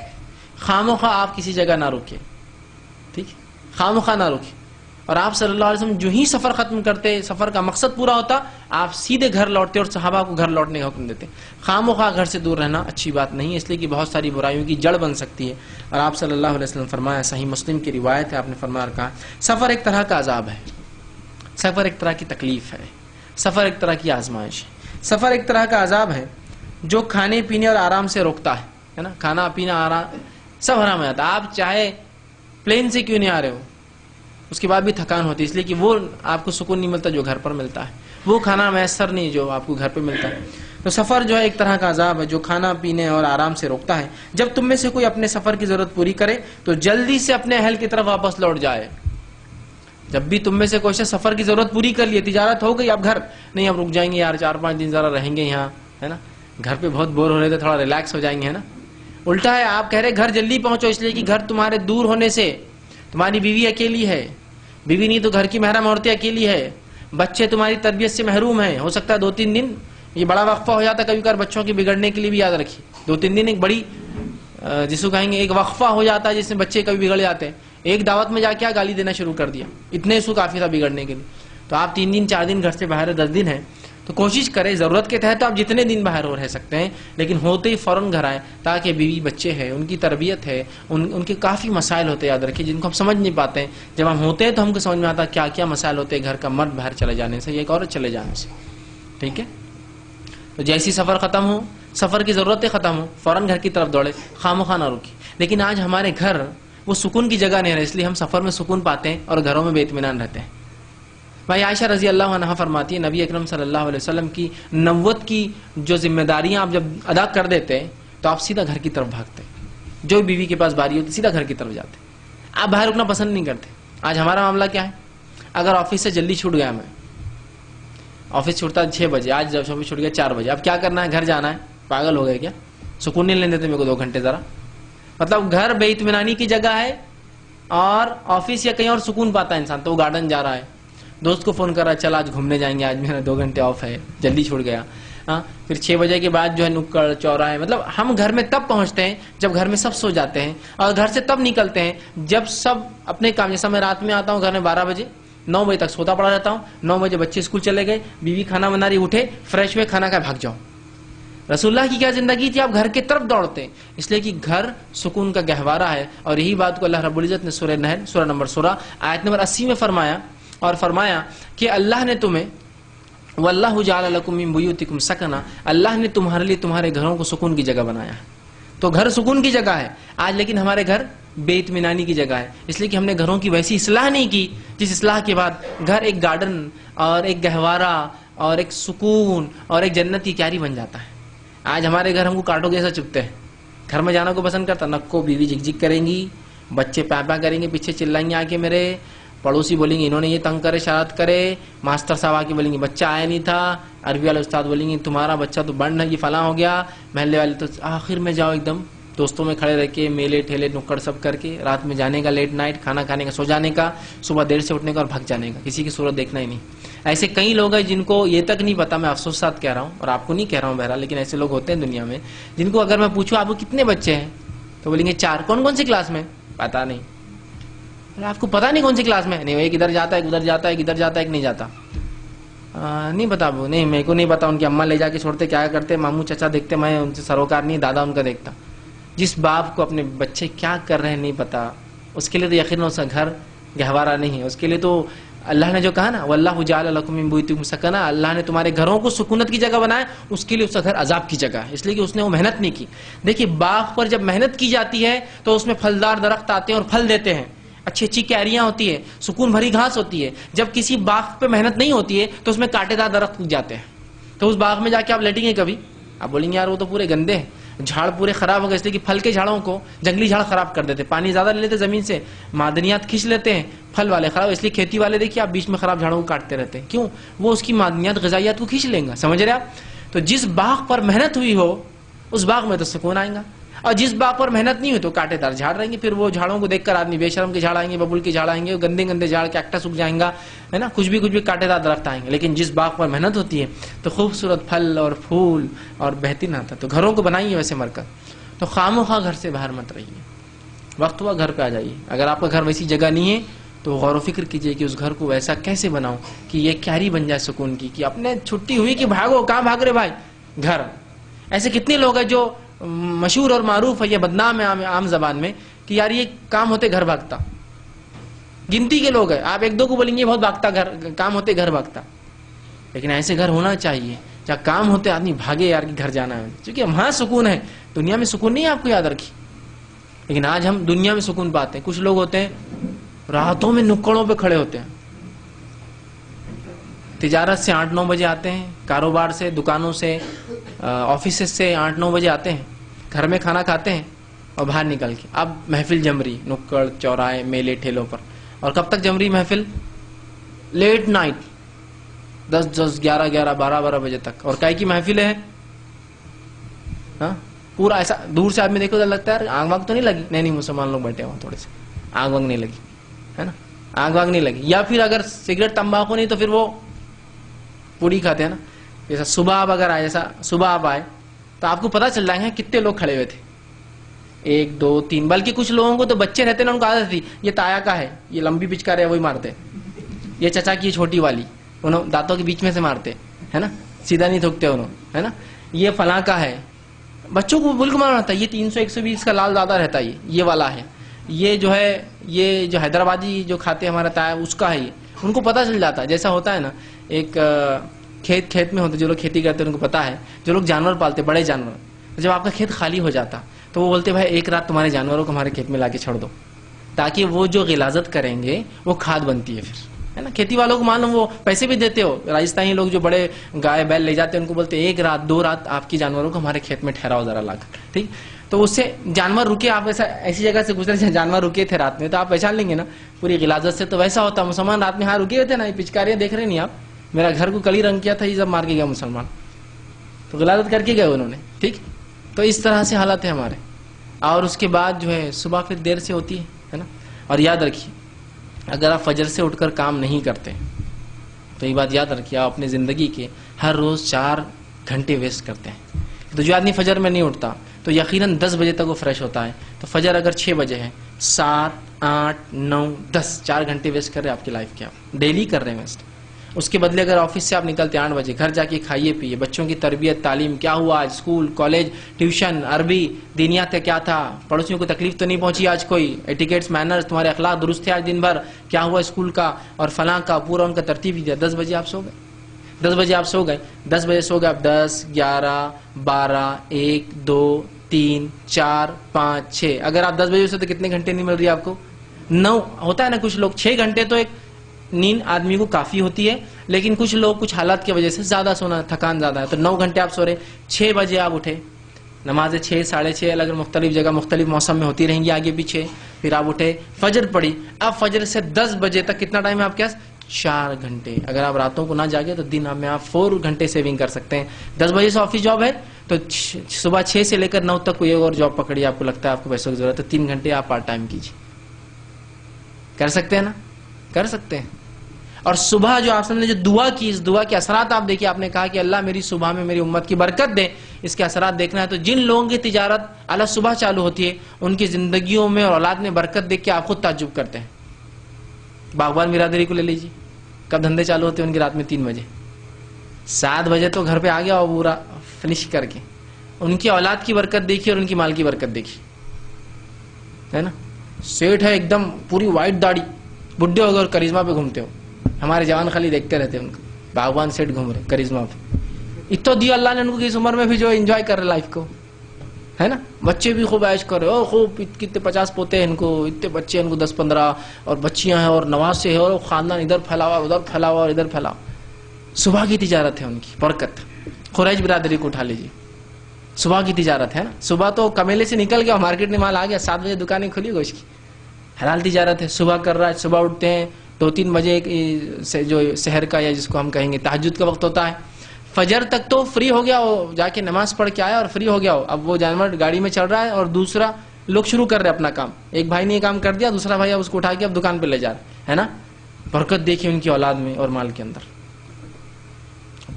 خاموخواہ آپ کسی جگہ نہ رکے، ٹھیک ہے، خاموخواہ نہ رکے۔ اور آپ صلی اللہ علیہ وسلم جو ہی سفر ختم کرتے، سفر کا مقصد پورا ہوتا، آپ سیدھے گھر لوٹتے اور صحابہ کو گھر لوٹنے کا حکم دیتے۔ خاموخواہ گھر سے دور رہنا اچھی بات نہیں ہے، اس لیے کہ بہت ساری برائیوں کی جڑ بن سکتی ہے۔ اور آپ صلی اللہ علیہ وسلم فرمایا، صحیح مسلم کی روایت ہے، آپ نے فرمایا اور کہا سفر ایک طرح کا عذاب ہے، سفر ایک طرح کی تکلیف ہے، سفر ایک طرح کی آزمائش ہے، سفر ایک طرح کا عذاب ہے جو کھانے پینے اور آرام سے روکتا ہے نا، کھانا پینا آرام سب حرام ہو جاتا ہے۔ آپ چاہے پلین سے کیوں نہیں آ رہے ہو، اس کے بعد بھی تھکان ہوتی ہے، اس لیے کہ وہ آپ کو سکون نہیں ملتا جو گھر پر ملتا ہے، وہ کھانا میسر نہیں جو آپ کو گھر پہ ملتا ہے۔ تو سفر جو ہے ایک طرح کا عذاب ہے جو کھانا پینے اور آرام سے روکتا ہے۔ جب تم میں سے کوئی اپنے سفر کی ضرورت پوری کرے تو جلدی سے اپنے اہل کی طرف واپس لوٹ جائے۔ جب بھی تم میں سے کوئی سفر کی ضرورت پوری کر لیے، تجارت ہو گئی، اب گھر نہیں، اب رک جائیں گے یار 4-5 دن ذرا رہیں گے یہاں، ہے نا، گھر پہ بہت بور ہو رہے تھے، تھوڑا ریلیکس ہو جائیں گے، ہے نا۔ الٹا ہے، آپ کہہ رہے گھر جلدی پہنچو، اس لیے کہ گھر تمہارے دور ہونے سے تمہاری بیوی اکیلی ہے، بیوی نہیں تو گھر کی محرم عورتیں اکیلی ہے، بچے تمہاری تربیت سے محروم ہیں، ہو سکتا ہے 2-3 دن یہ بڑا وقفہ ہو جاتا ہے کبھی کبھار بچوں کے بگڑنے کے لیے بھی، یاد رکھیے 2-3 دن ایک بڑی جس کو کہیں گے ایک وقفہ ہو جاتا ہے جس میں بچے کبھی بگڑ جاتے ہیں۔ ایک دعوت میں جا کے گالی دینا شروع کر دیا، اتنے سو کافی تھا بگڑنے کے لیے۔ تو آپ 3 دن 4 دن گھر سے باہر ہے، 10 دن ہے، تو کوشش کریں ضرورت کے تحت آپ جتنے دن باہر ہو رہ سکتے ہیں، لیکن ہوتے ہی فوراً گھر آئیں، تاکہ بیوی بچے ہیں، ان کی تربیت ہے، ان کے کافی مسائل ہوتے ہیں، یاد رکھیے، جن کو ہم سمجھ نہیں پاتے ہیں۔ جب ہم ہوتے ہیں تو ہم کو سمجھ میں آتا ہے کیا کیا مسائل ہوتے ہیں گھر کا، مرد باہر چلے جانے سے یا ایک عورت چلے جانے سے، ٹھیک ہے۔ تو جیسی سفر ختم ہو، سفر کی ضرورتیں ختم ہو، فوراً گھر کی طرف دوڑے، خاموخواہ نہ رکی۔ لیکن آج ہمارے گھر وہ سکون کی جگہ نہیں رہے، اس لیے ہم سفر میں سکون پاتے ہیں اور گھروں میں بے اطمینان رہتے ہیں۔ بھائی عائشہ رضی اللہ عنہا فرماتی ہے، نبی اکرم صلی اللہ علیہ وسلم کی نبوت کی جو ذمہ داریاں آپ جب ادا کر دیتے ہیں تو آپ سیدھا گھر کی طرف بھاگتے ہیں، جو بیوی کے پاس باری ہوتی سیدھا گھر کی طرف جاتے ہیں، آپ باہر رکنا پسند نہیں کرتے۔ آج ہمارا معاملہ کیا ہے، اگر آفس سے جلدی چھوٹ گیا، میں آفس چھوٹتا 6 بجے، آج جب آفس چھوٹ گیا 4 بجے، اب کیا کرنا ہے، گھر جانا ہے، پاگل ہو گئے کیا، سکون نہیں لینے دیتے میرے کو 2 گھنٹے ذرا۔ مطلب گھر بے اطمینانی کی جگہ ہے اور آفس یا کہیں اور سکون پاتا ہے انسان، تو وہ گارڈن جا رہا ہے، دوست کو فون کر رہا ہے چل آج گھومنے جائیں گے، آج میرا 2 گھنٹے آف ہے، جلدی چھوڑ گیا، ہاں۔ پھر 6 بجے کے بعد جو ہے نکڑ چوراہے، مطلب ہم گھر میں تب پہنچتے ہیں جب گھر میں سب سو جاتے ہیں، اور گھر سے تب نکلتے ہیں جب سب اپنے کام، جیسا میں رات میں آتا ہوں گھر میں 12 بجے، 9 بجے تک سوتا پڑا رہتا ہوں، 9 بجے بچے اسکول چلے گئے، بیوی کھانا بنا رہی، اٹھے فریش ہوئے، کھانا کھا بھاگ جاؤ۔ رسول اللہ کی کیا زندگی تھی، آپ گھر کی طرف دوڑتے ہیں، اس لیے کہ گھر سکون کا گہوارہ ہے۔ اور یہی بات کو اللہ رب العزت نے سورہ نحل سورہ نمبر 16 آیت نمبر 80 میں فرمایا، اور فرمایا کہ اللہ نے تمہیں واللہ جعل لکم من بیوتکم سکنا، اللہ نے تمہارے لیے تمہارے گھروں کو سکون کی جگہ بنایا ہے۔ تو گھر سکون کی جگہ ہے آج، لیکن ہمارے گھر بے اطمینانی کی جگہ ہے، اس لیے کہ ہم نے گھروں کی ویسی اصلاح نہیں کی جس اصلاح کے بعد گھر ایک گارڈن اور ایک گہوارہ اور ایک سکون اور ایک جنت کی کیاری بن جاتا ہے۔ آج ہمارے گھر ہم کو کانٹوں جیسا چبھتے ہیں، گھر میں جانا کو پسند کرتا، نکو بیوی جھک جھک کریں گی، بچے پاپا کریں گے، پیچھے چلائیں گے آ کے میرے، پڑوسی بولیں گے انہوں نے یہ تنگ کرے شرارت کرے، ماسٹر صاحب آ کے بولیں گے بچہ آیا نہیں تھا، عربی والے استاد بولیں گے تمہارا بچہ تو بند ہے، یہ فلاں ہو گیا، محلے والے تو آخر میں جاؤ ایک دم دوستوں میں کھڑے رہ کے میلے ٹھیلے نکڑ سب کر کے، رات میں جانے کا لیٹ نائٹ، کھانا کھانے کا، سو جانے کا، صبح دیر سے اٹھنے کا اور بھگ جانے کا، کسی کی صورت دیکھنا ہی نہیں۔ ایسے کئی لوگ ہیں جن کو یہ تک نہیں پتا، میں افسوس ساتھ کہہ رہا ہوں اور آپ کو نہیں کہہ رہا ہوں بہرحال، لیکن ایسے لوگ ہوتے ہیں دنیا میں جن کو اگر میں پوچھوں آپ کو کتنے بچے ہیں تو بولیں گے 4، کون کون سی کلاس میں، پتا نہیں، آپ کو پتا نہیں کون سی کلاس میں، نہیں ایک ادھر جاتا ہے ایک ادھر جاتا ہے ایک ادھر جاتا ہے ایک نہیں جاتا، نہیں پتا، وہ نہیں میرے کو نہیں پتا، ان کی اماں لے جا کے چھوڑتے، کیا کرتے ماموں چچا دیکھتے، میں ان سے سروکار نہیں، دادا ان کا دیکھتا۔ جس باپ کو اپنے بچے کیا کر رہے ہیں نہیں پتا، اس کے لیے تو یقیناً اس کا گھر گہوارہ نہیں ہے، اس کے لیے تو اللہ نے جو کہا نا واللہ جعل لکم من بیوتکم سکنا، اللہ نے تمہارے گھروں کو سکونت کی جگہ بنایا، اس کے لیے اس کا گھر عذاب کی جگہ ہے، اس لیے کہ اس نے وہ محنت نہیں کی۔ دیکھیے باغ پر جب محنت کی جاتی ہے تو اس میں پھلدار درخت آتے ہیں اور پھل دیتے ہیں، اچھی اچھی کیریاں ہوتی ہے, سکون بھری گھاس ہوتی ہے. جب کسی باغ پہ محنت نہیں ہوتی ہے تو اس میں کانٹے دار درخت اگ جاتے ہیں. تو اس باغ میں جا کے آپ لیٹیں گے کبھی؟ آپ بولیں گے یار وہ تو پورے گندے ہیں, جھاڑ پورے خراب ہو گئے, اس لیے کہ پھل کے جھاڑوں کو جنگلی جھاڑ خراب کر دیتے, پانی زیادہ لے لیتے زمین سے, معدنیات کھینچ لیتے ہیں, پھل والے خراب. اس لیے کھیتی والے دیکھیے آپ بیچ میں خراب جھاڑوں کو کاٹتے رہتے ہیں. کیوں؟ وہ اس کی معدنیات غذائیات کو کھینچ لیں گا. سمجھ رہے آپ؟ تو جس باغ پر محنت ہوئی ہو اس باغ میں تو سکون آئے گا, اور جس باغ پر محنت نہیں ہوئی تو کانٹے دار جھاڑ رہیں گے. پھر وہ جھاڑوں کو دیکھ کر آدمی بے شرم کے جھاڑ آئیں گے, ببول کے جھاڑ آئیں گے, گندے گندے جھاڑ, کیکٹس اگ جائیں گا, ہے نا, کچھ بھی کانٹے دار درخت آئیں گے. لیکن جس باغ پر محنت ہوتی ہے تو خوبصورت پھل اور پھول اور بہترین آتا ہے. تو گھروں کو بنائیے ویسے مرکز. تو خواہ گھر سے باہر مت رہیے, وقت ہوا گھر پہ آ جائیے. اگر آپ کا گھر ویسی جگہ نہیں ہے تو غور و فکر کیجئے کہ اس گھر کو ایسا کیسے بناؤں کہ یہ کیاری بن جائے سکون کی, کہ اپنے چھٹی ہوئی کہ بھاگو, کہاں بھاگ رہے بھائی, گھر. ایسے کتنے لوگ ہیں جو مشہور اور معروف ہے, یہ بدنام ہے عام زبان میں, کہ یار یہ کام ہوتے گھر بھاگتا. گنتی کے لوگ ہیں, آپ ایک دو کو بولیں گے بہت بھاگتا, گھر کام ہوتے گھر بھاگتا. لیکن ایسے گھر ہونا چاہیے جہاں کام ہوتے آدمی بھاگے یار کہ گھر جانا ہے, کیونکہ وہاں سکون ہے. دنیا میں سکون نہیں ہے, آپ کو یاد رکھیے. لیکن آج ہم دنیا میں سکون پاتے ہیں. کچھ لوگ ہوتے ہیں راتوں میں نکڑوں پہ کھڑے ہوتے ہیں, تجارت سے 8-9 بجے آتے ہیں, کاروبار سے, دکانوں سے, آفیسز سے 8-9 بجے آتے ہیں, گھر میں کھانا کھاتے ہیں اور باہر نکل کے اب محفل جم رہی, نکڑ چوراہے میلے ٹھیلوں پر. اور کب تک جم رہی محفل؟ لیٹ نائٹ, 10-10, 11-11, 12-12 بجے تک. اور کائی کی محفل ہے؟ ہاں, پورا ایسا دور سے آدمی دیکھو تو لگتا ہے آگ واگ تو نہیں لگی. نہیں مسلمان لوگ بیٹھے وہاں تھوڑے سے, آگ واگ نہیں لگی, ہے نا, آگ واگ نہیں لگی. یا پھر اگر سگریٹ تمباکو نہیں تو پھر وہ پوڑی کھاتے ہیں نا. جیسا صبح آپ اگر آئے, جیسا صبح آپ آئے تو آپ کو پتا چل جائے گا کتنے لوگ کھڑے ہوئے تھے, 1 2 3. بلکہ کچھ لوگوں کو تو بچے رہتے ہیں, ان کو عادت تھی یہ تایا کا ہے, یہ لمبی پچکار ہے وہی مارتے, یہ چچا کی چھوٹی والی, انہوں دانتوں کے بیچ میں سے مارتے, ہے نا, سیدھا نہیں تھوکتے انہوں, ہے نا, یہ فلاں کا ہے. بچوں کو بالکل معلوم رہتا ہے یہ 300-120 کا لال زیادہ رہتا ہے, یہ والا ہے, یہ جو ہے, یہ جو حیدرآبادی جو کھاتے ہیں ہمارا تایا اس کا ہے. یہ ان کو پتا چل جاتا ہے. جیسا ہوتا ہے نا, ایک کھیت میں ہوتے جو لوگ کھیتی کرتے ہیں ان کو پتا ہے, جو لوگ جانور پالتے بڑے جانور, جب آپ کا کھیت خالی ہو جاتا تو وہ بولتے بھائی ایک رات تمہارے جانوروں کو ہمارے کھیت میں لا کے چھوڑ دو, تاکہ وہ جو غلاظت کریں گے وہ کھاد بنتی ہے پھر, ہے نا. کھیتی والوں کو معلوم, وہ پیسے بھی دیتے ہو. راجستھانی لوگ جو بڑے گائے بیل لے جاتے ہیں ان کو بولتے 1 رات 2 رات آپ کی جانوروں کو ہمارے کھیت میں ٹھہراؤ ذرا لا کر, ٹھیک. تو اس سے جانور رکے, آپ ایسی جگہ سے گزرے جہاں جانور رکے تھے رات میں تو آپ پہچان لیں گے نا پوری غلاظت سے. تو ویسا ہوتا مسلمان رات میں ہاں رکے ہوئے تھے نا, یہ پچکاریاں دیکھ رہے نہیں آپ, میرا گھر کو کلی رنگ کیا تھا, یہ جب مار کے گیا مسلمان, تو غلاظت کر کے گئے انہوں نے, ٹھیک. تو اس طرح سے حالت ہے ہمارے. اور اس کے بعد جو ہے صبح پھر دیر سے ہوتی ہے نا. اور یاد رکھیے اگر آپ فجر سے اٹھ کر کام نہیں کرتے تو یہ بات یاد رکھیے, آپ اپنی زندگی کے ہر روز 4 گھنٹے ویسٹ کرتے ہیں. تو جو آدمی فجر میں نہیں اٹھتا تو یقیناً 10 بجے تک وہ فریش ہوتا ہے. تو فجر اگر 6 بجے ہے, 7 8 9 10 4 گھنٹے ویسٹ کر رہے ہیں آپ کی لائف کے, آپ ڈیلی کر رہے ہیں ویسٹ. اس کے بدلے اگر آفس سے آپ نکلتے 8 بجے, گھر جا کے کھائیے پیئے, بچوں کی تربیت تعلیم کیا ہوا آج, اسکول کالج ٹیوشن عربی دینیات کیا تھا, پڑوسیوں کو تکلیف تو نہیں پہنچی آج کوئی, ایٹیکیٹس مینرز تمہارے اخلاق درست تھے آج دن بھر, کیا ہوا اسکول کا اور فلاں کا, پورا ان کا ترتیب دیا. 10 بجے آپ سو گئے, 10 بجے آپ سو گئے, 10 بجے سو گئے آپ 10 11 12 1 2 3 4 5 6. اگر آپ 10 بجے سے تو کتنے گھنٹے نہیں مل رہی آپ کو؟ 9 ہوتا ہے نا. کچھ لوگ 6 گھنٹے تو ایک نیند آدمی کو کافی ہوتی ہے, لیکن کچھ لوگ کچھ حالات کی وجہ سے زیادہ سونا, تھکان زیادہ ہے, تو 9 گھنٹے آپ سو رہے. 6 بجے آپ اٹھے, نمازیں 6 ساڑھے 6 الگ مختلف جگہ مختلف موسم میں ہوتی رہیں گی آگے پیچھے. پھر آپ اٹھے, فجر پڑی. اب فجر سے 10 بجے تک کتنا ٹائم ہے آپ کے پاس؟ 4 گھنٹے. اگر آپ راتوں کو نہ جاگے تو دن میں آپ 4 گھنٹے سیونگ کر سکتے ہیں. 10 بجے سے آفس جاب ہے تو صبح 6 سے لے کر 9 تک کوئی اور جاب پکڑی, آپ کو لگتا ہے آپ کو پیسوں کی ضرورت ہے, 3 گھنٹے آپ پارٹ ٹائم کیجیے. کر سکتے ہیں نا, کر سکتے ہیں. اور صبح جو آپ نے جو دعا کی, اس دعا کے اثرات آپ دیکھیے. آپ نے کہا کہ اللہ میری صبح میں میری امت کی برکت دے, اس کے اثرات دیکھنا ہے. تو جن لوگوں کی تجارت اعلی صبح چالو ہوتی ہے ان کی زندگیوں میں اور اولاد میں برکت دیکھ کے آپ خود تعجب کرتے ہیں. باغبان برادری کو لے لیجیے, کب دھندے چالو ہوتے ہیں ان کی؟ رات میں 3 بجے. 7 بجے تو گھر پہ آ گیا اور پورا فنش کر کے. ان کی اولاد کی برکت دیکھی اور ان کی مال کی برکت دیکھی, ہے نا. سیٹ ہے ایک دم, پوری وائٹ داڑھی, بڈھے ہو گئے اور کرشمہ پہ گھومتے ہو. ہمارے جوان خالی دیکھتے رہتے ہیں ان کو, باغبان سیٹ گھوم رہے کرشمہ پہ. اتنا دیا اللہ نے ان کو کہ اس عمر میں بھی جو انجوائے کر رہے لائف کو, ہے نا. بچے بھی خوب عیش کر رہے اور خوب کتنے 50 پوتے ہیں ان کو, اتنے بچے ہیں ان کو 10-15 اور بچیاں ہیں اور نواسے ہیں اور خاندان ادھر پھیلا ہوا ادھر پھیلا ہوا اور ادھر پھیلا. صبح کی تجارت ہے ان کی, برکت. قریش برادری کو اٹھا لیجیے, صبح کی تجارت ہے نا. صبح تو کمیلے سے نکل گیا, مارکیٹ میں مال آ گیا, 7 بجے دکانیں کھلی گوشت کی, حلال تجارت ہے. صبح کر رہا ہے, صبح اٹھتے ہیں 2-3 بجے سے جو سحر کا یا جس کو ہم کہیں گے تہجد کا وقت ہوتا ہے, فجر تک تو فری ہو گیا ہو, جا کے نماز پڑھ کے آیا اور فری ہو گیا ہو. اب وہ جانور گاڑی میں چل رہا ہے اور دوسرا لوگ شروع کر رہے اپنا کام. ایک بھائی نے یہ کام کر دیا, دوسرا بھائی اب اس کو اٹھا کے اب دکان پہ لے جا رہا ہے نا. برکت دیکھیے ان کی اولاد میں اور مال کے اندر.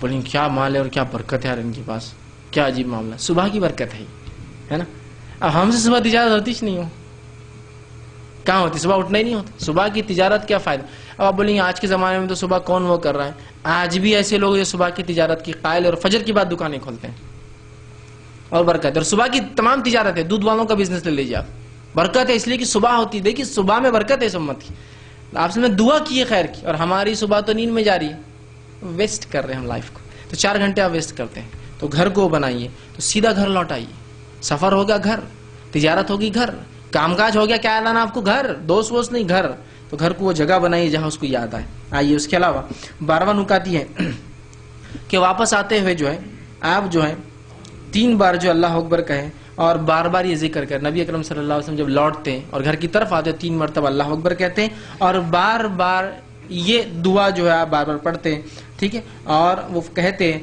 بولیں کیا مال ہے اور کیا برکت ہے یار ان کے پاس, کیا عجیب معاملہ. صبح کی برکت ہے نا. اب ہم سے صبح تجارت ہوتی نہیں ہو, کہاں ہوتی, صبح اٹھنا ہی نہیں ہوتا. صبح کی تجارت کیا فائدہ. اب آپ بولیں گے آج کے زمانے میں تو صبح کون وہ کر رہا ہے. آج بھی ایسے لوگ جو صبح کی تجارت کی قائل اور فجر کی بعد دکانیں کھولتے ہیں اور برکت ہے. اور صبح کی تمام تجارت ہے, دودھ والوں کا بزنس لے لیجیے آپ, برکت ہے اس لیے کہ صبح ہوتی ہے. دیکھیے صبح میں برکت ہے اس امت کی. آپ سے میں دعا کی ہے خیر کی, اور ہماری صبح تو نیند میں جا رہی ہے, ویسٹ کر رہے ہیں ہم لائف کو. تو 4 گھنٹے آپ ویسٹ کرتے ہیں. تو گھر کو بنائیے, تو سیدھا گھر لوٹ آئیے. سفر ہو گیا گھر, تجارت ہوگی گھر, کام کاج ہو گیا, کیا یاد آنا آپ کو گھر, دوست ووست نہیں گھر. تو گھر کو وہ جگہ بنائیے جہاں اس کو یاد آئے. آئیے اس کے علاوہ 12واں نکات یہ ہے کہ واپس آتے ہوئے جو ہے آپ جو ہے 3 بار جو اللہ اکبر کہیں اور بار بار یہ ذکر کریں. نبی اکرم صلی اللہ علیہ وسلم جب لوٹتے ہیں اور گھر کی طرف آتے ہیں 3 مرتبہ اللہ اکبر کہتے ہیں اور بار بار یہ دعا جو ہے آپ بار بار پڑھتے ہیں, ٹھیک ہے. اور وہ کہتے ہیں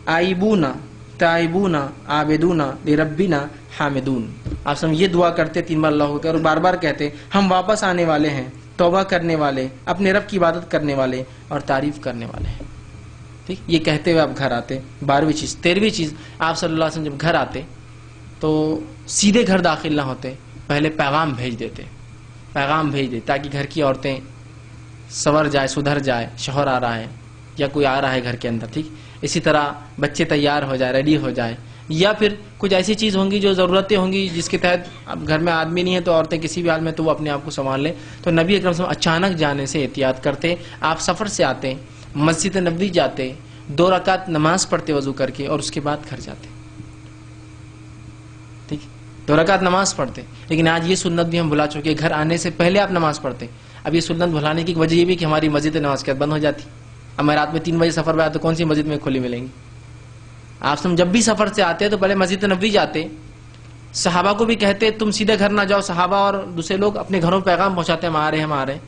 آئیبونا تائبونا عابدونا لربنا حامدون. آپ سمجھ یہ دعا کرتے 3 بار اللہ اکبر اور بار بار کہتے ہم واپس آنے والے ہیں, توبہ کرنے والے, اپنے رب کی عبادت کرنے والے اور تعریف کرنے والے ہیں. ٹھیک, یہ کہتے ہوئے آپ گھر آتے. 12ویں چیز. 13ویں چیز, آپ صلی اللہ علیہ وسلم جب گھر آتے تو سیدھے گھر داخل نہ ہوتے, پہلے پیغام بھیج دیتے. پیغام بھیج دیتے تاکہ گھر کی عورتیں سنور جائے, سدھر جائے, شوہر آ رہا ہے یا کوئی آ رہا ہے گھر کے اندر. ٹھیک, اسی طرح بچے تیار ہو جائے, ریڈی ہو جائے, یا پھر کچھ ایسی چیز ہوں گی جو ضرورتیں ہوں گی جس کے تحت اب گھر میں آدمی نہیں ہے تو عورتیں کسی بھی حال میں تو وہ اپنے آپ کو سنبھال لیں. تو نبی اکرم صلی اللہ علیہ وسلم اچانک جانے سے احتیاط کرتے. آپ سفر سے آتے, مسجد نبوی جاتے, 2 رکعت نماز پڑھتے وضو کر کے اور اس کے بعد گھر جاتے. ٹھیک, 2 رکعت نماز پڑھتے. لیکن آج یہ سنت بھی ہم بھلا چکے, گھر آنے سے پہلے آپ نماز پڑھتے. اب یہ سنت بھلانے کی وجہ یہ بھی کہ ہماری مسجد نماز کے بعد بند ہو جاتی. اب میں رات میں 3 بجے سفر پہ آیا تو کون سی مسجد میں کھلی ملیں گی. آپ سم جب بھی سفر سے آتے تو پہلے مسجد نبوی جاتے, صحابہ کو بھی کہتے تم سیدھے گھر نہ جاؤ. صحابہ اور دوسرے لوگ اپنے گھروں پیغام پہنچاتے ہم آ رہے ہیں, ہم آ رہے ہیں.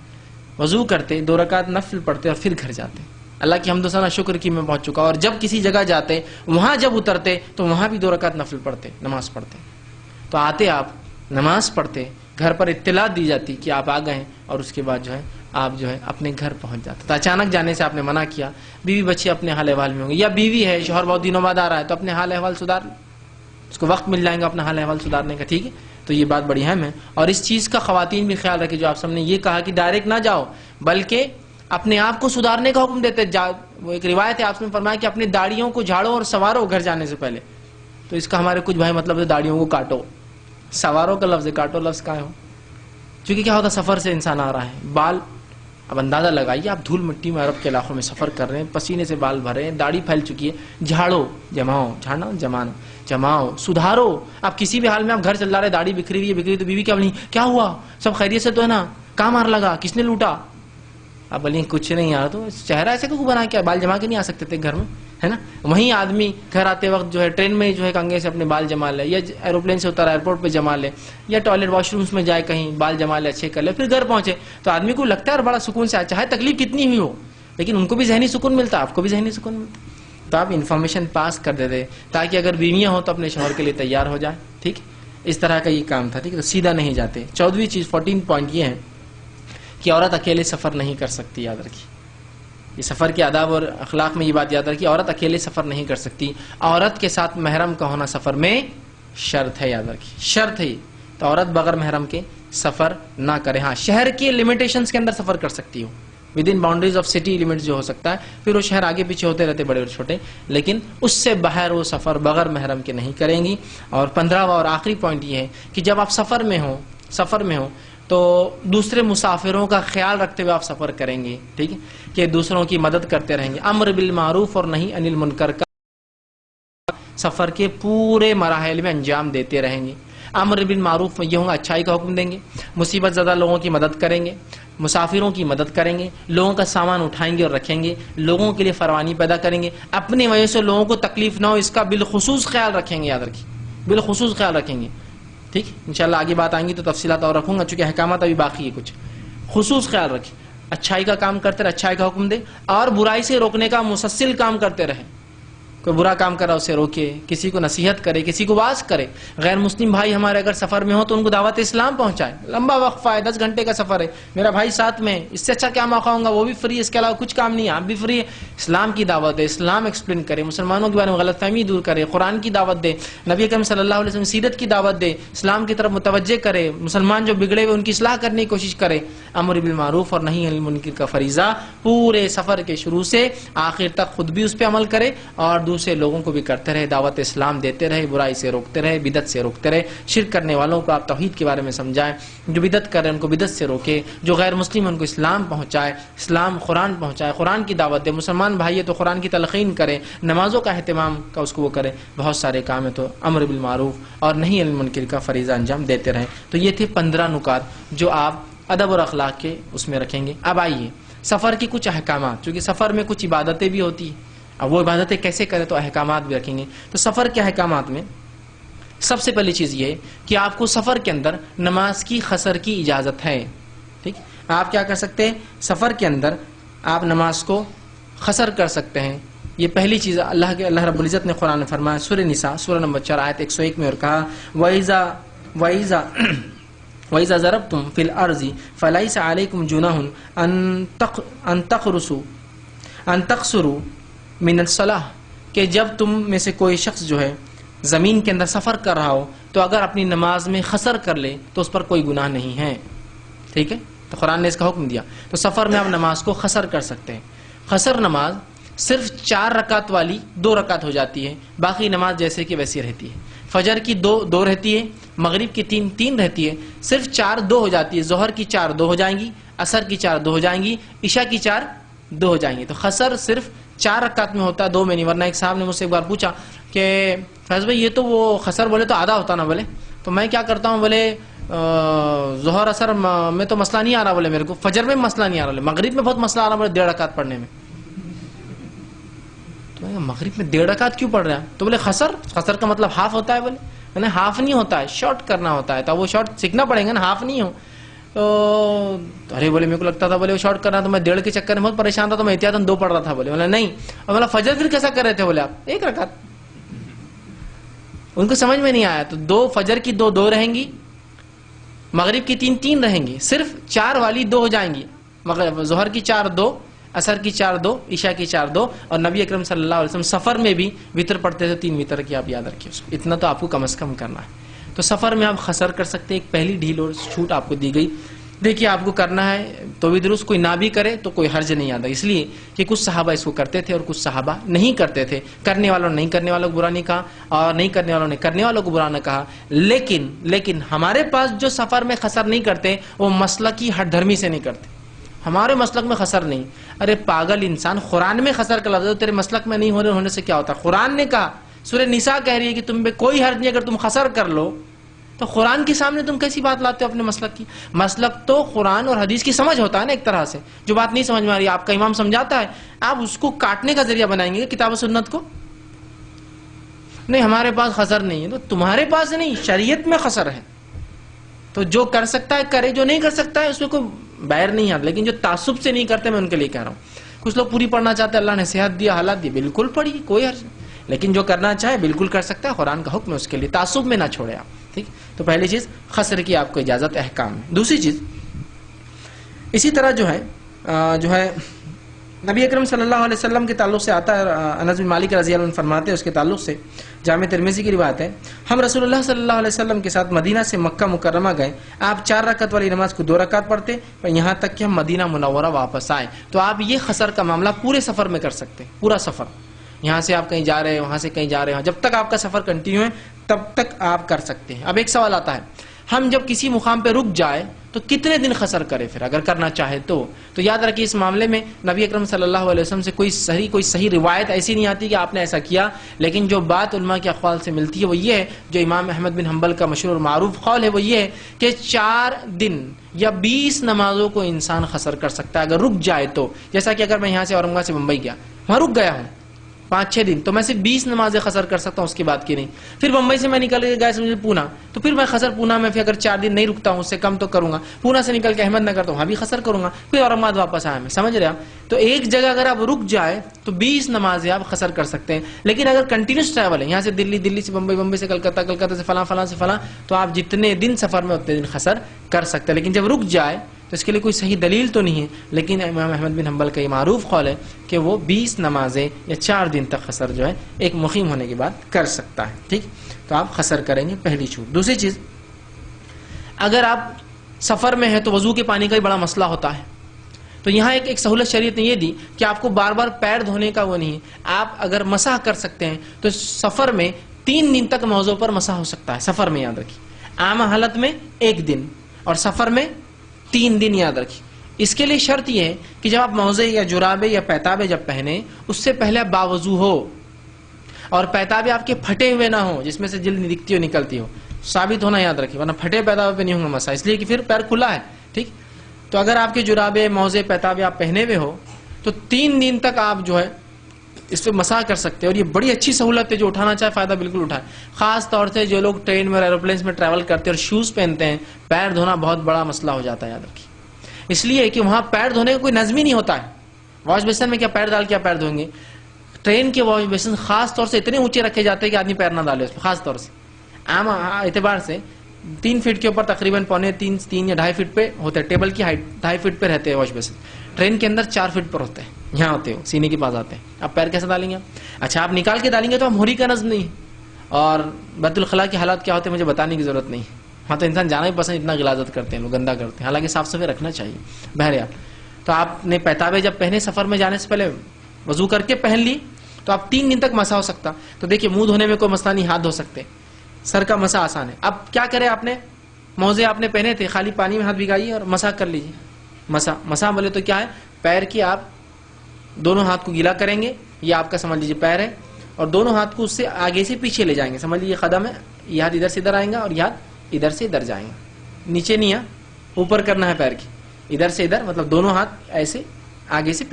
وضو کرتے, 2 رکعت نفل پڑھتے اور پھر گھر جاتے. اللہ کی حمد و ثنا شکر کی میں پہنچ چکا. اور جب کسی جگہ جاتے وہاں جب اترتے تو وہاں بھی 2 رکعت نفل پڑھتے, نماز پڑھتے. تو آتے آپ نماز پڑھتے, گھر پر اطلاع دی جاتی کہ آپ آ گئے ہیں اور اس کے بعد جو ہے آپ جو ہے اپنے گھر پہنچ جاتے. تو اچانک جانے سے آپ نے منع کیا. بیوی بچے اپنے حال احوال میں ہوں گے, یا بیوی ہے شوہر بہت دنوں بعد آ رہا ہے تو اپنے حال احوال سدھار لیں, اس کو وقت مل جائے گا اپنا حال احوال سدھارنے کا. ٹھیک ہے, تو یہ بات بڑی اہم ہے. اور اس چیز کا خواتین بھی خیال رکھے جو آپ سب نے یہ کہا کہ ڈائریکٹ نہ جاؤ بلکہ اپنے آپ کو سدھارنے کا حکم دیتے. وہ ایک روایت ہے آپ نے فرمایا کہ اپنے داڑھیوں کو جھاڑو اور سوارو گھر جانے سے پہلے. تو اس کا ہمارے کچھ بھائی مطلب ہے داڑھیوں کو کاٹو, سوارو کا لفظ ہے, کاٹو لفظ کا ہو. چونکہ کیا ہوتا سفر سے انسان آ رہا ہے, بال اب اندازہ لگائیے آپ دھول مٹی میں عرب کے علاقوں میں سفر کر رہے ہیں, پسینے سے بال بھر رہے ہیں, داڑھی پھیل چکی ہے, جھاڑو, جماؤ, جھاڑنا جمانا, جماؤ, سدھارو. آپ کسی بھی حال میں آپ گھر چل رہے, داڑھی بکھری ہوئی ہے, بکھری تو بیوی کیا بولی کیا ہوا, سب خیریت سے تو ہے نا, کہاں مار لگا, کس نے لوٹا. آپ بولیں کچھ نہیں یار, تو چہرہ ایسے کو بنا کے بال جما کے نہیں آ سکتے تھے گھر میں, ہے نا. وہیں آدمی گھر آتے وقت جو ہے ٹرین میں جو ہے کنگھے سے اپنے بال جما لے, یا ایروپلین سے اترا ایئرپورٹ پہ جما لے, یا ٹوائلٹ واش رومس میں جائے کہیں بال جما لے, اچھے کر لے, پھر گھر پہنچے. تو آدمی کو لگتا ہے اور بڑا سکون سے, چاہے تکلیف کتنی ہوئی ہو لیکن ان کو بھی ذہنی سکون ملتا, آپ کو بھی ذہنی سکون ملتا. تو آپ انفارمیشن پاس کر دیتے تاکہ اگر بیویاں ہوں تو اپنے شوہر کے لیے تیار ہو جائے. ٹھیک, اس طرح کا یہ کام تھا. ٹھیک ہے, تو سیدھا نہیں جاتے. 14ویں چیز 14 پوائنٹ یہ ہے کہ عورت اکیلے سفر نہیں کر سکتی. یاد رکھیے, یہ سفر کے آداب اور اخلاق میں یہ بات یاد رکھیے, عورت اکیلے سفر نہیں کر سکتی. عورت کے ساتھ محرم کا ہونا سفر میں شرط ہے. یاد رکھیے, شرط ہے. تو عورت بغیر محرم کے سفر نہ کرے. ہاں, شہر کے لمیٹیشنز کے اندر سفر کر سکتی ہو, with in boundaries of city limits جو ہو سکتا ہے, پھر وہ شہر آگے پیچھے ہوتے رہتے بڑے اور چھوٹے, لیکن اس سے باہر وہ سفر بغیر محرم کے نہیں کریں گی. اور 15واں اور آخری پوائنٹ یہ ہے کہ جب آپ سفر میں ہوں تو دوسرے مسافروں کا خیال رکھتے ہوئے آپ سفر کریں گے. ٹھیک ہے, کہ دوسروں کی مدد کرتے رہیں گے. امر بالمعروف اور نہیں انل منکر کا سفر کے پورے مراحل میں انجام دیتے رہیں گے. امر بالمعروف میں یہ ہوں گا اچھائی کا حکم دیں گے, مصیبت زدہ لوگوں کی مدد کریں گے, مسافروں کی مدد کریں گے, لوگوں کا سامان اٹھائیں گے اور رکھیں گے, لوگوں کے لیے فروانی پیدا کریں گے, اپنی وجہ سے لوگوں کو تکلیف نہ ہو اس کا بالخصوص خیال رکھیں گے. یاد رکھیے, بالخصوص خیال رکھیں گے. ٹھیک, انشاءاللہ آگے بات آئیں گی تو تفصیلات اور رکھوں گا, چونکہ احکامات ابھی باقی ہے کچھ. خصوص خیال رکھیں, اچھائی کا کام کرتے رہے, اچھائی کا حکم دے, اور برائی سے روکنے کا مسلسل کام کرتے رہے. کوئی برا کام کرا اسے روکے, کسی کو نصیحت کرے, کسی کو واعظ کرے. غیر مسلم بھائی ہمارے اگر سفر میں ہو تو ان کو دعوت اسلام پہنچائے. لمبا وقفہ ہے, 10 گھنٹے کا سفر ہے, میرا بھائی ساتھ میں, اس سے اچھا کیا موقع ہوں گا, وہ بھی فری, اس کے علاوہ کچھ کام نہیں ہے, آپ بھی فری ہے. اسلام کی دعوت دے, اسلام ایکسپلین کرے, مسلمانوں کے بارے میں غلط فہمی دور کرے, قرآن کی دعوت دے, نبی اکرم صلی اللہ علیہ وسلم سیرت کی دعوت دے, اسلام کی طرف متوجہ کرے, مسلمان جو بگڑے ہوئے ان کی اصلاح کرنے کی کوشش کرے. امر بالمعروف اور نہی عن المنکر کا فریضہ پورے سفر کے شروع سے آخر تک خود بھی اس پہ عمل کرے اور دوسرے لوگوں کو بھی کرتے رہے. دعوت اسلام دیتے رہے, برائی سے روکتے رہے, بدعت سے روکتے رہے. شرک کرنے والوں کو آپ توحید کے بارے میں سمجھائیں, جو بدعت کر رہے ہیں ان کو بدعت سے روکے, جو غیر مسلم ان کو اسلام پہنچائے, اسلام قرآن پہنچائے, قرآن کی دعوت دے. مسلمان بھائی ہے تو قرآن کی تلقین کرے, نمازوں کا اہتمام کا اس کو وہ کرے. بہت سارے کام ہے تو امر بالمعروف اور نہی عن المنکر کا فریضہ انجام دیتے رہیں. تو یہ تھے 15 نکات جو آپ ادب اور اخلاق کے اس میں رکھیں گے. اب آئیے سفر کی کچھ احکامات, چونکہ سفر میں کچھ عبادتیں بھی ہوتی ہیں, اب وہ عبادتیں کیسے کریں تو احکامات بھی رکھیں گے. تو سفر کے احکامات میں سب سے پہلی چیز یہ ہے کہ آپ کو سفر کے اندر نماز کی قصر کی اجازت ہے. ٹھیک, آپ کیا کر سکتے ہیں, سفر کے اندر آپ نماز کو قصر کر سکتے ہیں. یہ پہلی چیز اللہ رب العزت نے قرآن میں فرمایا, سورہ نساء سورہ نمبر 4 آیت 101 میں, اور کہا وَإِذَا ضَرَبْتُمْ فِي الْأَرْضِ فَلَيْسَ عَلَيْكُمْ جُنَاحٌ أَن تَقْصُرُوا مِنَ الصَّلَاةِ, کہ جب تم میں سے کوئی شخص جو ہے زمین کے اندر سفر کر رہا ہو تو اگر اپنی نماز میں قصر کر لے تو اس پر کوئی گناہ نہیں ہے. ٹھیک ہے, تو قرآن نے اس کا حکم دیا. تو سفر میں آپ نماز کو قصر کر سکتے ہیں. قصر نماز صرف 4 رکعت والی 2 رکعت ہو جاتی ہے, باقی نماز جیسے کہ ویسی رہتی ہے. فجر کی 2 رہتی ہے, مغرب کی 3 رہتی ہے, صرف 4 2 ہو جاتی ہے. ظہر کی 4 2 ہو جائیں گی, عصر کی 4 2 ہو جائیں گی, عشاء کی 4 2 ہو جائیں گی. تو قصر صرف 4 رکعت میں ہوتا ہے, 2 میں نہیں. ورنہ ایک صاحب نے مجھ سے ایک بار پوچھا کہ فیض بھائی یہ تو وہ قصر بولے تو آدھا ہوتا نا, بولے تو میں کیا کرتا ہوں, بولے ظہر عصر میں تو مسئلہ نہیں آ رہا, بولے میرے کو فجر میں مسئلہ نہیں آ رہا, مغرب میں بہت مسئلہ آ رہا, بولے 1.5 رکعت پڑھنے میں. تو مغرب میں 1.5 رکعت کیوں پڑھ رہا ہے, تو بولے قصر کا مطلب ہاف ہوتا ہے. بولے میں نے ہاف نہیں ہوتا ہے, شارٹ کرنا ہوتا ہے, تو وہ شارٹ سیکھنا پڑے گا نا, ہاف نہیں ہو. تو ارے بولے میرے کو لگتا تھا بولے وہ شارٹ کرنا, تو میں 1.5 کے چکر میں بہت پریشان تھا, تو میں احتیاطاً 2 پڑھ رہا تھا. بولے نہیں, اور بولا فجر پھر کیسا کر رہے تھے, بولے آپ 1 رکعت. ان کو سمجھ میں نہیں آیا. تو 2 فجر کی 2 رہیں گی, مغرب کی 3 رہیں گی, صرف 4 والی 2 ہو جائیں گی. ظہر کی 4 2, عصر کی 4 2, عشاء کی 4 2. اور نبی اکرم صلی اللہ علیہ وسلم سفر میں بھی وتر پڑھتے تھے, 3 وتر کی, آپ یاد رکھیے اس کو. اتنا تو آپ کو کم از کم کرنا ہے. تو سفر میں آپ قصر کر سکتے ہیں. ایک پہلی ڈھیل اور چھوٹ آپ کو دی گئی. دیکھیے آپ کو کرنا ہے تو بھی درست, کوئی نہ بھی کرے تو کوئی حرج نہیں آتا, اس لیے کہ کچھ صحابہ اس کو کرتے تھے اور کچھ صحابہ نہیں کرتے تھے. کرنے والوں نے نہیں کرنے والوں کو برا نہیں کہا, اور نہیں کرنے والوں نے کرنے والوں کو برا نہ کہا. لیکن ہمارے پاس جو سفر میں قصر نہیں کرتے وہ مسلکی ہٹ دھرمی سے نہیں کرتے. ہمارے مسلک میں قصر نہیں. ارے پاگل انسان, قرآن میں قصر کا لفظ ہے, تیرے مسلک میں نہیں ہونے سے کیا ہوتا ہے. قرآن نے کہا, سورہ نساء کہہ رہی ہے کہ تم پہ کوئی حرج نہیں اگر تم قصر کر لو. تو قرآن کے سامنے تم کیسی بات لاتے ہو اپنے مسلک کی. مسلک تو قرآن اور حدیث کی سمجھ ہوتا ہے نا ایک طرح سے. جو بات نہیں سمجھ میں آ رہی, آپ کا امام سمجھاتا ہے, آپ اس کو کاٹنے کا ذریعہ بنائیں گے کتاب و سنت کو. نہیں ہمارے پاس قصر نہیں ہے, تو تمہارے پاس نہیں, شریعت میں قصر ہے. تو جو کر سکتا ہے کرے, جو نہیں کر سکتا ہے اس میں کوئی بیر نہیں آتا. لیکن جو تعصب سے نہیں کرتے, میں ان کے لیے کہہ رہا ہوں. کچھ لوگ پوری پڑھنا چاہتے ہیں, اللہ نے صحت دیا, حالات دی, بالکل پڑھی, کوئی حرج نہیں. لیکن جو کرنا چاہے بالکل کر سکتا ہے, قرآن کا حکم ہے اس کے لیے, تعصب میں نہ چھوڑے آپ. ٹھیک, تو پہلی چیز قصر کی آپ کو اجازت احکام ہے. دوسری چیز اسی طرح جو ہے نبی اکرم صلی اللہ علیہ وسلم کے تعلق سے آتا ہے. انس بن مالک رضی اللہ عنہ فرماتے ہیں, اس کے تعلق سے جامع ترمذی کی روایت ہے, ہم رسول اللہ صلی اللہ علیہ وسلم کے ساتھ مدینہ سے مکہ مکرمہ گئے. آپ 4 رکعت والی نماز کو 2 رکعت پڑھتے, اور یہاں تک کہ ہم مدینہ منورہ واپس آئے. تو آپ یہ قصر کا معاملہ پورے سفر میں کر سکتے ہیں. پورا سفر, یہاں سے آپ کہیں جا رہے ہیں, وہاں سے کہیں جا رہے ہیں, جب تک آپ کا سفر کنٹینیو ہے تب تک آپ کر سکتے ہیں. اب ایک سوال آتا ہے, ہم جب کسی مقام پہ رک جائے تو کتنے دن قصر کرے پھر اگر کرنا چاہے تو یاد رکھیے اس معاملے میں نبی اکرم صلی اللہ علیہ وسلم سے کوئی صحیح روایت ایسی نہیں آتی کہ آپ نے ایسا کیا، لیکن جو بات علماء کے اقوال سے ملتی ہے وہ یہ ہے، جو امام احمد بن حنبل کا مشہور اور معروف قول ہے وہ یہ ہے کہ 4 دن یا 20 نمازوں کو انسان قصر کر سکتا ہے اگر رک جائے تو. جیسا کہ اگر میں یہاں سے اورنگ آباد سے ممبئی گیا، وہاں رک گیا ہوں 5-6 دن، تو میں صرف 20 نمازیں قصر کر سکتا ہوں، اس کے بعد کی نہیں. پھر ممبئی سے میں نکل کے گیا سمجھے پونا، تو پھر میں قصر پونا میں پھر اگر 4 دن نہیں رکتا ہوں، اس سے کم تو کروں گا. پونا سے نکل کے احمد نگر تو وہاں بھی قصر کروں گا، پھر اورنگ آباد واپس آیا میں. سمجھ رہے آپ؟ تو ایک جگہ اگر آپ رک جائے تو 20 نمازیں آپ قصر کر سکتے ہیں. لیکن اگر کنٹینیوس ٹریول ہے، یہاں سے دلی، دلی سے بمبئی، بمبئی سے کلکتہ، کلکتہ سے فلاں، فلاں سے فلاں، تو آپ جتنے دن سفر میں اتنے دن قصر کر سکتے ہیں. لیکن جب رک جائے تو اس کے لیے کوئی صحیح دلیل تو نہیں ہے، لیکن امام احمد بن حنبل کا یہ معروف قول ہے کہ وہ 20 نمازیں یا 4 دن تک قصر جو ہے ایک مقیم ہونے کے بعد کر سکتا ہے. ٹھیک، تو آپ قصر کریں گے، پہلی چھوٹ. دوسری چیز، اگر آپ سفر میں ہیں تو وضو کے پانی کا ہی بڑا مسئلہ ہوتا ہے. تو یہاں ایک سہولت شریعت نے یہ دی کہ آپ کو بار بار پیر دھونے کا وہ نہیں ہے. آپ اگر مسح کر سکتے ہیں تو سفر میں 3 دن تک موضوع پر مسح ہو سکتا ہے. سفر میں یاد رکھیے، عام حالت میں 1 دن اور سفر میں 3 دن یاد رکھیے. اس کے لیے شرط یہ ہے کہ جب آپ موزے یا جرابے یا پیتابے جب پہنے اس سے پہلے آپ باوضو ہو، اور پیتابے آپ کے پھٹے ہوئے نہ ہو جس میں سے جلد دکھتی ہو نکلتی ہو، ثابت ہونا یاد رکھیے، ورنہ پھٹے پیتابے پہ نہیں ہوگا مسح، اس لیے کہ پھر پیر کھلا ہے. ٹھیک، تو اگر آپ کے جرابے، موزے، پیتابے آپ پہنے ہوئے ہو تو 3 دن تک آپ جو ہے اس پہ مسح کر سکتے ہیں. اور یہ بڑی اچھی سہولت ہے، جو اٹھانا چاہے فائدہ بالکل اٹھائے. خاص طور سے جو لوگ ٹرین میں اور ایروپلینس میں ٹریول کرتے ہیں اور شوز پہنتے ہیں، پیر دھونا بہت بڑا مسئلہ ہو جاتا ہے یاد رکھیے. اس لیے کہ وہاں پیر دھونے کا کوئی نظم ہی نہیں ہوتا ہے. واش بیسن میں کیا پیر ڈال کے پیر دھوئیں گے؟ ٹرین کے واش بیسن خاص طور سے اتنے اونچے رکھے جاتے ہیں کہ آدمی پیر نہ ڈالے اس میں. خاص طور سے عام اعتبار سے 3 فٹ کے اوپر تقریباً 3.25 یا 2.5 فٹ پہ ہوتے ہیں. ٹیبل کی ہائٹ 2.5 فٹ پہ رہتے ہیں واش بیسن. ٹرین کے اندر 4 فٹ پر ہوتے ہیں، یہاں ہوتے ہیں، سینے کے پاس آتے ہیں. آپ پیر کیسے ڈالیں گے؟ اچھا آپ نکال کے ڈالیں گے تو موہری کا نظم نہیں. اور بیت الخلاء کے حالات کیا ہوتے ہیں مجھے بتانے کی ضرورت نہیں. وہاں تو انسان جانا ہی پسند، اتنا غلاظت کرتے ہیں لوگ، گندا کرتے ہیں. حالانکہ صاف صفائی رکھنا چاہیے. بہرحال تو آپ نے پیتابے جب پہنے سفر میں جانے سے پہلے وضو کر کے پہن لی تو آپ 3 دن تک مسح ہو سکتا. تو دیکھیے منہ دھونے میں کوئی مسئلہ نہیں، ہاتھ دھو سکتے. سر کا مسح آسان ہے. اب کیا کرے، آپ نے موزے آپ نے پہنے تھے، خالی پانی میں ہاتھ بھگائیے اور مسح کر لیجیے. مسح بولے تو کیا ہے، پیر کی آپ دونوں ہاتھ کو گیلا کریں گے، یہ آپ کا سمجھ لیجیے پیر ہے، اور دونوں ہاتھ کو اس سے آگے سے پیچھے لے جائیں گے. سمجھ لیجیے قدم ہے، یہ ہاتھ ادھر سے ادھر آئیں گا اور یہ ہاتھ ادھر سے ادھر جائیں گا. نیچے نہیں ہے، اوپر کرنا ہے پیر کی، ادھر سے ادھر، مطلب دونوں ہاتھ ایسے آگے سے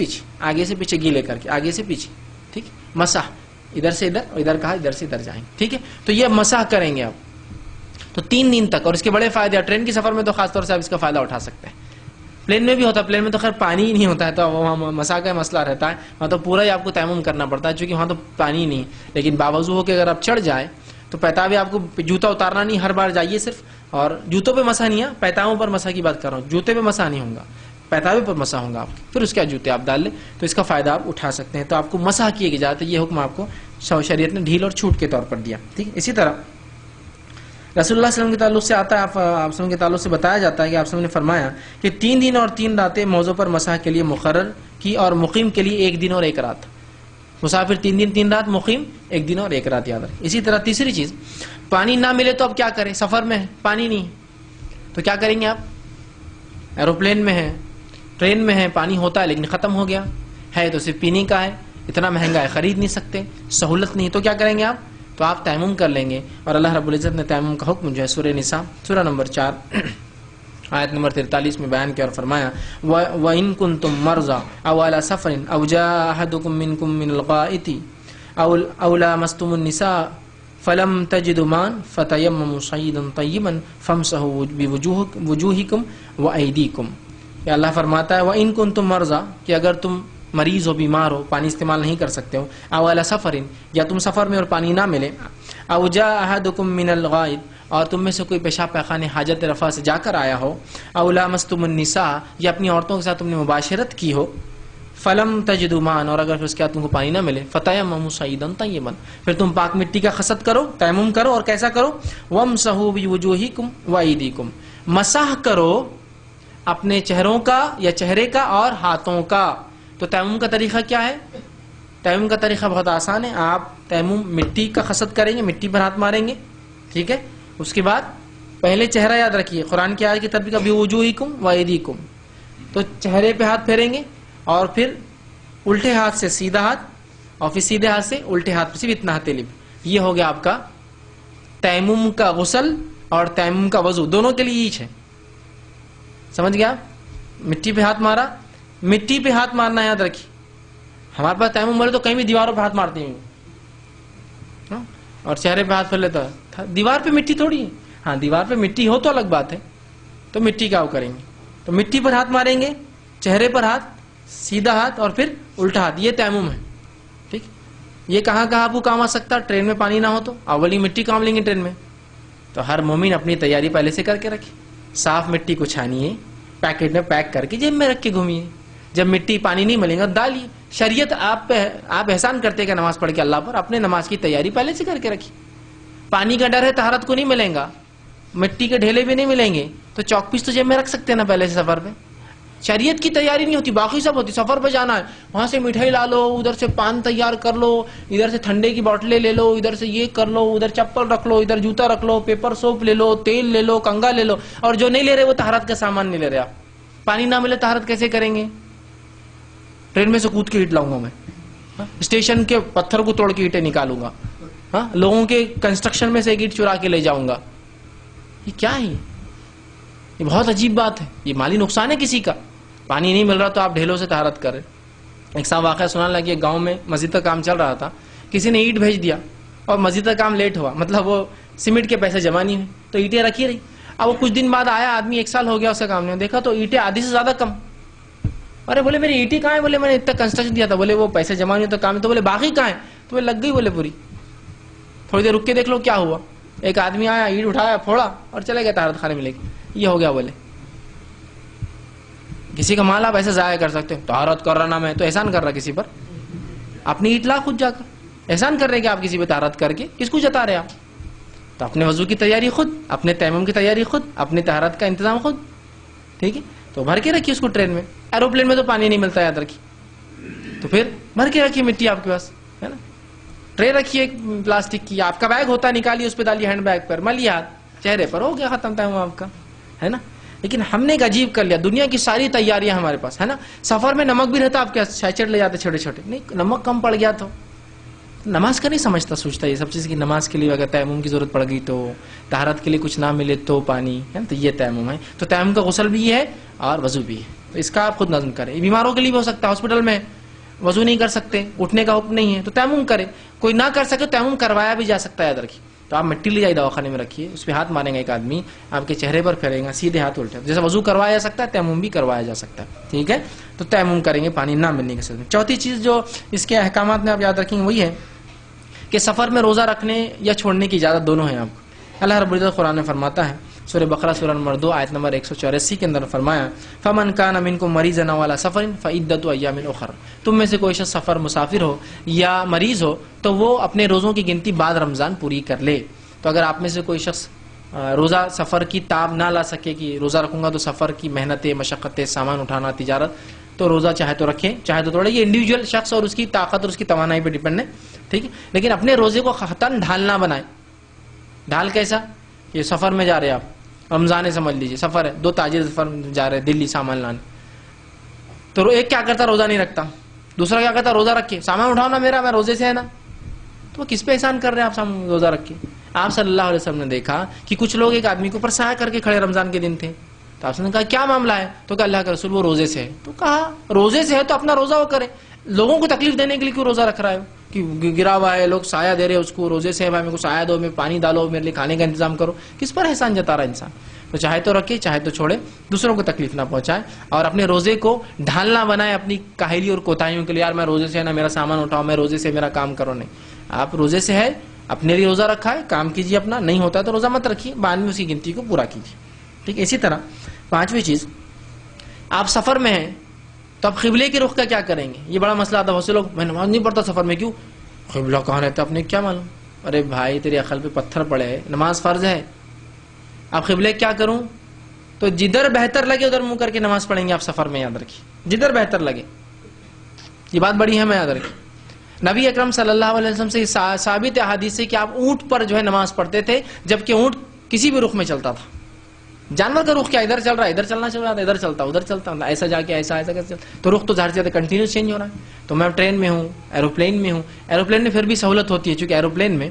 پیچھے گیلے کر کے آگے سے پیچھے. ٹھیک، مسح ادھر سے ادھر، اور ادھر کہا ادھر سے ادھر جائیں گے. ٹھیک ہے، تو یہ مسح کریں گے آپ تو 3 دن تک. اور اس کے بڑے فائدے ہیں. ٹرین کے سفر میں تو خاص طور سے آپ اس کا فائدہ اٹھا سکتے ہیں. پلین میں بھی ہوتا ہے، پلین میں تو خیر پانی ہی نہیں ہوتا ہے، تو وہاں مسح کا مسئلہ رہتا ہے، وہاں تو پورا ہی آپ کو تیمم کرنا پڑتا ہے چونکہ وہاں تو پانی ہی نہیں. لیکن باوضو ہو کے اگر آپ چڑھ جائیں تو پیتابے آپ کو جوتا اتارنا نہیں، ہر بار جائیے صرف. اور جوتوں پہ مسح نہیں ہے، پیتابوں پر مسح کی بات کر رہا ہوں. جوتے پہ مسح نہیں ہوگا، پیتابے پر مسح ہوگا آپ کے. پھر اس کے جوتے آپ ڈال لیں تو اس کا فائدہ آپ اٹھا سکتے ہیں. تو آپ کو مسح کیے کی جاتے، یہ حکم آپ کو شریعت نے ڈھیل اور چھوٹ کے طور پر دیا. ٹھیک، اسی طرح رسول اللہ صلی اللہ علیہ وسلم کے تعلق سے آتا ہے، آپ وسلم کے تعلق سے بتایا جاتا ہے کہ آپ وسلم نے فرمایا کہ 3 دن اور 3 راتیں موضوع پر مسح کے لیے مقرر کی، اور مقیم کے لیے 1 دن اور 1 رات. مسافر 3 دن 3 رات، مقیم 1 دن اور 1 رات یاد رکھیں. اسی طرح تیسری چیز، پانی نہ ملے تو اب کیا کریں؟ سفر میں ہے، پانی نہیں تو کیا کریں گے؟ آپ ایروپلین میں ہیں، ٹرین میں ہیں، پانی ہوتا ہے لیکن ختم ہو گیا ہے تو صرف پینے کا ہے، اتنا مہنگا ہے، خرید نہیں سکتے، سہولت نہیں، تو کیا کریں گے آپ؟ تو آپ تیمم کر لیں گے. اور اللہ رب العزت نے تیمم کا حکم جو ہے سورہ نساء سورہ نمبر 4 آیت نمبر 43 میں بیان کیا اور فرمایا وَإِن كُنتُم مَرْضَىٰ أَوْ عَلَىٰ سَفَرٍ أَوْ جَاءَ أَحَدُكُم مِّنكُم مِّنَ الْغَائِطِ أَوْ لَامَسْتُمُ النِّسَاءَ فَلَمْ تَجِدُوا مَاءً فَتَيَمَّمُوا صَعِيدًا طَيِّبًا فَامْسَحُوا بِوُجُوهِكُمْ وَأَيْدِيكُمْ. کہ اللہ فرماتا ہے وَإِن كُنتُم مَرْضَىٰ، کہ اگر تم مریض ہو، بیمار ہو، پانی استعمال نہیں کر سکتے ہو، او علی سفرین، یا تم سفر میں اور پانی نہ ملے، او جاء احدکم من الغائط، اور تم میں سے کوئی پیشاب پخانے حاجت رفع سے جا کر آیا ہو، او لامستم النساء، یا اپنی عورتوں کے ساتھ تم نے مباشرت کی ہو، فلم تجدوا ماء، اور اگر اس کے بعد تم کو پانی نہ ملے، فتیمموا صعیدا طیبا، پھر تم پاک مٹی کا قصد کرو، تیمم کرو، اور کیسا کرو؟ وامسحوا بوجوہکم وایدیکم، مسح کرو اپنے چہروں کا یا چہرے کا اور ہاتھوں کا. تو تیمم کا طریقہ کیا ہے؟ تیمم کا طریقہ بہت آسان ہے. آپ تیمم مٹی کا قصد کریں گے، مٹی پر ہاتھ ماریں گے، ٹھیک ہے، اس کے بعد پہلے چہرہ یاد رکھیے، قرآن کی آیت کی ترتیب کا بِوُجُوهِكُمْ وَأَيْدِيكُمْ، تو چہرے پہ ہاتھ پھیریں گے اور پھر الٹے ہاتھ سے سیدھا ہاتھ اور پھر سیدھے ہاتھ سے الٹے ہاتھ پہ صرف اتنا ہتھیلی پہ. یہ ہو گیا آپ کا تیمم کا غسل اور تیمم کا وضو، دونوں کے لیے ایچ ہے. سمجھ گیا؟ مٹی پہ ہاتھ مارا، مٹی پہ ہاتھ مارنا یاد رکھیے. ہمارے پاس تیمم بولے تو کہیں بھی دیواروں پہ ہاتھ مارتے ہیں اور چہرے پہ ہاتھ پھیر لیتا ہے. دیوار پہ مٹی تھوڑی ہے. ہاں دیوار پہ مٹی ہو تو الگ بات ہے، تو مٹی کا وہ کریں گے. تو مٹی پر ہاتھ ماریں گے، چہرے پر ہاتھ، سیدھا ہاتھ اور پھر الٹا ہاتھ. یہ تیمم ہے. ٹھیک، یہ کہاں کہاں آپ کو کام آ سکتا ہے؟ ٹرین میں پانی نہ ہو تو اولی مٹی کام لیں گے ٹرین میں. تو ہر مومن اپنی تیاری پہلے سے کر کے رکھے. صاف مٹی کو چھانیے، پیکٹ میں پیک کر کے جیب میں رکھ کے گھومیے. جب مٹی پانی نہیں ملے گا ڈالیے. شریعت آپ احسان کرتے کہ نماز پڑھ کے اللہ پر، اپنے نماز کی تیاری پہلے سے کر کے رکھیے. پانی کا ڈر ہے طہارت کو نہیں ملیں گا، مٹی کے ڈھیلے بھی نہیں ملیں گے، تو چوک پیس تو جیب میں رکھ سکتے ہیں نا پہلے سے. سفر پہ شریعت کی تیاری نہیں ہوتی، باقی سب ہوتی. سفر پہ جانا ہے، وہاں سے مٹھائی لا لو، ادھر سے پان تیار کر لو، ادھر سے ٹھنڈے کی بوتلیں لے لو، ادھر سے یہ کر لو، ادھر چپل رکھ لو، ادھر جوتا رکھ لو، پیپر سوپ لے لو، تیل لے لو، کنگا لے لو. اور جو نہیں لے رہے وہ طہارت کا سامان نہیں لے رہے. آپ پانی نہ ملے طہارت کیسے کریں گے؟ ٹرین میں سے کود کے اینٹ لاؤں گا میں، اسٹیشن کے پتھر کو توڑ کے اینٹیں نکالوں گا، لوگوں کے کنسٹرکشن میں سے ایک اینٹ چرا کے لے جاؤں گا. یہ کیا ہے؟ یہ بہت عجیب بات ہے. یہ مالی نقصان ہے کسی کا. پانی نہیں مل رہا تو آپ ڈھیلوں سے طہارت کریں. ایک صاحب واقعہ سنانے لگے، گاؤں میں مسجد کا کام چل رہا تھا، کسی نے اینٹ بھیج دیا اور مسجد کا کام لیٹ ہوا، مطلب وہ سیمنٹ کے پیسے جمع نہیں ہوئے تو اینٹیں رکھی رہی. اب وہ کچھ دن بعد آیا آدمی، 1 سال ہو گیا اس کا کام نہیں، دیکھا تو اینٹیں آدھی سے زیادہ کم. ارے بولے میری اینٹیں کہاں ہیں؟ بولے میں نے اتنا کنسٹرکشن دیا تھا. بولے وہ پیسے جمع نہیں ہوتا کام ہے. تو بولے باقی کہاں ہے؟ تو وہ لگ گئی. بولے پوری. تھوڑی دیر رک کے دیکھ لو کیا ہوا. ایک آدمی آیا، اینٹ اٹھایا، پھوڑا اور چلے گیا طہارت خانے میں لے کے. یہ ہو گیا. بولے کسی کا مال آپ ایسے ضائع کر سکتے ہو؟ طہارت کر رہا نا میں، تو احسان کر رہا کسی پر. اپنی اینٹ لا خود جا کر. احسان کر رہے کہ آپ کسی پہ طہارت کر کے کس کو جتا رہے آپ؟ تو اپنے وضو کی تیاری خود، اپنے تیمم کی تیاری خود، اپنی طہارت کا انتظام خود. ٹھیک ہے، تو بھر کے رکھیے اس کو. ٹرین میں، ایروپلین میں تو پانی نہیں ملتا یاد رکھیے، تو پھر بھر کے رکھیے مٹی آپ کے پاس ہے نا. ٹرے رکھیے پلاسٹک کی، آپ کا بیگ ہوتا ہے نکالیے، اس پہ ڈالیے ہینڈ بیگ پر، ملیے ہاتھ چہرے پر، ہو گیا ختم ٹائم آپ کا ہے نا. لیکن ہم نے ایک عجیب کر لیا، دنیا کی ساری تیاریاں ہمارے پاس ہے نا. سفر میں نمک بھی رہتا آپ کے سیچٹ لے جاتے چھوٹے چھوٹے، نہیں نمک کم پڑ گیا تو نماز کا نہیں سمجھتا، سوچتا یہ سب چیز کی نماز کے لیے اگر تیمم کی ضرورت پڑ گئی تو، طہارت کے لیے کچھ نہ ملے تو پانی ہے تو یہ تیمم ہے. تو تیمم کا غسل بھی ہے اور وضو بھی ہے، تو اس کا آپ خود نظم کریں. بیماروں کے لیے بھی ہو سکتا ہے، ہاسپٹل میں وضو نہیں کر سکتے، اٹھنے کا حکم نہیں ہے تو تیمم کرے. کوئی نہ کر سکے تیمم کروایا بھی جا سکتا ہے یاد رکھیے. تو آپ مٹی لے جائیے دواخانے میں رکھیے، اس پہ ہاتھ ماریں گا ایک آدمی، آپ کے چہرے پر پھیرے گا، سیدھے ہاتھ الٹے. جیسے وضو کروایا جا سکتا ہے تیمم بھی کروایا جا سکتا ہے. ٹھیک ہے، تو تیمم کریں گے پانی نہ ملنے کے سلسلے میں. چوتھی چیز جو اس کے احکامات میں آپ یاد رکھیں گے وہی ہے کہ سفر میں روزہ رکھنے یا چھوڑنے کی اجازت دونوں ہیں آپ کو. اللہ رب العزت قرآن میں فرماتا ہے، سورہ بقرہ سورہ نمبر 2 آیت نمبر 184 کے اندر فرمایا، فمن کان منکم مریضا او علی سفر فعدۃ ایام اخر. تم میں سے کوئی شخص سفر مسافر ہو یا مریض ہو تو وہ اپنے روزوں کی گنتی بعد رمضان پوری کر لے. تو اگر آپ میں سے کوئی شخص روزہ سفر کی تاب نہ لا سکے کہ روزہ رکھوں گا تو سفر کی محنتیں، مشقتیں، سامان اٹھانا، تجارت، تو روزہ چاہے تو رکھیں چاہے تو توڑے. یہ انڈیویجول شخص اور اس کی طاقت اور اس کی توانائی پہ ڈیپینڈ ہے. ٹھیک ہے، لیکن اپنے روزے کو ختم ڈھال نہ بنائیں. ڈھال کیسا؟ یہ سفر میں جا رہے آپ، رمضان ہے سمجھ لیجیے، سفر ہے، 2 تاجر سفر جا رہے دلی سامان لانے، تو ایک کیا کرتا روزہ نہیں رکھتا، دوسرا کیا کرتا روزہ رکھ کے سامان اٹھاؤ نا میرا، میں روزے سے ہے نا. تو کس پہ احسان کر رہے ہیں آپ سامان روزہ رکھ کے؟ آپ صلی اللہ علیہ وسلم نے دیکھا کہ کچھ لوگ ایک آدمی کے اوپر سایہ کر کے کھڑے رمضان کے دن تھے. تو آپ نے کہا کیا معاملہ ہے؟ تو کہا اللہ کا رسول وہ روزے سے ہے. تو کہا روزے سے ہے تو اپنا روزہ وہ کرے، لوگوں کو تکلیف دینے کے لیے کیوں روزہ رکھ رہا ہے؟ کہ گرا ہوا ہے، لوگ سایہ دے رہے اس کو، روزے سے ہے بھائی میرے کو سایہ دو، میں پانی ڈالو، میرے لیے کھانے کا انتظام کرو. کس پر احسان جتا رہا انسان؟ تو چاہے تو رکھے چاہے تو چھوڑے، دوسروں کو تکلیف نہ پہنچائے اور اپنے روزے کو ڈھالنا بنائے اپنی کاہلی اور کوتاہیوں کے لیے. یار میں روزے سے ہے نا، میرا سامان اٹھاؤ، میں روزے سے میرا کام کرو. نہیں، آپ روزے سے ہے، اپنے لیے روزہ رکھا ہے، کام کیجیے اپنا، نہیں ہوتا ہے تو روزہ مت رکھیے، بعد میں اس کی گنتی کو پورا کیجیے. ٹھیک ہے. اسی طرح 5ویں چیز، آپ سفر میں ہیں تو آپ قبلے کے رخ کا کیا کریں گے؟ یہ بڑا مسئلہ آتا ہے. بہت سے لوگ میں نماز نہیں پڑھتا سفر میں، کیوں؟ قبلہ کہاں رہتا اپنے کیا معلوم. ارے بھائی تیری عقل پہ پتھر پڑے ہے، نماز فرض ہے. آپ قبلے کیا کروں؟ تو جدھر بہتر لگے ادھر منہ کر کے نماز پڑھیں گے آپ سفر میں، یاد رکھیے جدھر بہتر لگے. یہ بات بڑی ہے، میں یاد رکھیے. نبی اکرم صلی اللہ علیہ وسلم سے ثابت احادیث سے کہ آپ اونٹ پر جو ہے نماز پڑھتے تھے، جبکہ اونٹ کسی بھی رخ میں چلتا تھا. جانور کا رخ کیا ادھر چل رہا ہے ادھر چلنا چل رہا ہے ادھر چلتا ادھر چلتا ایسا جا کے ایسا ایسا کیسے تو رخ تو ظاہر سے کنٹینیوس چینج ہو رہا ہے. تو میں ٹرین میں ہوں ایروپلین میں ہوں. ایروپلین میں پھر بھی سہولت ہوتی ہے چونکہ ایروپلین میں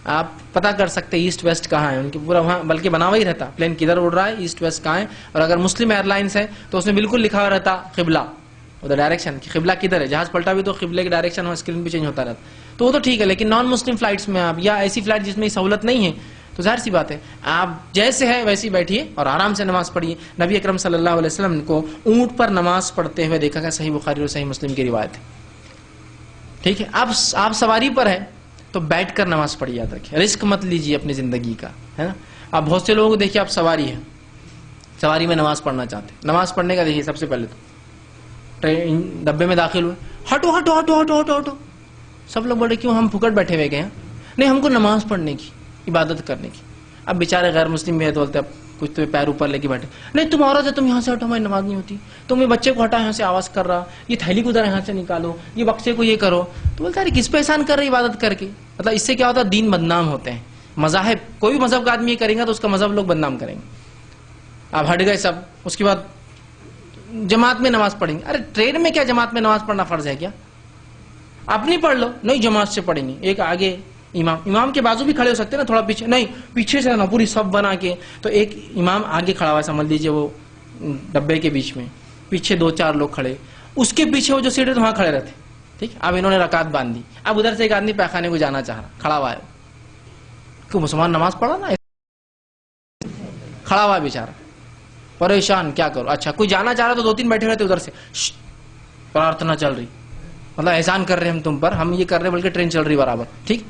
آپ پتہ کر سکتے ہیں ایسٹ ویسٹ کہاں ہے ان کی پورا وہاں بلکہ بنا ہوا ہی رہتا پلین کدھر اڑ رہا ہے ایسٹ ویسٹ کہاں ہے. اور اگر مسلم ایئر لائنس ہے تو اس میں بالکل لکھا ہوا رہتا قبلہ ادھر ڈائریکشن کہ قبلہ کدھر ہے. جہاز پلٹا بھی تو قبلے کی ڈائریکشن اسکرین پہ چینج ہوتا رہتا تو وہ تو ٹھیک ہے. لیکن نان مسلم فلائٹس میں آپ یا ایسی فلائٹ جس میں سہولت نہیں ہے تو ظاہر سی بات ہے آپ جیسے ہے ویسے بیٹھیے اور آرام سے نماز پڑھیے. نبی اکرم صلی اللہ علیہ وسلم کو اونٹ پر نماز پڑھتے ہوئے دیکھا گیا. صحیح بخاری اور صحیح مسلم کی روایت ہے. ٹھیک ہے. اب آپ سواری پر ہے تو بیٹھ کر نماز پڑھیے. یاد رکھیں رسک مت لیجیے اپنی زندگی کا ہے نا. آپ بہت سے لوگوں کو دیکھیے آپ سواری ہے سواری میں نماز پڑھنا چاہتے ہیں. نماز پڑھنے کا دیکھیے سب سے پہلے تو ٹرین ڈبے میں داخل ہوئے ہٹو ہٹو ہٹو ہٹو ہٹو ہٹو سب لوگ بولے کیوں ہم پھکٹ بیٹھے ہوئے گئے ہیں نہیں ہم کو نماز پڑھنے کی عبادت کرنے کی. اب بیچارے غیر مسلم بھی ہے تو بولتے اب کچھ تو پیر اوپر لے کے بیٹھے نہیں تم عورت ہے تم یہاں سے ہٹو ہماری نماز نہیں ہوتی. تم یہ بچے کو ہٹا یہاں سے آواز کر رہا یہ تھیلی کو ذرا یہاں سے نکالو یہ بچے کو یہ کرو. تو بولتا ہے کس پہ احسان کر رہے عبادت کر کے. مطلب اس سے کیا ہوتا ہے دین بدنام ہوتے ہیں. مذاہب کوئی بھی مذہب کا آدمی یہ کرے گا تو اس کا مذہب لوگ بدنام کریں گے. آپ ہٹ گئے سب اس کے بعد جماعت میں نماز پڑھیں گے. ارے ٹرین میں کیا جماعت میں نماز پڑھنا فرض ہے کیا. آپ نہیں پڑھ لو نہیں جماعت سے پڑھیں گے. ایک آگے امام کے بازو بھی کھڑے ہو سکتے ہیں نا تھوڑا پیچھے نہیں پیچھے سے نا پوری صف بنا کے. تو ایک امام آگے کھڑا ہوا ہے سمجھ لیجیے وہ ڈبے کے بیچ میں پیچھے 2-4 لوگ کھڑے اس کے پیچھے وہ جو سیٹ ہے وہاں کھڑے رہتے. ٹھیک. اب انہوں نے رکعت باندھ دی. اب ادھر سے ایک آدمی پیخانے کو جانا چاہ رہا کھڑا ہوا ہے کہ مسلمان نماز پڑھا نا کھڑا ہوا ہے بیچارہ پریشان کیا کرو. اچھا کوئی جانا چاہ رہا تو 2-3 بیٹھے رہتے ادھر سے پرارتھنا چل رہی مطلب احسان کر رہے ہیں ہم تم پر ہم یہ کر رہے ہیں بلکہ ٹرین چل رہی برابر. ٹھیک.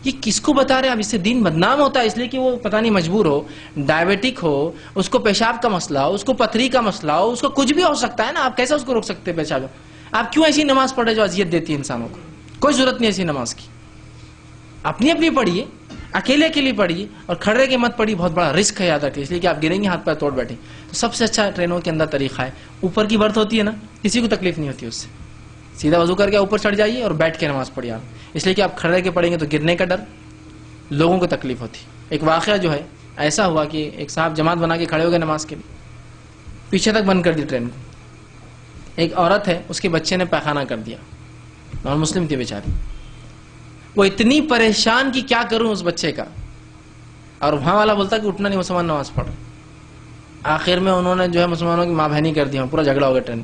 یہ کس کو بتا رہے ہیں. اب اس سے دین بدنام ہوتا ہے اس لیے کہ وہ پتہ نہیں مجبور ہو ڈائبیٹک ہو اس کو پیشاب کا مسئلہ ہو اس کو پتھری کا مسئلہ ہو اس کو کچھ بھی ہو سکتا ہے نا. آپ کیسے اس کو روک سکتے ہیں پیشاب. آپ کیوں ایسی نماز پڑھے جو اذیت دیتی ہے انسانوں کو. کوئی ضرورت نہیں ایسی نماز کی. اپنی اپنی پڑھیے اکیلے کے لیے پڑھیے اور کھڑے کے مت پڑھیے. بہت بڑا رسک ہے یاد رکھیے اس لیے کہ آپ گریں گے ہاتھ پیر توڑ بیٹھیں. تو سب سے اچھا ٹرینوں کے اندر طریقہ ہے اوپر کی برتھ ہوتی ہے نا کسی کو تکلیف نہیں ہوتی اس سے. سیدھا وضو کر کے اوپر چڑھ جائیے اور بیٹھ کے نماز پڑھیے. اس لیے کہ آپ کھڑے کے پڑھیں گے تو گرنے کا ڈر لوگوں کو تکلیف ہوتی. ایک واقعہ جو ہے ایسا ہوا کہ ایک صاحب جماعت بنا کے کھڑے ہو گئے نماز کے لیے پیچھے تک بند کر دی ٹرین کو. ایک عورت ہے اس کے بچے نے پیخانہ کر دیا نان مسلم تھی بیچاری. وہ اتنی پریشان کہ کیا کروں اس بچے کا. اور وہاں والا بولتا کہ اٹھنا نہیں مسلمان نماز پڑھ. آخر میں انہوں نے جو ہے مسلمانوں کی ماں بہنی کر دیا. پورا جھگڑا ہو گیا ٹرین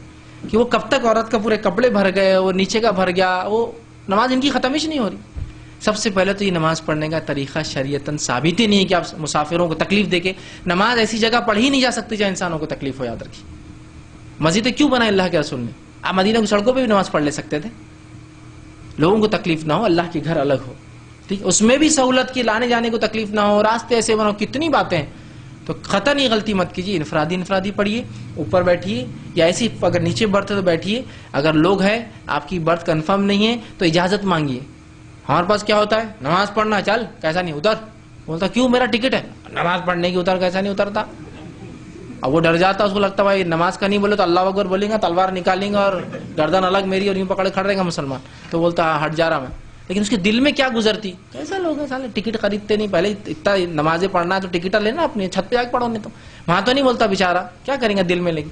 کہ وہ کب تک عورت کا پورے کپڑے بھر گئے وہ نیچے کا بھر گیا وہ نماز ان کی ختم ہی نہیں ہو رہی. سب سے پہلے تو یہ نماز پڑھنے کا طریقہ شریعتاً ثابت ہی نہیں ہے کہ آپ مسافروں کو تکلیف دے کے نماز ایسی جگہ پڑھی نہیں جا سکتی جہاں انسانوں کو تکلیف ہو. یاد رکھیے مسجدیں کیوں بنائے اللہ کے رسول نے. آپ مدینہ کی سڑکوں پہ بھی نماز پڑھ لے سکتے تھے لوگوں کو تکلیف نہ ہو اللہ کے گھر الگ ہو. ٹھیک. اس میں بھی سہولت کی لانے جانے کو تکلیف نہ ہو راستے ایسے بناؤ کتنی باتیں ہیں. تو قطعی غلطی مت کیجیے. انفرادی پڑھیے اوپر بیٹھیے یا ایسی اگر نیچے برتھ ہے تو بیٹھیے. اگر لوگ ہے آپ کی برتھ کنفرم نہیں ہے تو اجازت مانگیے. ہمارے پاس کیا ہوتا ہے نماز پڑھنا چل کیسا نہیں اتر. بولتا کیوں میرا ٹکٹ ہے نماز پڑھنے کی اتر کیسا نہیں اترتا. اب وہ ڈر جاتا اس کو لگتا بھائی نماز کا نہیں بولے تو اللہ اکبر بولیں گا تلوار نکالیں گا اور گردن الگ میری اور یوں پکڑے کھڑ رہے گا مسلمان. تو بولتا ہٹ جا رہا میں. لیکن اس کے دل میں کیا گزرتی کیسے لوگ ہیں سالے ٹکٹ خریدتے نہیں پہلے اتنا نمازیں پڑھنا ہے تو ٹکٹ لینا اپنی چھت پہ جا کے پڑھو. نہیں تو وہاں تو نہیں بولتا بیچارہ کیا کریں گا دل میں. لیکن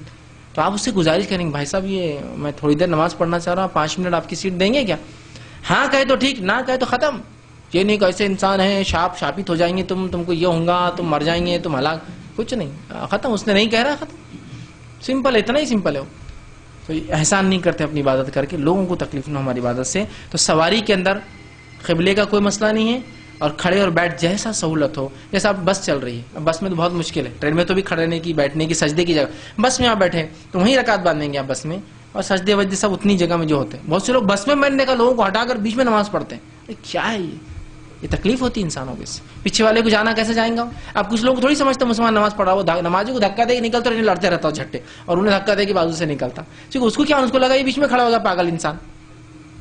تو آپ اس سے گزارش کریں گے بھائی صاحب یہ میں تھوڑی دیر نماز پڑھنا چاہ رہا ہوں 5 منٹ آپ کی سیٹ دیں گے کیا. ہاں کہے تو ٹھیک نہ کہے تو ختم. یہ نہیں کہ ایسے انسان ہیں شاپت ہو جائیں گے تم کو یہ ہوگا تم مر جائیں گے تم ہلاک کچھ نہیں ختم. اس نے نہیں کہہ رہا ختم. سمپل اتنا ہی سمپل ہے. تو احسان نہیں کرتے اپنی عبادت کر کے لوگوں کو تکلیف نہ ہماری عبادت سے. تو سواری کے اندر قبلے کا کوئی مسئلہ نہیں ہے اور کھڑے اور بیٹھ جیسا سہولت ہو. جیسا آپ بس چل رہی ہے اب بس میں تو بہت مشکل ہے. ٹرین میں تو بھی کھڑے رہنے کی بیٹھنے کی سجدے کی جگہ بس میں آپ بیٹھے تو وہیں رکعت باندھیں گے آپ بس میں اور سجدے وجدے سب اتنی جگہ میں جو ہوتے ہیں. بہت سے لوگ بس میں بیٹھنے کا لوگوں کو ہٹا کر بیچ میں نماز پڑھتے ہیں. کیا ہے یہ تکلیف ہوتی ہے انسانوں کے. پیچھے والے کو جانا کیسے جائیں گا. آپ کچھ لوگ تھوڑی سمجھتے مسلمان نماز پڑھا وہ نمازی کو دھکا دے کے نکلتا رہنے لڑتے رہتا جھٹے اور انہیں دھکا دے کے بازو سے نکلتا. کیونکہ اس کو کیا اس کو لگا یہ بیچ میں کھڑا ہوگا پاگل انسان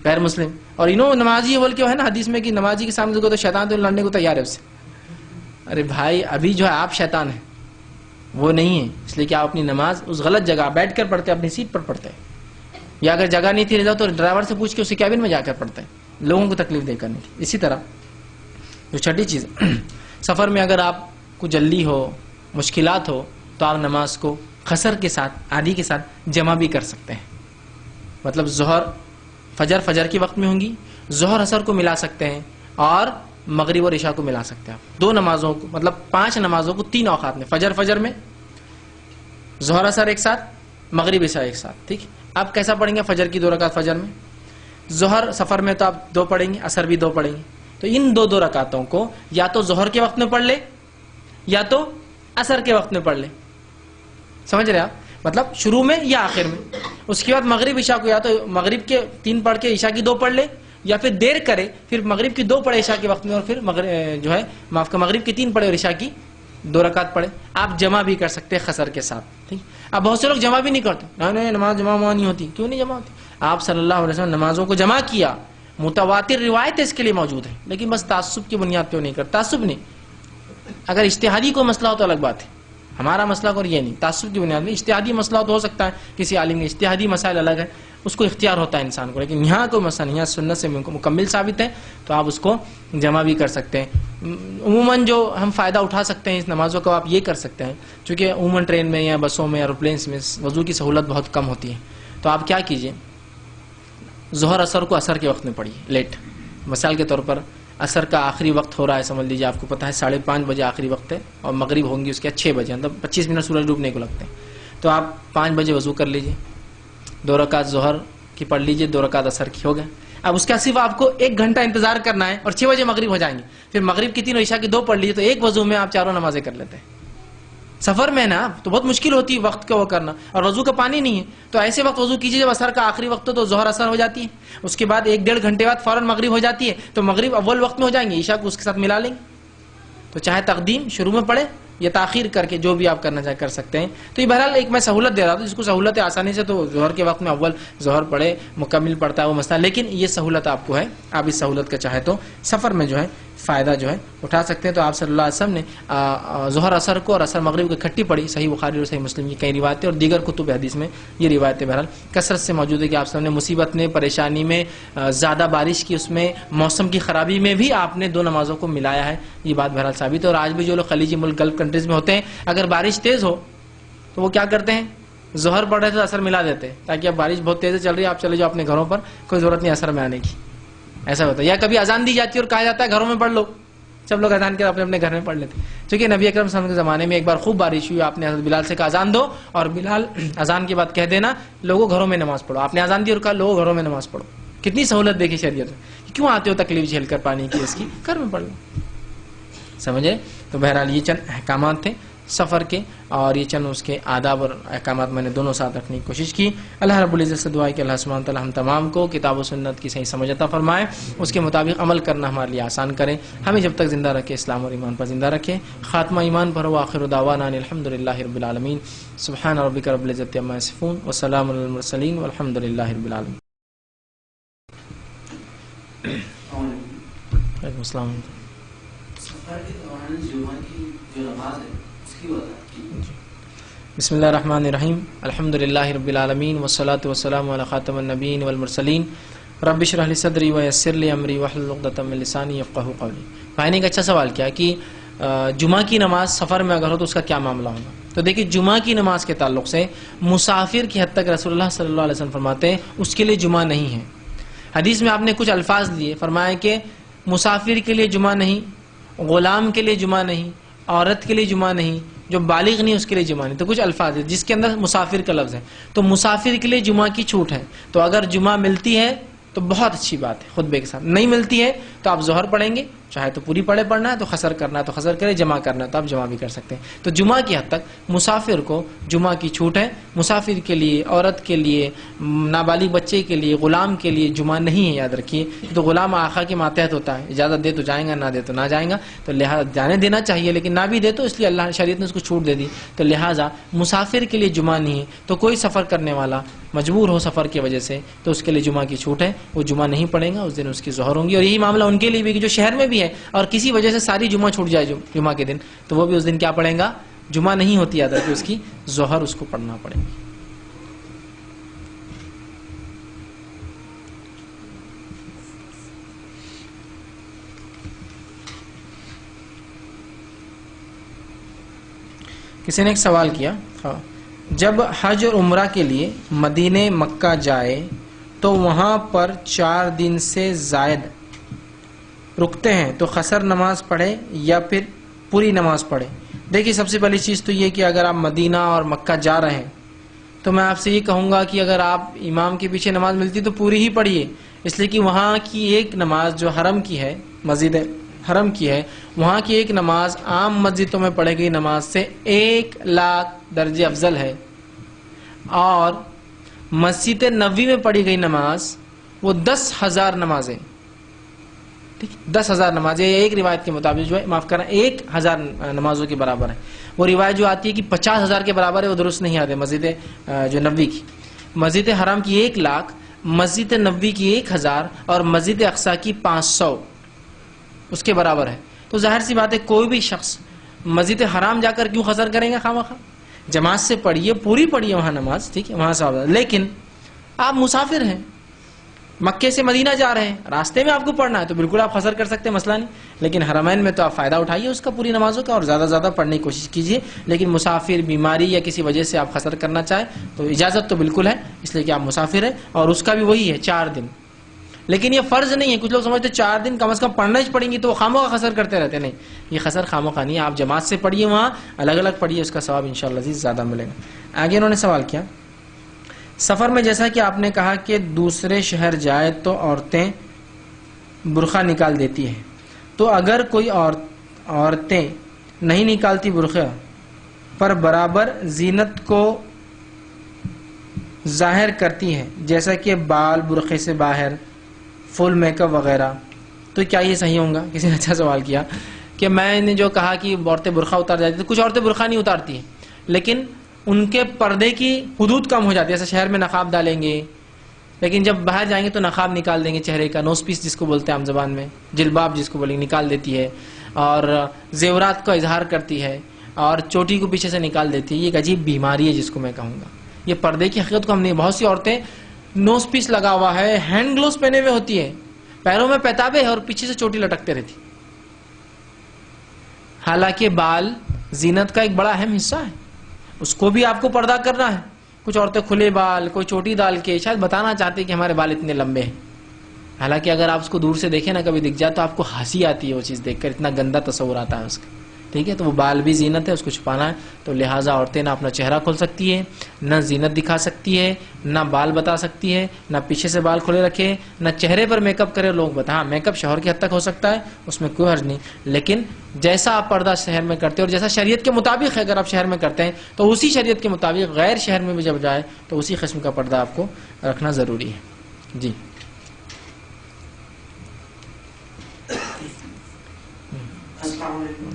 غیر مسلم. اور انہوں نمازی بول کے ہے نا حدیث میں کہ نمازی کے سامنے کو تو شیطان تو لڑنے کو تیار ہے اس سے. ارے بھائی ابھی جو ہے آپ شیطان ہیں وہ نہیں ہے. اس لیے کہ آپ اپنی نماز اس غلط جگہ بیٹھ کر پڑھتے اپنی سیٹ پر پڑھتے ہیں یا اگر جگہ نہیں تھی رہ جاؤ تو ڈرائیور سے پوچھ کے اسے کیبن میں جا کر پڑھتے ہیں لوگوں کو تکلیف دے کرنے کی. اسی طرح جو چھٹی چیز سفر میں اگر آپ کو جلدی ہو، مشکلات ہو، تو آپ نماز کو قصر کے ساتھ، آدھی کے ساتھ جمع بھی کر سکتے ہیں. مطلب ظہر فجر کے وقت میں ہوں گی، ظہر اثر کو ملا سکتے ہیں اور مغرب اور عشاء کو ملا سکتے ہیں. آپ 2 نمازوں کو، مطلب 5 نمازوں کو 3 اوقات میں، فجر میں، ظہر اثر ایک ساتھ، مغرب عشاء ایک ساتھ. ٹھیک. آپ کیسا پڑھیں گے؟ فجر کی 2 رکعت فجر میں، ظہر سفر میں تو آپ 2 پڑھیں گے، اثر بھی 2 پڑھیں گے. تو ان 2 رکعتوں کو یا تو ظہر کے وقت میں پڑھ لے یا تو اثر کے وقت میں پڑھ لے. سمجھ رہے آپ؟ مطلب شروع میں یا آخر میں. اس کے بعد مغرب عشاء کو یا تو مغرب کے 3 پڑھ کے عشاء کی 2 پڑھ لے، یا پھر دیر کرے، پھر مغرب کی 2 پڑھے عشاء کے وقت میں، اور پھر مغرب کی 3 پڑھے اور عشاء کی 2 رکعت پڑھے. آپ جمع بھی کر سکتے ہیں قصر کے ساتھ. ٹھیک. اب بہت سے لوگ جمع بھی نہیں کرتے، نہیں نماز جمع نہیں ہوتی. کیوں نہیں جمع ہوتی؟ آپ صلی اللہ علیہ وسلم نمازوں کو جمع کیا، متواتر روایت اس کے لیے موجود ہے، لیکن بس تعصب کی بنیاد پہ نہیں کرتا. تعصب نہیں، اگر اجتہادی کوئی مسئلہ ہو تو الگ بات ہے. ہمارا مسئلہ اور یہ نہیں، تعصب کی بنیاد میں. اجتہادی مسئلہ تو ہو سکتا ہے کسی عالم کے، اجتہادی مسائل الگ ہے، اس کو اختیار ہوتا ہے انسان کو. لیکن یہاں کوئی مسئلہ نہیں، یہاں سنت سے مکمل ثابت ہے، تو آپ اس کو جمع بھی کر سکتے ہیں. عموماً جو ہم فائدہ اٹھا سکتے ہیں اس نمازوں کا، آپ یہ کر سکتے ہیں، چونکہ عموماً ٹرین میں یا بسوں میں، ایروپلینس میں وضو کی سہولت بہت کم ہوتی ہے. تو آپ کیا کیجئے، ظہر اثر کو اثر کے وقت میں پڑھیے لیٹ. مثال کے طور پر اثر کا آخری وقت ہو رہا ہے، سمجھ لیجیے آپ کو پتہ ہے 5:30 بجے آخری وقت ہے، اور مغرب ہوں گی اس کے 6 بجے، مطلب 25 منٹ سورج ڈوبنے کو لگتے ہیں. تو آپ 5 بجے وضو کر لیجیے، 2 رکعت ظہر کی پڑھ لیجیے، 2 رکعت اثر کی، ہو گئے. اب اس کا صرف آپ کو 1 گھنٹہ انتظار کرنا ہے، اور 6 بجے مغرب ہو جائیں گے. پھر مغرب کی 3 اور عشاء کی 2 پڑھ لیجیے، تو ایک وضو میں آپ 4 نمازیں کر لیتے ہیں. سفر میں نا تو بہت مشکل ہوتی ہے وقت کا وہ کرنا، اور وضو کا پانی نہیں ہے، تو ایسے وقت وضو کیجیے جب اثر کا آخری وقت ہو، تو ظہر اثر ہو جاتی ہے. اس کے بعد 1-1.5 گھنٹے بعد فوراً مغرب ہو جاتی ہے، تو مغرب اول وقت میں ہو جائیں گے، عشاء کو اس کے ساتھ ملا لیں گے. تو چاہے تقدیم شروع میں پڑھے یا تاخیر کر کے، جو بھی آپ کرنا چاہے کر سکتے ہیں. تو یہ بہرحال ایک میں سہولت دے رہا ہوں، جس کو سہولت ہے آسانی سے تو ظہر کے وقت میں اول ظہر پڑھے، مکمل پڑھتا ہے وہ مسئلہ. لیکن یہ سہولت آپ کو ہے، آپ اس سہولت کا چاہے تو سفر میں جو ہے فائدہ جو ہے اٹھا سکتے ہیں. تو آپ صلی اللہ علیہ وسلم نے ظہر اثر کو اور اثر مغرب کو اکٹھی پڑھی. صحیح بخاری اور صحیح مسلم کی کئی روایتیں اور دیگر کتب حدیث میں یہ روایتیں بہرحال کثرت سے موجود ہے کہ آپ صلی اللہ علیہ وسلم نے مصیبت میں، پریشانی میں، زیادہ بارش کی اس میں، موسم کی خرابی میں بھی آپ نے 2 نمازوں کو ملایا ہے. یہ بات بہرحال ثابت ہے. اور آج بھی جو لوگ خلیجی ملک، گلف کنٹریز میں ہوتے ہیں، اگر بارش تیز ہو تو وہ کیا کرتے ہیں، ظہر پڑھ رہے تو اثر ملا دیتے ہیں، تاکہ اب بارش بہت تیز چل رہی ہے، آپ چلے جاؤ اپنے گھروں پر، کوئی ضرورت نہیں اثر میں آنے کی. ایسا ہوتا ہے. یا کبھی اذان دی جاتی ہے اور کہا جاتا ہے گھروں میں پڑھ لو، سب لوگ اذان کے اپنے اپنے گھر میں پڑھ لیتے. چونکہ نبی اکرم صلی اللہ علیہ وسلم کے زمانے میں ایک بار خوب بارش ہوئی، آپ نے حضرت بلال سے کہا اذان دو، اور بلال اذان کے بعد کہہ دینا لوگوں گھروں میں نماز پڑھو. آپ نے اذان دی اور کہا لوگوں گھروں میں نماز پڑھو. کتنی سہولت دیکھی شریعت میں. کیوں آتے ہو تکلیف جھیل کر پانی کی، اس کی گھر میں پڑھ لو. سمجھے؟ تو بہرحال یہ چند احکامات تھے سفر کے، اور یہ چند اس کے آداب اور احکامات میں نے دونوں ساتھ رکھنے کی کوشش کی. اللہ رب العزت سے دعا ہے کہ اللہ سبحانہ وتعالی ہم تمام کو کتاب و سنت کی صحیح سمجھ عطا فرمائے، اس کے مطابق عمل کرنا ہمارے لیے آسان کرے، ہمیں جب تک زندہ رکھے اسلام اور ایمان پر زندہ رکھے، خاتمہ ایمان پر ہو. آخر دعوانا الحمدللہ رب العالمین. سبحان ربک رب العزت عما یصفون وسلام علی المرسلین والحمدللہ رب العالمین. وعلیکم السلام. بسم اللہ الرحمن الرحیم. الحمدللہ رب العالمین والصلاة والسلام علی خاتم النبیین والمرسلین. رب اشرح لی صدری ویسر لی امری واحلل عقدۃ من لسانی یفقہوا قولی. بھائی نے ایک اچھا سوال کیا کہ جمعہ کی نماز سفر میں اگر ہو تو اس کا کیا معاملہ ہوگا. تو دیکھیے جمعہ کی نماز کے تعلق سے مسافر کی حد تک رسول اللہ صلی اللہ علیہ وسلم فرماتے ہیں اس کے لیے جمعہ نہیں ہے. حدیث میں آپ نے کچھ الفاظ لیے، فرمایا کہ مسافر کے لیے جمعہ نہیں، غلام کے لیے جمعہ نہیں، عورت کے لیے جمعہ نہیں، جو بالغ نہیں اس کے لیے جمعہ نہیں. تو کچھ الفاظ ہیں جس کے اندر مسافر کا لفظ ہے. تو مسافر کے لیے جمعہ کی چھوٹ ہے. تو اگر جمعہ ملتی ہے تو بہت اچھی بات ہے خطبے کے ساتھ، نہیں ملتی ہے تو آپ ظہر پڑھیں گے، چاہے تو پوری پڑھنا ہے تو قصر کرنا ہے تو قصر کرے، جمع کرنا ہے تو آپ جمع بھی کر سکتے ہیں. تو جمعہ کی حد تک مسافر کو جمعہ کی چھوٹ ہے. مسافر کے لیے، عورت کے لیے، نابالغ بچے کے لیے، غلام کے لیے جمعہ نہیں ہے، یاد رکھیے. تو غلام آقا کے ماتحت ہوتا ہے، اجازت دے تو جائیں گا، نہ دے تو نہ جائیں گا. تو لہٰذا جانے دینا چاہیے، لیکن نہ بھی دے تو اس لیے اللہ شریعت نے اس کو چھوٹ دے دی. تو لہٰذا مسافر کے لیے جمعہ نہیں ہے. تو کوئی سفر کرنے والا مجبور ہو سفر کی وجہ سے تو اس کے لیے جمعہ کی چھوٹ ہے، وہ جمعہ نہیں پڑھیں گا، اس دن اس کی ظہر ہوں گی. اور یہی معاملہ ان کے لیے بھی کہ جو شہر میں بھی ہے اور کسی وجہ سے ساری جمعہ چھوٹ جائے جمعہ کے دن، تو وہ بھی اس دن کیا پڑھیں گا، جمعہ نہیں ہوتی یاد رکھیں، اس کی ظہر اس کو پڑھنا پڑے گی. کسی نے ایک سوال کیا، جب حج اور عمرہ کے لیے مدینہ مکہ جائے تو وہاں پر 4 دن سے زائد رکتے ہیں تو قصر نماز پڑھے یا پھر پوری نماز پڑھے؟ دیکھیے سب سے پہلی چیز تو یہ کہ اگر آپ مدینہ اور مکہ جا رہے ہیں تو میں آپ سے یہ کہوں گا کہ اگر آپ امام کے پیچھے نماز ملتی تو پوری ہی پڑھیے، اس لیے کہ وہاں کی ایک نماز جو حرم کی ہے، مسجد حرم کی ہے، وہاں کی ایک نماز عام مسجدوں میں پڑھے گئی نماز سے 1,00,000 درجے افضل ہے، اور مسجد نبوی میں پڑھی گئی نماز وہ 10,000 نمازیں، ٹھیک، 10,000 نمازیں ایک روایت کے مطابق جو ہے، معاف کرنا 1,000 نمازوں کے برابر ہے۔ وہ روایت جو آتی ہے کہ 50,000 کے برابر ہے وہ درست نہیں آتے۔ مسجد جو نبوی کی، مسجد حرم کی 1,00,000، مسجد نبوی کی 1,000 اور مسجد اقصی کی 500 اس کے برابر ہے۔ تو ظاہر سی بات ہے کوئی بھی شخص مسجد حرام جا کر کیوں قصر کریں گے خواہ جماعت سے پڑھیے، پوری پڑھیے وہاں نماز، ٹھیک ہے، وہاں سے۔ لیکن آپ مسافر ہیں، مکے سے مدینہ جا رہے ہیں، راستے میں آپ کو پڑھنا ہے تو بالکل آپ قصر کر سکتے ہیں، مسئلہ نہیں، لیکن حرمین میں تو آپ فائدہ اٹھائیے اس کا پوری نمازوں کا اور زیادہ سے زیادہ پڑھنے کی کوشش کیجیے۔ لیکن مسافر، بیماری یا کسی وجہ سے آپ قصر کرنا چاہیں تو اجازت تو بالکل ہے، اس لیے کہ آپ مسافر ہیں، اور اس کا بھی وہی ہے 4 دن۔ لیکن یہ فرض نہیں ہے، کچھ لوگ سمجھتے 4 دن کم از کم پڑھنا ہی پڑیں گی تو وہ خامخواہ قصر کرتے رہتے، نہیں، یہ قصر خامخواہ نہیں ہے، آپ جماعت سے پڑھیے، وہاں الگ الگ پڑھیے، اس کا ثواب انشاءاللہ عزیز زیادہ ملے گا۔ آگے انہوں نے سوال کیا، سفر میں جیسا کہ آپ نے کہا کہ دوسرے شہر جائے تو عورتیں برقع نکال دیتی ہیں، تو اگر کوئی عورتیں نہیں نکالتی برقع پر برابر زینت کو ظاہر کرتی ہیں، جیسا کہ بال برقعے سے باہر، فل میک اپ وغیرہ، تو کیا یہ صحیح ہوں گا؟ کسی نے اچھا سوال کیا کہ میں نے جو کہا کہ عورتیں برقع اتار جاتی ہیں، کچھ عورتیں برقع نہیں اتارتی ہیں لیکن ان کے پردے کی حدود کم ہو جاتی ہے، جیسے شہر میں نقاب ڈالیں گے لیکن جب باہر جائیں گے تو نقاب نکال دیں گے، چہرے کا نوز پیس جس کو بولتے ہیں عام زبان میں، جلباب جس کو بولیں گے، نکال دیتی ہے، اور زیورات کا اظہار کرتی ہے، اور چوٹی کو پیچھے سے نکال دیتی ہے۔ یہ ایک عجیب بیماری ہے جس کو میں کہوں گا، یہ پردے کی حقیقت کو ہم نہیں، بہت سی عورتیں نوز پیس لگا ہوا ہے، ہینڈ گلوز پہنے ہوئے ہوتی ہے، پیروں میں پیتابے ہے اور پیچھے سے چوٹی لٹکتے رہتی، حالانکہ بال زینت کا ایک بڑا اہم حصہ ہے، اس کو بھی آپ کو پردہ کرنا ہے۔ کچھ عورتیں کھلے بال، کوئی چوٹی ڈال کے شاید بتانا چاہتے کہ ہمارے بال اتنے لمبے ہیں، حالانکہ اگر آپ اس کو دور سے دیکھیں نا، کبھی دکھ جائے تو آپ کو ہنسی آتی ہے وہ چیز دیکھ کر، اتنا گندا تصور آتا ہے اس کا، ٹھیک ہے۔ تو وہ بال بھی زینت ہے، اس کو چھپانا ہے، تو لہٰذا عورتیں نہ اپنا چہرہ کھول سکتی ہے، نہ زینت دکھا سکتی ہے، نہ بال بتا سکتی ہے، نہ پیچھے سے بال کھلے رکھے، نہ چہرے پر میک اپ کرے۔ لوگ بتا، ہاں میک اپ شوہر کی حد تک ہو سکتا ہے، اس میں کوئی حرج نہیں، لیکن جیسا آپ پردہ شہر میں کرتے ہیں اور جیسا شریعت کے مطابق ہے، اگر آپ شہر میں کرتے ہیں تو اسی شریعت کے مطابق غیر شہر میں بھی جب جائے تو اسی قسم کا پردہ آپ کو رکھنا ضروری ہے۔ جی السلام علیکم۔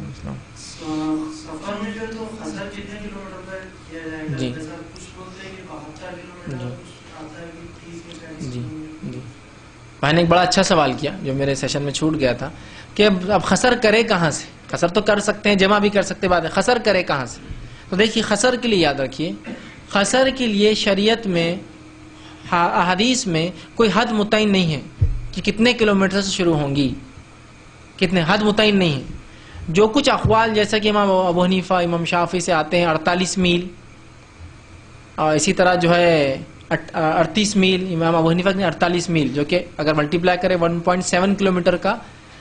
سفر میں جو تو قصر کتنے کلومیٹر پر کیا جائے گا؟ جی جیسا کچھ بولتے ہیں کہ 72 کلومیٹر، کچھ آتا ہے کہ 30 یا 35 جی کلومیٹر۔ جی میں نے ایک بڑا اچھا سوال کیا جو میرے سیشن میں چھوٹ گیا تھا کہ اب قصر کرے کہاں سے؟ قصر تو کر سکتے ہیں، جمع بھی کر سکتے، بات ہے قصر کرے کہاں سے؟ تو دیکھیے قصر کے لیے یاد رکھیے، قصر کے لیے شریعت میں، احادیث میں کوئی حد متعین نہیں ہے کہ کتنے کلومیٹر سے شروع ہوں گی، کتنے، حد متعین نہیں ہے۔ جو کچھ اقوال جیسا کہ امام ابو حنیفہ، امام شافعی سے آتے ہیں 48 میل، اور اسی طرح جو ہے 38 میل، امام ابو حنیفہ نے 48 میل، جو کہ اگر ملٹیپلائی کرے 1.7 کلومیٹر کا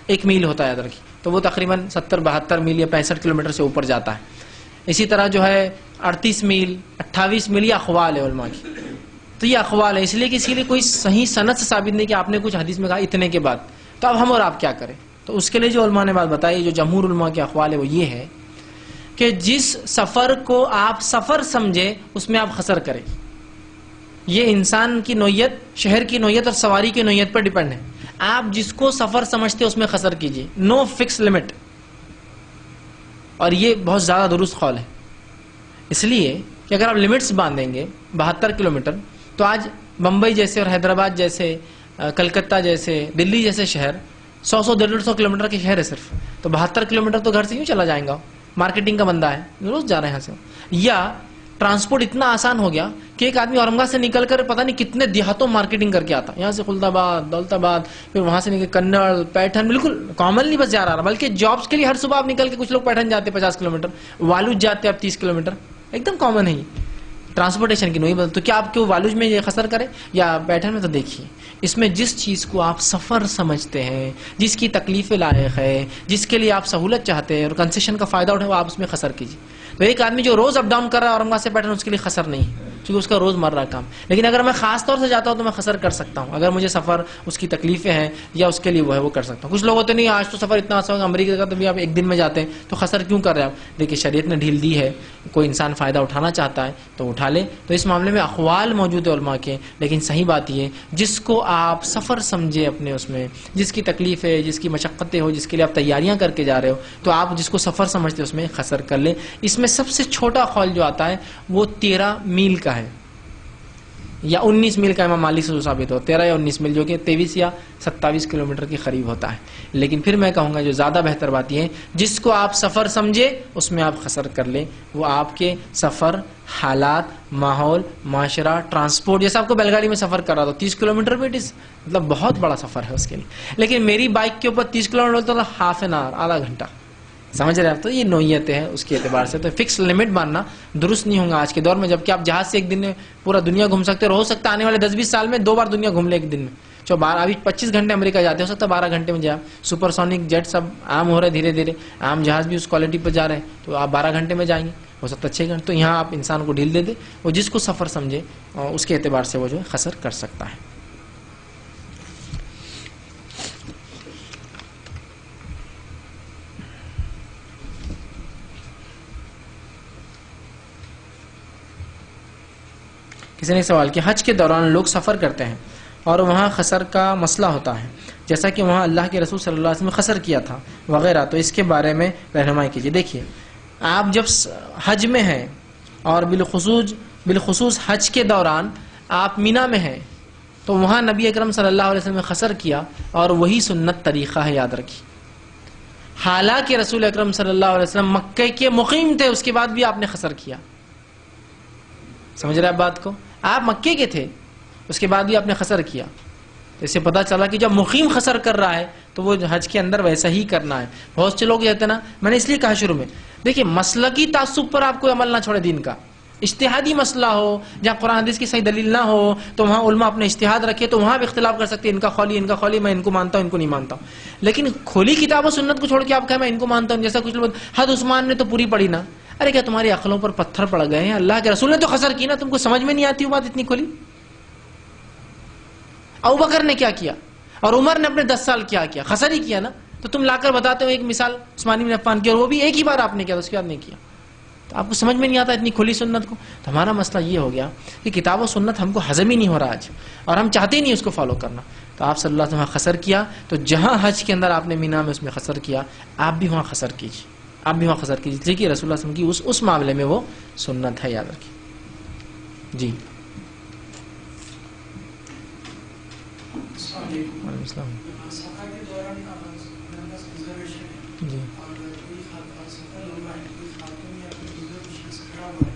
1 میل ہوتا ہے، یاد رکھیے، تو وہ تقریباً 70-72 میل یا 65 کلومیٹر سے اوپر جاتا ہے۔ اسی طرح جو ہے 38 میل، 28 میل، یہ اقوال ہے علماء کی، تو یہ اقوال ہے، اس لیے کہ اسی لیے کوئی صحیح سند سے ثابت نہیں کہ آپ نے کچھ حدیث میں کہا اتنے کے بعد، تو اب ہم اور آپ کیا کریں؟ تو اس کے لیے جو علماء نے بات بتائی، جو جمہور علماء کے اقوال ہے وہ یہ ہے کہ جس سفر کو آپ سفر سمجھے اس میں آپ قصر کریں۔ یہ انسان کی نوعیت، شہر کی نوعیت اور سواری کی نوعیت پر ڈیپینڈ ہے، آپ جس کو سفر سمجھتے اس میں قصر کیجیے، نو فکس لمٹ، اور یہ بہت زیادہ درست قول ہے، اس لیے کہ اگر آپ لمٹس باندھیں گے 72 کلومیٹر، تو آج بمبئی جیسے اور حیدرآباد جیسے، کلکتہ جیسے، دلی جیسے شہر 100-150 کلومیٹر کے شہر ہے صرف، تو 72 کلومیٹر تو گھر سے یوں چلا جائیں گا، مارکیٹنگ کا بندہ ہے روز جا رہے ہیں یہاں سے، یا ٹرانسپورٹ اتنا آسان ہو گیا کہ ایک آدمی اورنگا سے نکل کر پتہ نہیں کتنے دیہاتوں مارکیٹنگ کر کے آتا، یہاں سے خلد آباد، دولت آباد، پھر وہاں سے نکل کنڑ، پیٹھن، بالکل کامنلی بس جا رہا، بلکہ جابس کے لیے ہر صبح آپ نکل کے کچھ لوگ پیٹھن جاتے 50 کلومیٹر، والوج جاتے اب 30 کلومیٹر، ایک دم کامن ہے ٹرانسپورٹیشن کی نہیں بدل. تو کیا آپ کو والوج میں یہ خسر کرے یا پیٹرن میں؟ تو دیکھیے اس میں جس چیز کو آپ سفر سمجھتے ہیں، جس کی تکلیف لائق ہے، جس کے لیے آپ سہولت چاہتے ہیں اور کنسیشن کا فائدہ اٹھائے، وہ آپ اس میں خسر کیجیے. تو ایک آدمی جو روز اپ ڈاؤن کر رہا ہے اورنگاباد سے پیٹرن، اس کے لیے خسر نہیں ہے کیونکہ اس کا روز مر رہا کام. لیکن اگر میں خاص طور سے جاتا ہوں تو میں خسر کر سکتا ہوں، اگر مجھے سفر اس کی تکلیفیں ہیں یا اس کے لیے وہ ہے وہ کر سکتا ہوں. کچھ لوگ ہوتے نہیں آج تو سفر اتنا آسان ہوگا، امریکہ کا تو بھی آپ ایک دن میں جاتے ہیں تو خسر کیوں کر رہے ہیں آپ؟ دیکھیے شریعت نے ڈھیل دی ہے، کوئی انسان فائدہ اٹھانا چاہتا ہے تو اٹھا لے. تو اس معاملے میں اقوال موجود ہے علماء کے، لیکن صحیح بات یہ جس کو آپ سفر سمجھے اپنے اس میں، جس کی تکلیف ہے، جس کی مشقتیں ہو، جس کے لیے آپ تیاریاں کر کے جا رہے ہو، تو آپ جس کو سفر سمجھتے اس میں خسر کر لیں. اس میں سب سے چھوٹا قول جو آتا ہے وہ 13 میل کا ہے یا 19 میل کا، امام مالک سے جو ثابت ہو 13 یا 19 میل، جو کہ 23 یا 27 کلومیٹر کے قریب ہوتا ہے. لیکن پھر میں کہوں گا جو زیادہ بہتر بات یہ ہے جس کو آپ سفر سمجھے اس میں آپ خسر کر لیں. وہ آپ کے سفر، حالات، ماحول، معاشرہ، ٹرانسپورٹ. جیسے آپ کو بیل گاڑی میں سفر کر رہا تھا 30 کلومیٹر پہ، مطلب بہت بڑا سفر ہے اس کے لیے. لیکن میری بائک کے اوپر 30 کلومیٹر تو ہاف این آور، آدھا گھنٹہ، سمجھ رہے آپ؟ تو یہ نوعیتیں ہیں اس کے اعتبار سے. تو فکس لمٹ ماننا درست نہیں ہوگا آج کے دور میں، جبکہ آپ جہاز سے ایک دن میں پورا دنیا گھوم سکتے ہو سکتا ہے آنے والے 10-20 سال میں 2 بار دنیا گھوم لے ایک دن میں. جو 25 گھنٹے امریکہ جاتے ہو سکتا ہے 12 گھنٹے میں جائے. سپر سونک جیٹ سب عام ہو رہے دھیرے دھیرے، عام جہاز بھی اس کوالٹی پہ جا رہے ہیں، تو آپ 12 گھنٹے میں جائیں گے، ہو سکتا ہے 6 گھنٹے. تو یہاں آپ انسان کو ڈھیل دے دیں، وہ جس کو سفر سمجھے اس کے اعتبار سے وہ جو ہے خسر کر سکتا ہے. کسی نے سوال کیا حج کے دوران لوگ سفر کرتے ہیں اور وہاں خسر کا مسئلہ ہوتا ہے، جیسا کہ وہاں اللہ کے رسول صلی اللہ علیہ وسلم نے خسر کیا تھا وغیرہ، تو اس کے بارے میں رہنمائی کیجیے. دیکھیے آپ جب حج میں ہیں اور بالخصوص حج کے دوران آپ مینا میں ہیں تو وہاں نبی اکرم صلی اللہ علیہ وسلم نے خسر کیا اور وہی سنت طریقہ ہے، یاد رکھیے. حالانکہ رسول اکرم صلی اللہ علیہ وسلم مکہ کے مقیم تھے، اس کے بعد بھی آپ نے خسر کیا. سمجھ رہے آپ بات کو؟ آپ مکے کے تھے، اس کے بعد بھی آپ نے خسر کیا. اس سے پتا چلا کہ جب مقیم خسر کر رہا ہے تو وہ حج کے اندر ویسا ہی کرنا ہے. بہت سے لوگ کہتے ہیں نا، میں نے اس لیے کہا شروع میں، دیکھیے مسلکی تعصب پر آپ کوئی عمل نہ چھوڑے. دین کا اجتہادی مسئلہ ہو، جہاں قرآن حدیث کی صحیح دلیل نہ ہو تو وہاں علماء اپنے اجتہاد رکھے، تو وہاں بھی اختلاف کر سکتے ہیں، ان کا قولی میں ان کو مانتا ہوں، ان کو نہیں مانتا ہوں. لیکن کھلی کتاب و سنت کو چھوڑ کے آپ کہیں میں ان کو مانتا ہوں، جیسا کچھ لوگ حد عثمان نے تو پوری پڑھی نا. ارے کیا تمہاری عقلوں پر پتھر پڑ گئے ہیں؟ اللہ کے رسول نے تو خسر کی نا، تم کو سمجھ میں نہیں آتی وہ بات اتنی کھلی؟ ابوبکر نے کیا کیا اور عمر نے اپنے 10 سال کیا خسر ہی کیا نا. تو تم لا کر بتاتے ہو ایک مثال عثمان بن عفان کی، اور وہ بھی ایک ہی بار آپ نے کیا، اس کے بعد نہیں کیا. تو آپ کو سمجھ میں نہیں آتا اتنی کھلی سنت کو. تو ہمارا مسئلہ یہ ہو گیا کہ کتاب و سنت ہم کو ہضم ہی نہیں ہو رہا آج، اور ہم چاہتے ہی نہیں اس کو فالو کرنا. تو آپ صلی اللہ علیہ وسلم خسر کیا، تو جہاں حج کے اندر آپ نے مینا میں اس میں خسر کیا، آپ بھی وہاں خسر کیجیے، آپ بھی وہاں خسر کیجیے. دیکھیے رسول اللہ صلی اللہ علیہ وسلم کی اس معاملے میں وہ سنت ہے، یاد رکھیے. جی وعلیکم السلام.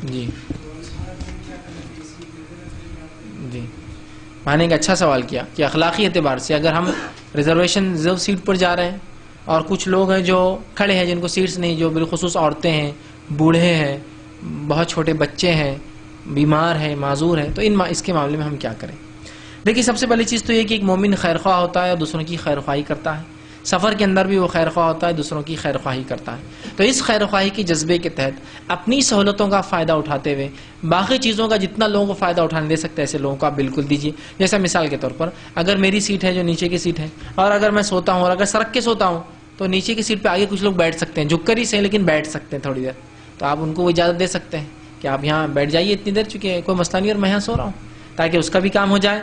جی جی میں نے ایک اچھا سوال کیا کہ اخلاقی اعتبار سے اگر ہم ریزرویشن ریزرو سیٹ پر جا رہے ہیں اور کچھ لوگ ہیں جو کھڑے ہیں جن کو سیٹس نہیں، جو بالخصوص عورتیں ہیں، بوڑھے ہیں، بہت چھوٹے بچے ہیں، بیمار ہیں، معذور ہیں، تو اس کے معاملے میں ہم کیا کریں؟ دیکھیے سب سے پہلی چیز تو یہ کہ ایک مومن خیر خواہ ہوتا ہے اور دوسروں کی خیر خواہی کرتا ہے. سفر کے اندر بھی وہ خیر خواہ ہوتا ہے، دوسروں کی خیر خواہی کرتا ہے. تو اس خیر خواہی کے جذبے کے تحت اپنی سہولتوں کا فائدہ اٹھاتے ہوئے باقی چیزوں کا جتنا لوگوں کو فائدہ اٹھانے دے سکتے ہیں ایسے لوگوں کو آپ بالکل دیجیے. جیسا مثال کے طور پر اگر میری سیٹ ہے جو نیچے کی سیٹ ہے، اور اگر میں سوتا ہوں اور اگر سرک کے سوتا ہوں تو نیچے کی سیٹ پہ آگے کچھ لوگ بیٹھ سکتے ہیں، جھک کر ہی صحیح لیکن بیٹھ سکتے ہیں تھوڑی دیر. تو آپ ان کو وہ اجازت دے سکتے ہیں کہ آپ یہاں بیٹھ جائیے اتنی دیر، چونکہ کوئی مسئلہ نہیں اور میں یہاں سو رہا ہوں، تاکہ اس کا بھی کام ہو جائے،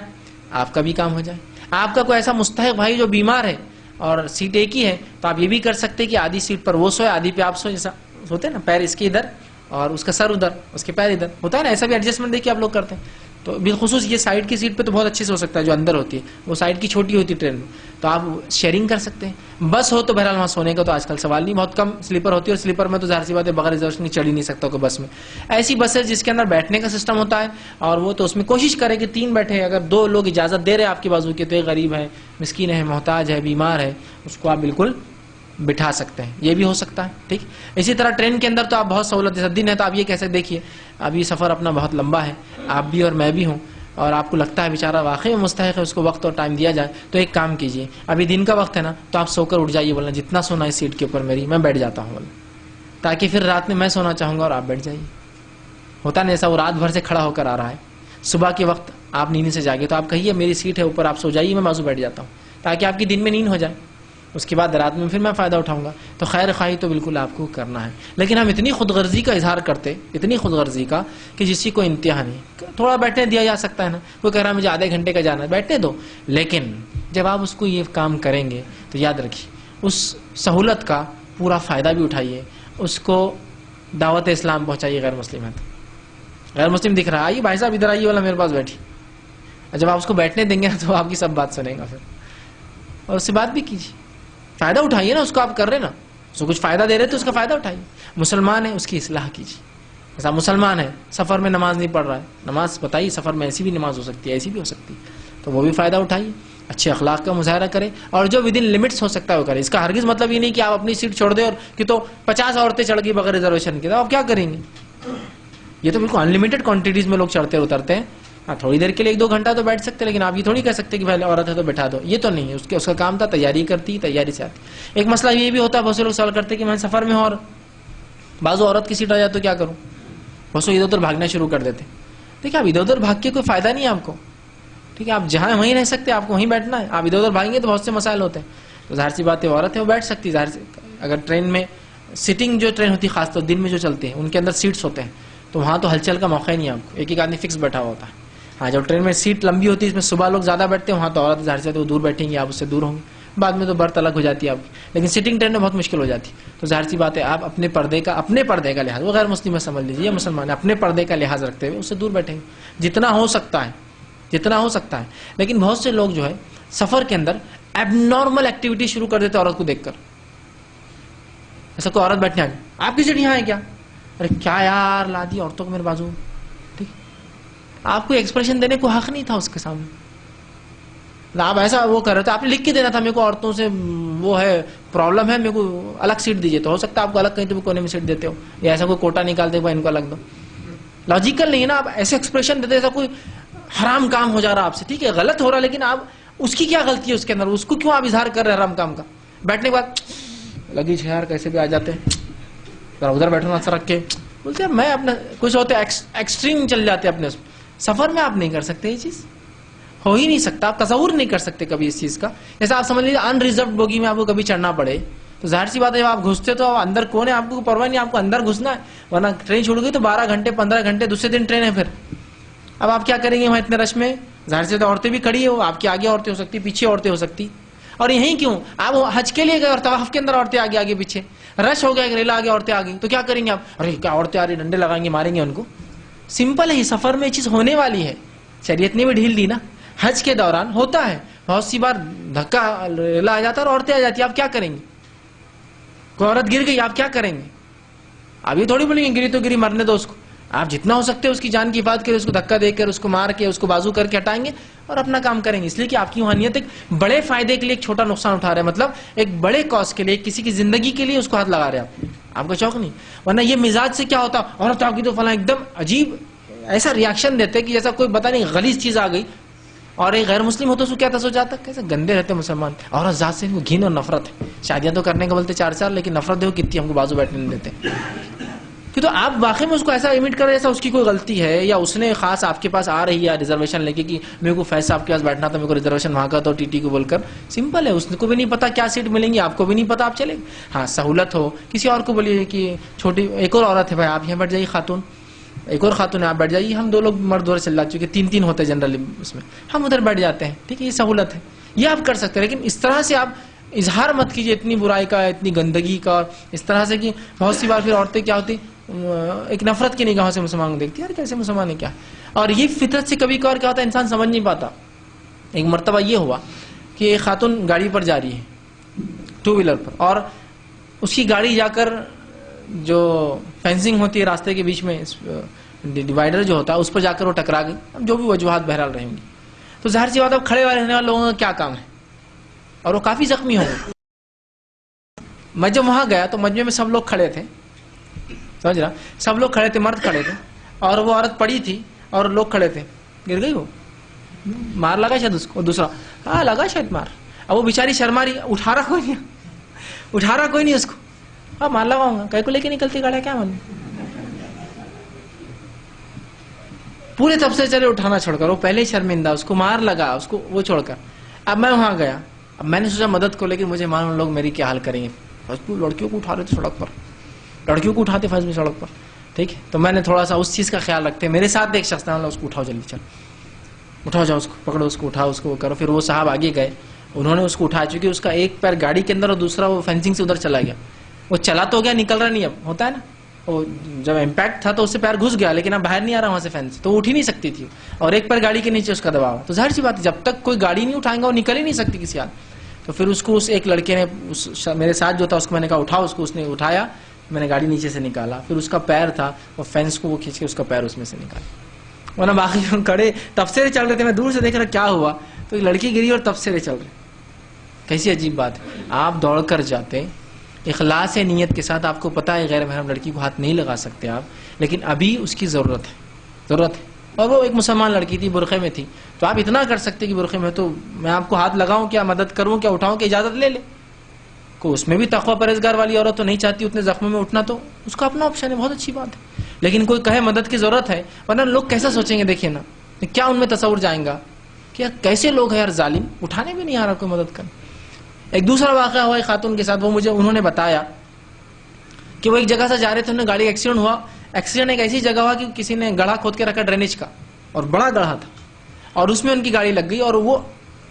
آپ کا بھی کام ہو جائے. آپ کا کوئی ایسا مستحق بھائی جو بیمار ہے اور سیٹ ایک ہی ہے تو آپ یہ بھی کر سکتے کہ آدھی سیٹ پر وہ سوئے، آدھی پہ آپ سوئے. جیسا ہوتے ہیں نا، پیر اس کے ادھر اور اس کا سر ادھر، اس کے پیر ادھر ہوتا ہے نا، ایسا بھی ایڈجسٹمنٹ دیکھیے آپ لوگ کرتے ہیں. تو بالخصوص یہ سائڈ کی سیٹ پہ تو بہت اچھے سے ہو سکتا ہے، جو اندر ہوتی ہے وہ سائڈ کی چھوٹی ہوتی ہے ٹرین میں، تو آپ شیئرنگ کر سکتے ہیں۔ بس ہو تو بہرحال وہاں سونے کا تو آج کل سوال نہیں، بہت کم سلیپر ہوتی ہے، اور سلیپر میں تو ظاہر سی بات ہے بغیر ریزرویشن چڑھ ہی نہیں سکتا کوئی بس میں۔ ایسی بس ہے جس کے اندر بیٹھنے کا سسٹم ہوتا ہے، اور وہ تو اس میں کوشش کرے کہ 3 بیٹھے، اگر 2 لوگ اجازت دے رہے ہیں آپ کی بازو کے، تو ایک غریب ہے، مسکین ہے، محتاج ہے، بیمار ہے، اس کو آپ بالکل بٹھا سکتے ہیں، یہ بھی ہو سکتا ہے، ٹھیک۔ اسی طرح ٹرین کے اندر تو آپ بہت سہولت، جیسا دن ہے تو آپ یہ کہہ سکتے، دیکھیے اب یہ سفر اپنا بہت لمبا ہے، آپ بھی اور میں بھی ہوں، اور آپ کو لگتا ہے بیچارہ واقعی میں مستحق ہے، اس کو وقت اور ٹائم دیا جائے، تو ایک کام کیجیے، ابھی دن کا وقت ہے نا، تو آپ سو کر اٹھ جائیے، بولنا جتنا سونا ہے سیٹ کے اوپر میری، میں بیٹھ جاتا ہوں، تاکہ پھر رات میں سونا چاہوں گا اور آپ بیٹھ جائیے۔ ہوتا نہیں ایسا، وہ رات بھر سے کھڑا ہو کر آ رہا ہے، صبح کے وقت آپ نیند سے جاگے تو آپ کہیے میری سیٹ ہے اوپر، آپ سو جائیے، میں بازو بیٹھ جاتا ہوں، تاکہ آپ کی دن میں نیند ہو جائے، اس کے بعد رات میں پھر میں فائدہ اٹھاؤں گا۔ تو خیر خواہی تو بالکل آپ کو کرنا ہے، لیکن ہم اتنی خود غرضی کا اظہار کرتے، اتنی خود غرضی کا کہ جس کی کوئی انتہا نہیں۔ تھوڑا بیٹھنے دیا جا سکتا ہے نا، کوئی کہہ رہا ہے مجھے آدھے گھنٹے کا جانا ہے، بیٹھنے دو، لیکن جب آپ اس کو یہ کام کریں گے تو یاد رکھیے اس سہولت کا پورا فائدہ بھی اٹھائیے، اس کو دعوت اسلام پہنچائیے۔ غیر مسلم ہے تو غیر مسلم دکھ رہا ہے، آئیے بھائی صاحب ادھر آئیے، والا میرے پاس بیٹھی، اور جب آپ اس کو بیٹھنے دیں گے تو آپ کی سب بات سنیں گا پھر، اور اس سے بات بھی کیجیے، فائدہ اٹھائیے نا، اس کو آپ کر رہے نا، اس کو کچھ فائدہ دے رہے تو اس کا فائدہ اٹھائیے۔ مسلمان ہے اس کی اصلاح کیجیے، ایسا مسلمان ہے سفر میں نماز نہیں پڑھ رہا ہے، نماز بتائیے، سفر میں ایسی بھی نماز ہو سکتی ہے، ایسی بھی ہو سکتی ہے، تو وہ بھی فائدہ اٹھائیے، اچھے اخلاق کا مظاہرہ کرے، اور جو ود ان لمٹس ہو سکتا ہے وہ کرے۔ اس کا ہرگز مطلب یہ نہیں کہ آپ اپنی سیٹ چھوڑ دیں اور کہ تو 50 عورتیں چڑھ گئی بغیر ریزرویشن کے، تو آپ کیا کریں گے؟ یہ تو بالکل انلمیٹڈ کوانٹٹیز میں لوگ چڑھتے اترتے ہیں، ہاں تھوڑی دیر کے لیے 1-2 گھنٹہ تو بیٹھ سکتے، لیکن آپ یہ تھوڑی کہہ سکتے کہ پہلے عورت ہے تو بیٹھا دو، یہ تو نہیں ہے، اس کا کام تھا تیاری کرتی، تیاری سے آتی۔ ایک مسئلہ یہ بھی ہوتا ہے، بہت سے لوگ سوال کرتے کہ میں سفر میں ہوں اور بعض عورت کی سیٹ آ جائے تو کیا کروں؟ بس وہ ادھر ادھر بھاگنا شروع کر دیتے۔ دیکھیں آپ ادھر ادھر بھاگ کے کوئی فائدہ نہیں ہے آپ کو، ٹھیک ہے، آپ جہاں وہیں رہ سکتے، آپ کو وہیں بیٹھنا ہے، آپ ادھر ادھر بھاگیں گے تو بہت سے مسائل ہوتے ہیں۔ تو ظاہر سی بات ہے عورت ہے وہ بیٹھ سکتی، ظاہر سے اگر ٹرین میں سٹنگ جو ٹرین ہوتی ہے، خاص طور دن میں جو چلتے ہیں ان کے اندر سیٹس ہوتے ہیں، تو وہاں تو ہلچل کا موقع ہی نہیں ہے آپ کو، ایک آدمی فکس بیٹھا ہوا ہوتا ہے۔ ہاں جب ٹرین میں سیٹ لمبی ہوتی ہے، اس میں صبح لوگ زیادہ بیٹھتے ہیں، وہاں تو عورت ظاہر سے وہ دور بیٹھیں گی، آپ اس سے دور ہوں گے، بعد میں تو برت الگ ہو جاتی ہے آپ کی، لیکن سٹنگ ٹرین میں بہت مشکل ہو جاتی ہے۔ تو ظاہر سی بات ہے آپ اپنے پردے کا لحاظ، وہ غیر مسلم ہے سمجھ لیجیے، یہ مسلمان ہے، اپنے پردے کا لحاظ رکھتے ہوئے اس سے دور بیٹھیں گے جتنا ہو سکتا ہے۔ لیکن بہت سے لوگ جو ہے سفر کے اندر ایب نارمل ایکٹیویٹی شروع کر دیتے عورت کو دیکھ کر، ایسا کوئی عورت بیٹھنے آ گئی، آپ کی سیٹ یہاں ہے کیا؟ ارے کیا یار لا دی عورتوں کو میرے بازو، ٹھیک، آپ کو ایکسپریشن دینے کو حق نہیں تھا اس کے سامنے، آپ ایسا وہ کر رہے تھے، آپ نے لکھ کے دینا تھا میرے کو عورتوں سے وہ ہے پرابلم ہے، میرے کو الگ سیٹ دیجیے، تو ہو سکتا ہے آپ کو الگ کہیں تو کونے میں سیٹ دیتے ہو، یا ایسا کوئی کوٹا نکالتے ہو ان کو الگ دو، لاجیکل نہیں ہے نا، آپ ایسے ایکسپریشن دیتے ایسا کوئی حرام کام ہو جا رہا آپ سے، ٹھیک ہے غلط ہو رہا، لیکن آپ اس کی کیا غلطی ہے اس کے اندر، اس کو کیوں آپ اظہار کر رہے ہیں حرام کام کا؟ بیٹھنے کے بعد لگی یار کیسے بھی آ جاتے ہیں، ذرا ادھر بیٹھو نا سر رکھ کے، بولتے ہیں میں اپنا کچھ ہوتے ایکسٹریم چل جاتے اپنے اس سفر میں، آپ نہیں کر سکتے، یہ چیز ہو ہی نہیں سکتا، آپ تصور نہیں کر سکتے کبھی اس چیز کا۔ جیسا آپ سمجھ لیجیے ان ریزروڈ بوگی میں آپ کو کبھی چڑھنا پڑے تو ظاہر سی بات ہے جب آپ گھستے تو اندر کون ہے، آپ کو پرواہ نہیں، آپ کو اندر گھسنا ہے، ورنہ ٹرین چھوڑ گئی تو 12 گھنٹے 15 گھنٹے دوسرے دن ٹرین ہے، پھر اب آپ کیا کریں گے وہاں اتنے رش میں؟ ظاہر سے تو عورتیں بھی کھڑی ہے، وہ آپ کے آگے عورتیں ہو سکتی، پیچھے عورتیں ہو سکتی، اور یہیں کیوں آپ حج کے لیے گئے اور طواف کے اندر عورتیں آگے آگے پیچھے، رش ہو گیا ایک ریلا آگے عورتیں آ گئی، تو کیا کریں گے آپ؟ ارے کیا عورتیں آ رہی، ڈنڈے لگائیں گے، ماریں گے ان کو؟ سمپل ہے، یہ سفر میں یہ چیز ہونے والی ہے، شریعت نے بھی ڈھیل دی نا، حج کے دوران ہوتا ہے بہت سی بار دھکا ریلا آ جاتا ہے اور عورتیں آ جاتی ہیں، آپ کیا کریں گے؟ کوئی عورت گر گئی آپ کیا کریں گے؟ آپ یہ تھوڑی بولیں گے گری تو گری مرنے دو اس کو، آپ جتنا ہو سکتے اس کی جان کی حفاظت کرے، اس کو دھکا دے کر، اس کو مار کے، اس کو بازو کر کے ہٹائیں گے اور اپنا کام کریں گے، اس لیے کہ آپ کی روحانیت ایک بڑے فائدے کے لیے ایک چھوٹا نقصان اٹھا رہے ہیں، مطلب ایک بڑے کاز کے لیے، کسی کی زندگی کے لیے اس کو ہاتھ لگا رہے ہیں آپ کا شوق نہیں، ورنہ یہ مزاج سے کیا ہوتا، عورت آپ کی تو فلاں ایک دم عجیب ایسا ریاکشن دیتے کہ جیسا کوئی پتہ نہیں غلیظ چیز آ گئی، اور ایک غیر مسلم ہو تو اس کو کیا سوچ جاتا ہے کیسے گندے رہتے مسلمان، عورت ذات سے گھن اور نفرت ہے، شادیاں تو کرنے کا بولتے 4 سال، لیکن نفرت دیکھو کتنی ہم کو بازو بیٹھنے نہیں دیتے، کہ تو آپ واقعی میں اس کو ایسا امیٹ کر رہے جیسا اس کی کوئی غلطی ہے، یا اس نے خاص آپ کے پاس آ رہی ہے ریزرویشن لے کے کہ میرے کو فیصلہ آپ کے پاس بیٹھنا تھا، میرے کو ریزرویشن وہاں کا تو ٹی ٹی کو بول کر، سمپل ہے، اس کو بھی نہیں پتا کیا سیٹ ملیں گی، آپ کو بھی نہیں پتا، آپ چلے ہاں سہولت ہو کسی اور کو بولیے کہ چھوٹی ایک اور عورت ہے بھائی آپ یہاں بیٹھ جائیے، خاتون ایک اور خاتون ہے آپ بیٹھ جائیے، ہم 2 لوگ مرد ادھر چل جاتے، چونکہ 3 ہوتے ہیں جنرلی اس میں، ہم ادھر بیٹھ جاتے ہیں، ٹھیک ہے، یہ سہولت ہے، یہ آپ کر سکتے ہیں، لیکن اس طرح سے آپ اظہار مت کیجیے اتنی برائی کا، اتنی گندگی کا، اس طرح سے کہ بہت سی بار پھر عورتیں کیا ہوتی ایک نفرت کی نگاہوں سے مسلمان کو دیکھتی ہے، یار کیسے مسلمان ہے کیا. اور یہ فطرت سے کبھی کبھار کیا ہوتا ہے انسان سمجھ نہیں پاتا. ایک مرتبہ یہ ہوا کہ ایک خاتون گاڑی پر جا رہی ہے، ٹو ویلر پر، اور اس کی گاڑی جا کر جو فینسنگ ہوتی ہے راستے کے بیچ میں، ڈیوائڈر جو ہوتا ہے اس پر جا کر وہ ٹکرا گئی. اب جو بھی وجوہات بہرحال رہیں گی، تو ظاہر سی بات اب کھڑے رہنے والے لوگوں کا کیا کام ہے، اور وہ کافی زخمی ہو گئے. میں جب وہاں گیا تو مجمع میں سب لوگ کھڑے تھے، سمجھ رہا، سب لوگ کھڑے تھے، مرد کھڑے تھے، اور وہ عورت پڑی تھی اور لوگ کھڑے تھے. گر گئی، وہ مار لگا شاید اس کو، دوسرا ہاں لگا شاید مار. اب وہ بیچاری شرما رہی، اٹھا رہا کوئی نہیں اس کو. ہاں مار لگاؤں گا، کہیں کو لے کے نکلتی گاڑیاں کیا معلوم. پورے تب سے چلے اٹھانا چھوڑ کر، وہ پہلے ہی شرمندہ، اس کو مار لگا، اس کو وہ چھوڑ کر. اب میں وہاں گیا، اب میں نے سوچا مدد کو، لیکن مجھے معلوم لوگ میری کیا حال کریں گے. لڑکیوں کو اٹھا رہے تھے سڑک پر، لڑکیوں کو اٹھاتے فض میں سڑک پر، ٹھیک ہے. تو میں نے تھوڑا سا اس چیز کا خیال رکھتے، میرے ساتھ ایک شخص تھا، اس کو اٹھاؤ جلدی، چل اٹھاؤ، جاؤ اس کو پکڑو، اس کو اٹھاؤ، اس کو کرو. پھر وہ صاحب آگے گئے، انہوں نے اس کو اٹھا، چونکہ اس کا ایک پیر گاڑی کے اندر اور دوسرا وہ فینسنگ سے ادھر چلا گیا. وہ چلا تو گیا، نکل رہا نہیں. اب ہوتا ہے نا، وہ جب امپیکٹ تھا تو اس سے پیر گھس گیا، لیکن اب باہر نہیں آ رہا وہاں سے فینس، تو وہ اٹھ ہی نہیں سکتی تھی، اور ایک پیر گاڑی کے نیچے اس کا دباؤ. تو ظاہر سی بات ہے جب تک کوئی گاڑی نہیں اٹھائیں گا وہ نکل ہی نہیں سکتی کسی حال. تو پھر اس کو اس ایک لڑکے نے، میرے ساتھ جو تھا اس کو میں نے کہا اٹھاؤ اس کو، اس نے اٹھایا، میں نے گاڑی نیچے سے نکالا. پھر اس کا پیر تھا، وہ فینس کو وہ کھینچ کے اس کا پیر اس میں سے نکالا. ورنہ باقی کھڑے تبصرے چل رہے تھے، میں دور سے دیکھ رہا کیا ہوا، تو ایک لڑکی گری اور تبصرے چل رہے. کیسی عجیب بات ہے. آپ دوڑ کر جاتے اخلاص نیت کے ساتھ، آپ کو پتا ہے غیر محرم لڑکی کو ہاتھ نہیں لگا سکتے آپ، لیکن ابھی اس کی ضرورت ہے. اور وہ ایک مسلمان لڑکی تھی، برقعے میں تھی، تو آپ اتنا کر سکتے کہ برقعے میں تو میں آپ کو ہاتھ لگاؤں کیا، مدد کروں کیا، اٹھاؤں کہ اجازت لے لے. کو اس میں بھی تقوی پرہیزگار والی عورت تو نہیں چاہتی اتنے زخموں میں اٹھنا، تو اس کا اپنا آپشن ہے، بہت اچھی بات ہے. لیکن کوئی کہے مدد کی ضرورت ہے، ورنہ لوگ کیسا سوچیں گے. دیکھیے نا کیا ان میں تصور جائیں گا کہ کیسے لوگ ہیں یار ظالم، اٹھانے بھی نہیں آ رہا کوئی مدد کرنے. ایک دوسرا واقعہ ہوا ایک خاتون کے ساتھ، وہ مجھے انہوں نے بتایا کہ وہ ایک جگہ سے جا رہے تھے، انہیں گاڑی ایکسیڈنٹ ہوا. ایکسیڈنٹ ایک ایسی جگہ ہوا کہ کسی نے گڑھا کھود کے رکھا ڈرینیج کا، اور بڑا گڑھا تھا، اور اس میں ان کی گاڑی لگ گئی، اور وہ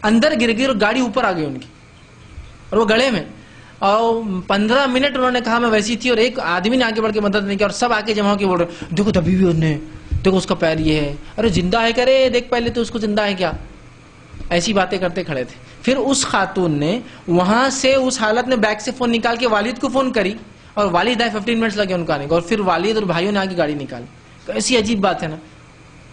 اندر گر گئی اور گاڑی اوپر آ گئی ان کی، اور وہ گڑھے میں. اور 15 منٹ انہوں نے کہا میں ویسی تھی، اور ایک آدمی نے آگے بڑھ کے مدد نہیں کی، اور سب آ کے جمع ہو کے بول رہے دیکھو تبھی بھی انہیں، دیکھو اس کا پیر یہ ہے، ارے زندہ ہے، کرے دیکھ پہلے تو اس کو زندہ ہے کیا. ایسی باتیں کرتے کھڑے تھے. پھر اس خاتون نے وہاں سے اس حالت میں بیگ سے فون نکال کے والد کو فون کری، اور والد آئے، 15 منٹس لگے ان کو آنے کو، اور پھر والد اور بھائیوں نے آگے گاڑی نکالی. تو ایسی عجیب بات ہے نا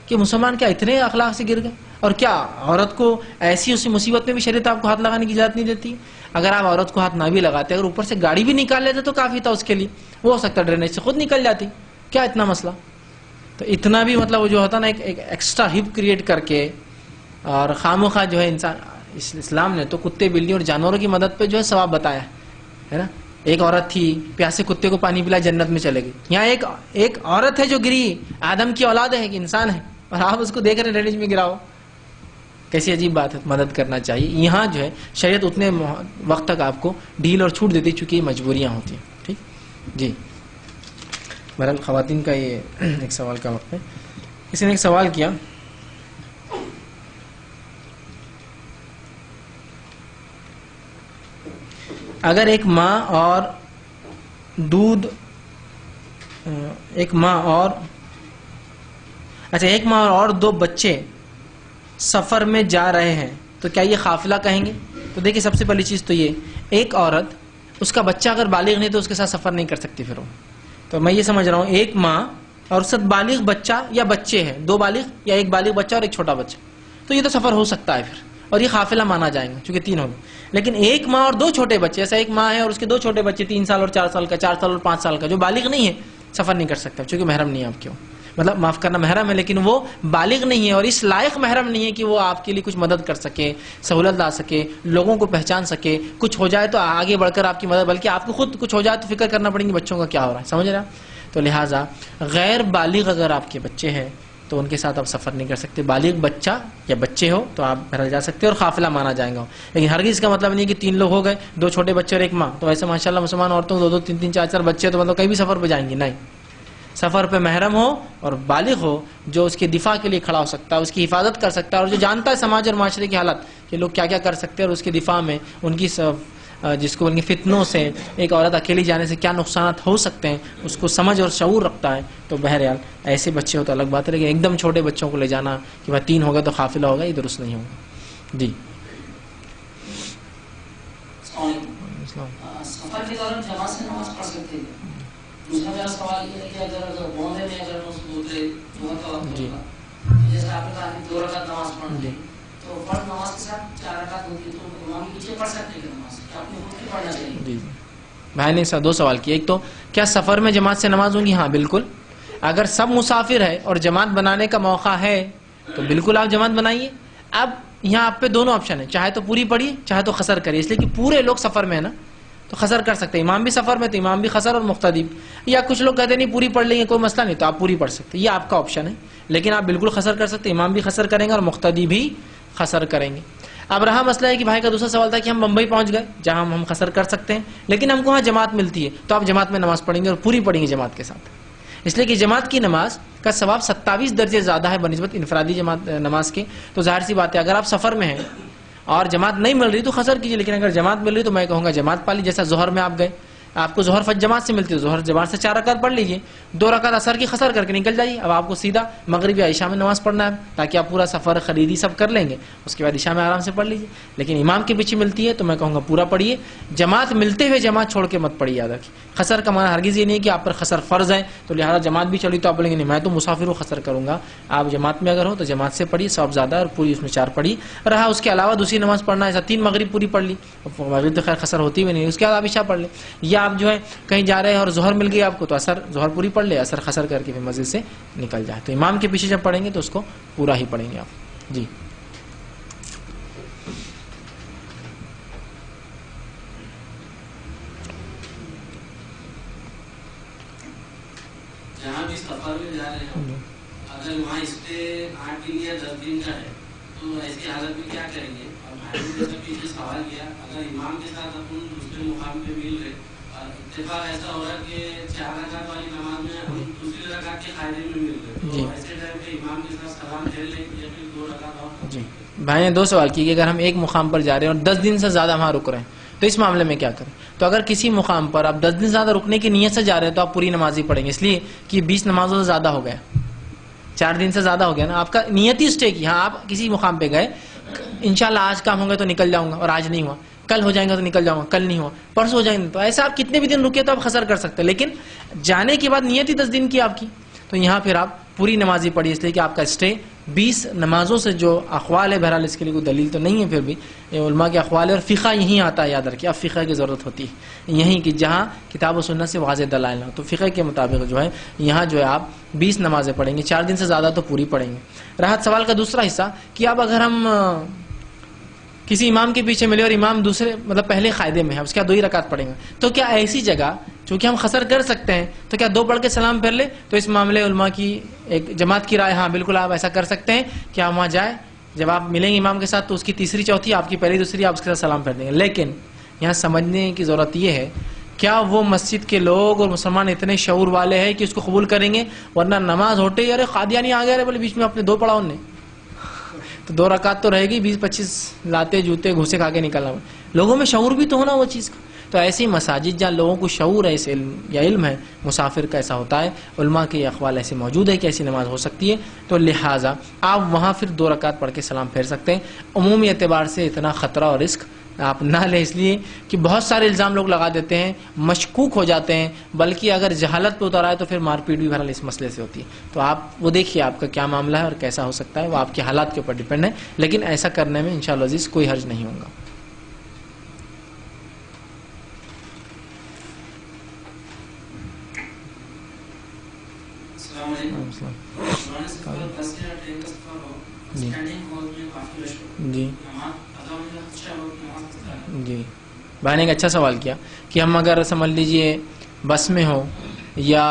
کہ مسلمان کیا اتنے اخلاق سے گر گئے. اور کیا عورت کو ایسی اسی مصیبت میں بھی شریعت آپ کو ہاتھ لگانے کی اجازت نہیں دیتی. اگر آپ عورت کو ہاتھ نہ بھی لگاتے، اگر اوپر سے گاڑی بھی نکال لیتے تو کافی تھا اس کے لیے، وہ ہو سکتا ڈرینیج سے خود نکل جاتی، کیا اتنا مسئلہ. تو اتنا بھی مطلب وہ جو ہوتا نا ایک ایکسٹرا ہپ کریٹ کر کے، اور خاموخواہ جو ہے انسان، اسلام نے تو کتے بلی اور جانوروں کی مدد پہ جو ہے ثواب بتایا ہے نا. ایک عورت تھی پیاسے کتے کو پانی پلا جنت میں چلے گئی. یہاں ایک عورت ہے جو گری، آدم کی اولاد ہے، کہ انسان ہے، اور آپ اس کو دیکھ رہے ڈرینیج میں گراؤ. کیسی عجیب بات ہے. مدد کرنا چاہیے. یہاں جو ہے شریعت اتنے وقت تک آپ کو ڈھیل اور چھوٹ دیتی، چونکہ یہ مجبوریاں ہوتی ہیں. ٹھیک جی. بہرحال خواتین کا یہ ایک سوال کا وقت ہے. کسی نے ایک سوال کیا، اگر ایک ماں اور دو بچے سفر میں جا رہے ہیں تو کیا یہ قافلہ کہیں گے؟ تو دیکھیں سب سے پہلی چیز تو یہ، ایک عورت اس کا بچہ اگر بالغ نہیں تو اس کے ساتھ سفر نہیں کر سکتی. پھر وہ تو میں یہ سمجھ رہا ہوں ایک ماں اور اس سے بالغ بچہ یا بچے ہیں، دو بالغ یا ایک بالغ بچہ اور ایک چھوٹا بچہ، تو یہ تو سفر ہو سکتا ہے پھر، اور یہ قافلہ مانا جائیں گا چونکہ 3 ہو گئے. لیکن ایک ماں اور 2 چھوٹے بچے، ایسا ایک ماں ہے اور اس کے 2 چھوٹے بچے 3 سال اور 4 سال کا، 4 سال اور 5 سال کا، جو بالغ نہیں ہے سفر نہیں کر سکتا چونکہ محرم نہیں ہے آپ کے. مطلب معاف کرنا، محرم ہے لیکن وہ بالغ نہیں ہے، اور اس لائق محرم نہیں ہے کہ وہ آپ کے لیے کچھ مدد کر سکے، سہولت لا سکے، لوگوں کو پہچان سکے، کچھ ہو جائے تو آگے بڑھ کر آپ کی مدد، بلکہ آپ کو خود کچھ ہو جائے تو فکر کرنا پڑے گی بچوں کا کیا ہو رہا ہے. سمجھ رہے ہیں؟ تو لہٰذا غیر بالغ اگر آپ کے بچے ہیں تو ان کے ساتھ آپ سفر نہیں کر سکتے. بالغ بچہ یا بچے ہو تو آپ بہرحال جا سکتے اور قافلہ مانا جائے گا. لیکن ہرگز کا مطلب نہیں کہ 3 لوگ ہو گئے، 2 چھوٹے بچے اور ایک ماں، تو ایسے ماشاءاللہ مسلمان عورتوں 2 2 3 3 4 4 بچے تو مطلب کہیں بھی سفر پہ جائیں گی نہیں. سفر پہ محرم ہو اور بالغ ہو جو اس کے دفاع کے لیے کھڑا ہو سکتا ہے، اس کی حفاظت کر سکتا ہے، اور جو جانتا ہے سماج اور معاشرے کی حالت کہ لوگ کیا کیا کر سکتے ہیں اور اس کے دفاع میں ان کی جس کو بولیں گے فتنوں سے، ایک عورت اکیلی جانے سے کیا نقصانات ہو سکتے ہیں، اس کو سمجھ اور شعور رکھتا ہے، تو بہرحال ایسے بچے ہو تو الگ بات ہے، لیکن ایک دم چھوٹے بچوں کو لے جانا کہ بھائی 3 ہوگا تو قافلہ ہوگا، یہ درست نہیں ہوگا. جی سفر کے دوران جماعت سے نماز پڑھ سکتے ہیں. دوسرا میرا سوال یہ ہے کہ اگر بوندے میں اگر دوسرے کا وقت ہوگا، جیسے آپ نے کہا کہ 2 رکعت نماز پڑھنی، تو فرض نماز کے ساتھ 4 رکعت ہوتی ہے، تو امام کے پیچھے پڑھ سکتے ہیں نماز، کیا اپنے خود کی پڑھنا چاہیے؟ جی بھائی نے 2 سوال کیے. ایک تو کیا سفر میں جماعت سے نماز ہوگی؟ ہاں بالکل. اگر سب مسافر ہے اور جماعت بنانے کا موقع ہے تو بالکل آپ جماعت بنائیے. اب یہاں آپ پہ دونوں آپشن ہیں، چاہے تو پوری پڑھیے چاہے تو قصر کریے، اس لیے کہ پورے لوگ سفر میں ہے نا تو قصر کر سکتے ہیں. امام بھی سفر میں تو امام بھی قصر اور مقتدی. یا کچھ لوگ کہتے ہیں نہیں پوری پڑھ لیں گے کوئی مسئلہ نہیں، تو آپ پوری پڑھ سکتے ہیں، یہ آپ کا آپشن ہے. لیکن آپ بالکل قصر کر سکتے ہیں، امام بھی قصر کریں گے اور مقتدی بھی قصر کریں گے. اب رہا مسئلہ ہے کہ بھائی کا دوسرا سوال تھا کہ ہم بمبئی پہنچ گئے جہاں ہم قصر کر سکتے ہیں لیکن ہم کو وہاں جماعت ملتی ہے، تو آپ جماعت میں نماز پڑھیں گے اور پوری پڑھیں گے جماعت کے ساتھ، اس لیے کہ جماعت کی نماز کا ثواب 27 درجے زیادہ ہے بنسبت انفرادی جماعت نماز کے. تو ظاہر سی بات ہے اگر آپ سفر میں ہیں اور جماعت نہیں مل رہی تو قصر کیجیے، لیکن اگر جماعت مل رہی تو میں کہوں گا جماعت پا لی. جیسا ظہر میں آپ گئے، آپ کو ظہر فجر جماعت سے ملتی ہے، ظہر جماعت سے 4 رکعت پڑھ لیجیے، 2 رکعت اثر کی قصر کر کے نکل جائیے. اب آپ کو سیدھا مغرب یا عشاء میں نماز پڑھنا ہے تاکہ آپ پورا سفر خریدی سب کر لیں گے، اس کے بعد عشاء میں آرام سے پڑھ لیجیے. لیکن امام کے پیچھے ملتی ہے تو میں کہوں گا پورا پڑھیے. جماعت ملتے ہوئے جماعت چھوڑ کے مت پڑھیے. یاد رکھیے قصر کا معنی ہرگز یہ نہیں کہ آپ پر قصر فرض ہے تو لہٰذا جماعت بھی چلی تو آپ بولیں گے نہیں میں تو مسافر ہوں قصر کروں گا. آپ جماعت میں اگر ہو تو جماعت سے پڑھیے، ثواب زیادہ ہے اور پوری اس میں 4 پڑھی. رہا اس کے علاوہ دوسری نماز پڑھنا ایسا 3 مغرب پوری پڑھ لی، مغرب تو خیر قصر ہوتی بھی نہیں، اس کے بعد آپ عشاء پڑھ لیں. یا آپ جو ہے کہیں جا رہے ہیں اور ظہر مل گئی آپ کو تو اثر ظہر پوری پڑھ لے، اثر قصر کر کے پھر مسجد سے نکل جائے. تو امام کے پیچھے جب پڑھیں گے تو اس کو پورا ہی پڑھیں گے آپ. جی جہاں بھی سفر میں جا رہے ہوں اگر وہاں اسٹے 8 دن یا 10 دن کا ہے تو ایسی حالت میں کیا کریں گے؟ اور بھائی نے جب پیچھے سوال کیا اگر امام کے ساتھ اپن دوسرے مقام پہ مل گئے اور اتفاق ایسا ہو رہا کہ 4 رکعت والی نماز میں ہم دوسری رکعت کے قاعدے میں مل گئے تو ایسے ٹائم پہ امام کے ساتھ سلام پھیر لیں یا پھر 2 رکعت اور؟ جی بھائی نے 2 سوال کیے کہ اگر ہم ایک مقام پر جا رہے ہیں اور 10 دن سے زیادہ وہاں رک رہے ہیں تو اس معاملے میں کیا کریں؟ تو اگر کسی مقام پر آپ 10 دن سے زیادہ رکنے کی نیت سے جا رہے ہیں تو آپ پوری نماز ہی پڑھیں گے، اس لیے کہ 20 نمازوں سے زیادہ ہو گیا، 4 دن سے زیادہ ہو گیا نا آپ کا نیت ہی اسٹے کی. ہاں آپ کسی مقام پہ گئے انشاءاللہ آج کام ہوگا تو نکل جاؤں گا اور آج نہیں ہوا، کل ہو جائیں گا تو نکل جاؤں گا، کل نہیں ہوا پرسوں ہو جائیں گے، تو ایسا آپ کتنے بھی دن رکے تو آپ قصر کر سکتے ہیں. لیکن جانے کے بعد نیت ہی 10 دن کی آپ کی تو یہاں پھر آپ پوری نماز ہی پڑھیے، اس لیے کہ آپ کا اسٹے 20 نمازوں سے جو اقوال ہے، بہرحال اس کے لیے کوئی دلیل تو نہیں ہے، پھر بھی علماء کے اقوال ہے اور فقہ یہیں آتا ہے. یاد رکھیے اب فقہ کی ضرورت ہوتی ہے یہیں کہ جہاں کتاب و سنت سے واضح دلائل ہوں، تو فقہ کے مطابق جو ہے یہاں جو ہے آپ 20 نمازیں پڑھیں گے، 4 دن سے زیادہ تو پوری پڑھیں گے. رہا سوال کا دوسرا حصہ کہ اب اگر ہم کسی امام کے پیچھے ملے اور امام دوسرے مطلب پہلے قاعدے میں ہے، اس کے بعد 2 ہی رکعت پڑھیں گے، تو کیا ایسی جگہ چونکہ ہم قصر کر سکتے ہیں تو کیا 2 پڑھ کے سلام پھیر لے؟ تو اس معاملے علماء کی ایک جماعت کی رائے ہاں بالکل آپ ایسا کر سکتے ہیں کہ آپ وہاں جائیں، جب آپ ملیں گے امام کے ساتھ تو اس کی تیسری چوتھی آپ کی پہلی دوسری آپ اس کے ساتھ سلام پھیر دیں گے. لیکن یہاں سمجھنے کی ضرورت یہ ہے کیا وہ مسجد کے لوگ اور مسلمان اتنے شعور والے ہیں کہ اس کو قبول کریں گے؟ ورنہ نماز ہوتے ہی ارے قادیانی آ گئے بولے بیچ میں اپنے 2 پڑھا انہوں نے تو 2 رکعت تو رہے گی، 20-25 لاتے جوتے گھوسے کھا کے نکلنا. لوگوں میں شعور بھی تو ہونا وہ چیز کا. تو ایسی مساجد جہاں لوگوں کو شعور ہے اس علم ہے مسافر کا ایسا ہوتا ہے، علماء کے اقوال ایسے موجود ہے کہ ایسی نماز ہو سکتی ہے، تو لہٰذا آپ وہاں پھر 2 رکعت پڑھ کے سلام پھیر سکتے ہیں. عمومی اعتبار سے اتنا خطرہ اور رسک آپ نہ لیں، اس لیے کہ بہت سارے الزام لوگ لگا دیتے ہیں، مشکوک ہو جاتے ہیں، بلکہ اگر جہالت پہ اتر آئے تو پھر مار پیٹ بھی بہرحال اس مسئلے سے ہوتی ہے. تو آپ وہ دیکھیے آپ کا کیا معاملہ ہے اور کیسا ہو سکتا ہے، وہ آپ کے حالات کے اوپر ڈیپینڈ ہے، لیکن ایسا کرنے میں انشاءاللہ عزیز کوئی حرج نہیں ہوگا. جی جی بھائی نے ایک اچھا سوال کیا کہ ہم اگر سمجھ لیجئے بس میں ہو یا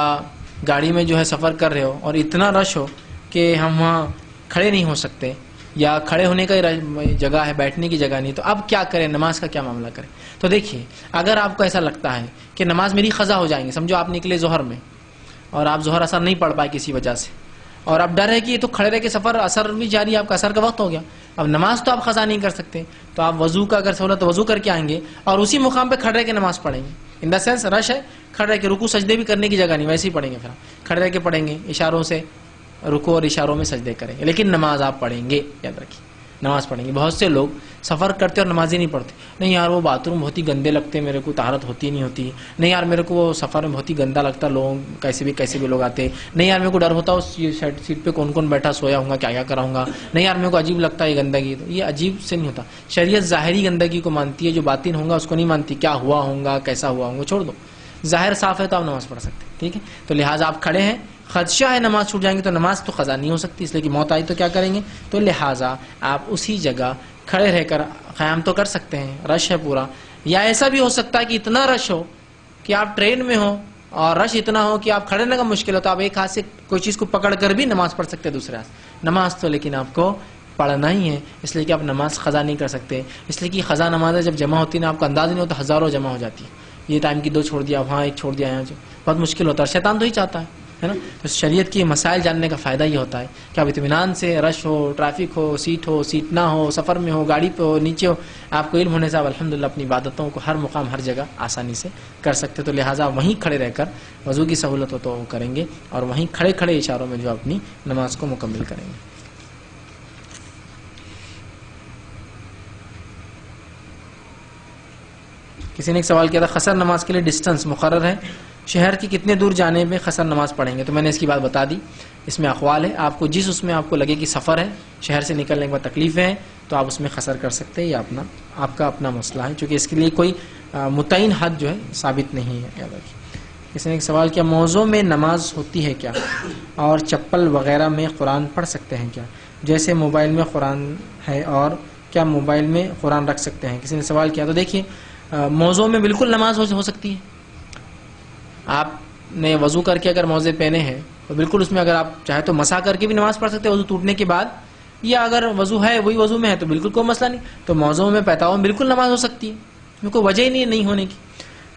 گاڑی میں جو ہے سفر کر رہے ہو اور اتنا رش ہو کہ ہم وہاں کھڑے نہیں ہو سکتے یا کھڑے ہونے کا جگہ ہے، بیٹھنے کی جگہ نہیں، تو اب کیا کریں؟ نماز کا کیا معاملہ کریں؟ تو دیکھیے اگر آپ کو ایسا لگتا ہے کہ نماز میری قضا ہو جائیں گی، سمجھو آپ نکلے ظہر میں اور آپ ظہر اثر نہیں پڑھ پائے کسی وجہ سے، اور اب ڈر ہے کہ یہ تو کھڑے رہ کے سفر اثر بھی جاری ہے، آپ کا اثر کا وقت ہو گیا، اب نماز تو آپ قضا نہیں کر سکتے، تو آپ وضو کا اگر سہولت وضو کر کے آئیں گے اور اسی مقام پہ کھڑے رہ کے نماز پڑھیں گے. ان دا سینس رش ہے، کھڑے رہ کے رکوع سجدے بھی کرنے کی جگہ نہیں، ویسے ہی پڑھیں گے، پھر کھڑے رہ کے پڑھیں گے، اشاروں سے رکوع اور اشاروں میں سجدے کریں گے، لیکن نماز آپ پڑھیں گے. یاد رکھیے نماز پڑھیں گے. بہت سے لوگ سفر کرتے اور نماز ہی نہیں پڑھتے. نہیں یار وہ باتھ روم بہت ہی گندے لگتے، میرے کو طہارت ہوتی نہیں ہوتی. نہیں یار میرے کو وہ سفر میں بہت ہی گندا لگتا، لوگ کیسے بھی لوگ آتے. نہیں یار میرے کو ڈر ہوتا اس سیٹ پہ کون کون بیٹھا سویا ہوں گا، کیا کراؤں گا. نہیں یار میرے کو عجیب لگتا ہے یہ گندگی. تو یہ عجیب سے نہیں ہوتا. شریعت ظاہری گندگی کو مانتی ہے، جو باطن ہوگا اس کو نہیں مانتی. کیا ہوا ہوگا، کیسا ہوا ہوگا، چھوڑ دو. ظاہر صاف ہے تو آپ نماز پڑھ سکتے ہیں. ٹھیک ہے، تو لہٰذا آپ کھڑے ہیں، خدشہ ہے نماز چھوٹ جائیں گے تو نماز تو قضا نہیں ہو سکتی، اس لیے کہ موت آئی تو کیا کریں گے. تو لہٰذا آپ اسی جگہ کھڑے رہ کر قیام تو کر سکتے ہیں. رش ہے پورا، یا ایسا بھی ہو سکتا ہے کہ اتنا رش ہو کہ آپ ٹرین میں ہو اور رش اتنا ہو کہ آپ کھڑے رہنے کا مشکل ہو، تو آپ ایک ہاتھ سے کوئی چیز کو پکڑ کر بھی نماز پڑھ سکتے ہیں دوسرے ہاتھ. نماز تو لیکن آپ کو پڑھنا ہی ہے، اس لیے کہ آپ نماز قضا نہیں کر سکتے. اس لیے کہ قضا نمازیں جب جمع ہوتی ہیں آپ کو انداز نہیں ہوتا، ہزاروں جمع ہو جاتی ہے. یہ ٹائم کی 2 چھوڑ دیا، وہاں 1 چھوڑ دیا، یہاں بہت مشکل ہوتا ہے. شیطان تو ہی چاہتا ہے نا. تو شریعت کی مسائل جاننے کا فائدہ یہ ہوتا ہے کہ آپ اطمینان سے، رش ہو، ٹریفک ہو، سیٹ نہ ہو، سفر میں ہو، گاڑی پہ ہو، نیچے ہو، آپ کو علم ہونے سے آپ الحمدللہ اپنی عبادتوں کو ہر مقام ہر جگہ آسانی سے کر سکتے. تو لہٰذا وہیں کھڑے رہ کر وضو کی سہولت ہو تو وہ کریں گے، اور وہیں کھڑے کھڑے اشاروں میں جو اپنی نماز کو مکمل کریں گے. کسی نے ایک سوال کیا تھا قصر نماز کے لیے ڈسٹنس مقرر ہے، شہر کی کتنے دور جانے میں قصر نماز پڑھیں گے. تو میں نے اس کی بات بتا دی. اس میں اقوال ہے، آپ کو جس اس میں آپ کو لگے کہ سفر ہے، شہر سے نکلنے کے بعد تکلیفیں ہیں، تو آپ اس میں قصر کر سکتے ہیں. یہ آپ کا اپنا مسئلہ ہے، چونکہ اس کے لیے کوئی متعین حد جو ہے ثابت نہیں ہے. یاد رکھیے. کسی نے ایک سوال کیا موضوع میں نماز ہوتی ہے کیا، اور چپل وغیرہ میں قرآن پڑھ سکتے ہیں کیا، جیسے موبائل میں قرآن ہے، اور کیا موبائل میں قرآن رکھ سکتے ہیں. کسی نے سوال کیا. تو دیکھیے موضوع میں بالکل نماز ہو سکتی ہے. آپ نے وضو کر کے اگر موزے پہنے ہیں تو بالکل اس میں اگر آپ چاہے تو مسح کر کے بھی نماز پڑھ سکتے ہیں وضو ٹوٹنے کے بعد، یا اگر وضو ہے وہی وضو میں ہے تو بالکل کوئی مسئلہ نہیں. تو موضوع میں پیتاؤں میں بالکل نماز ہو سکتی ہے، کوئی وجہ ہی نہیں ہونے کی.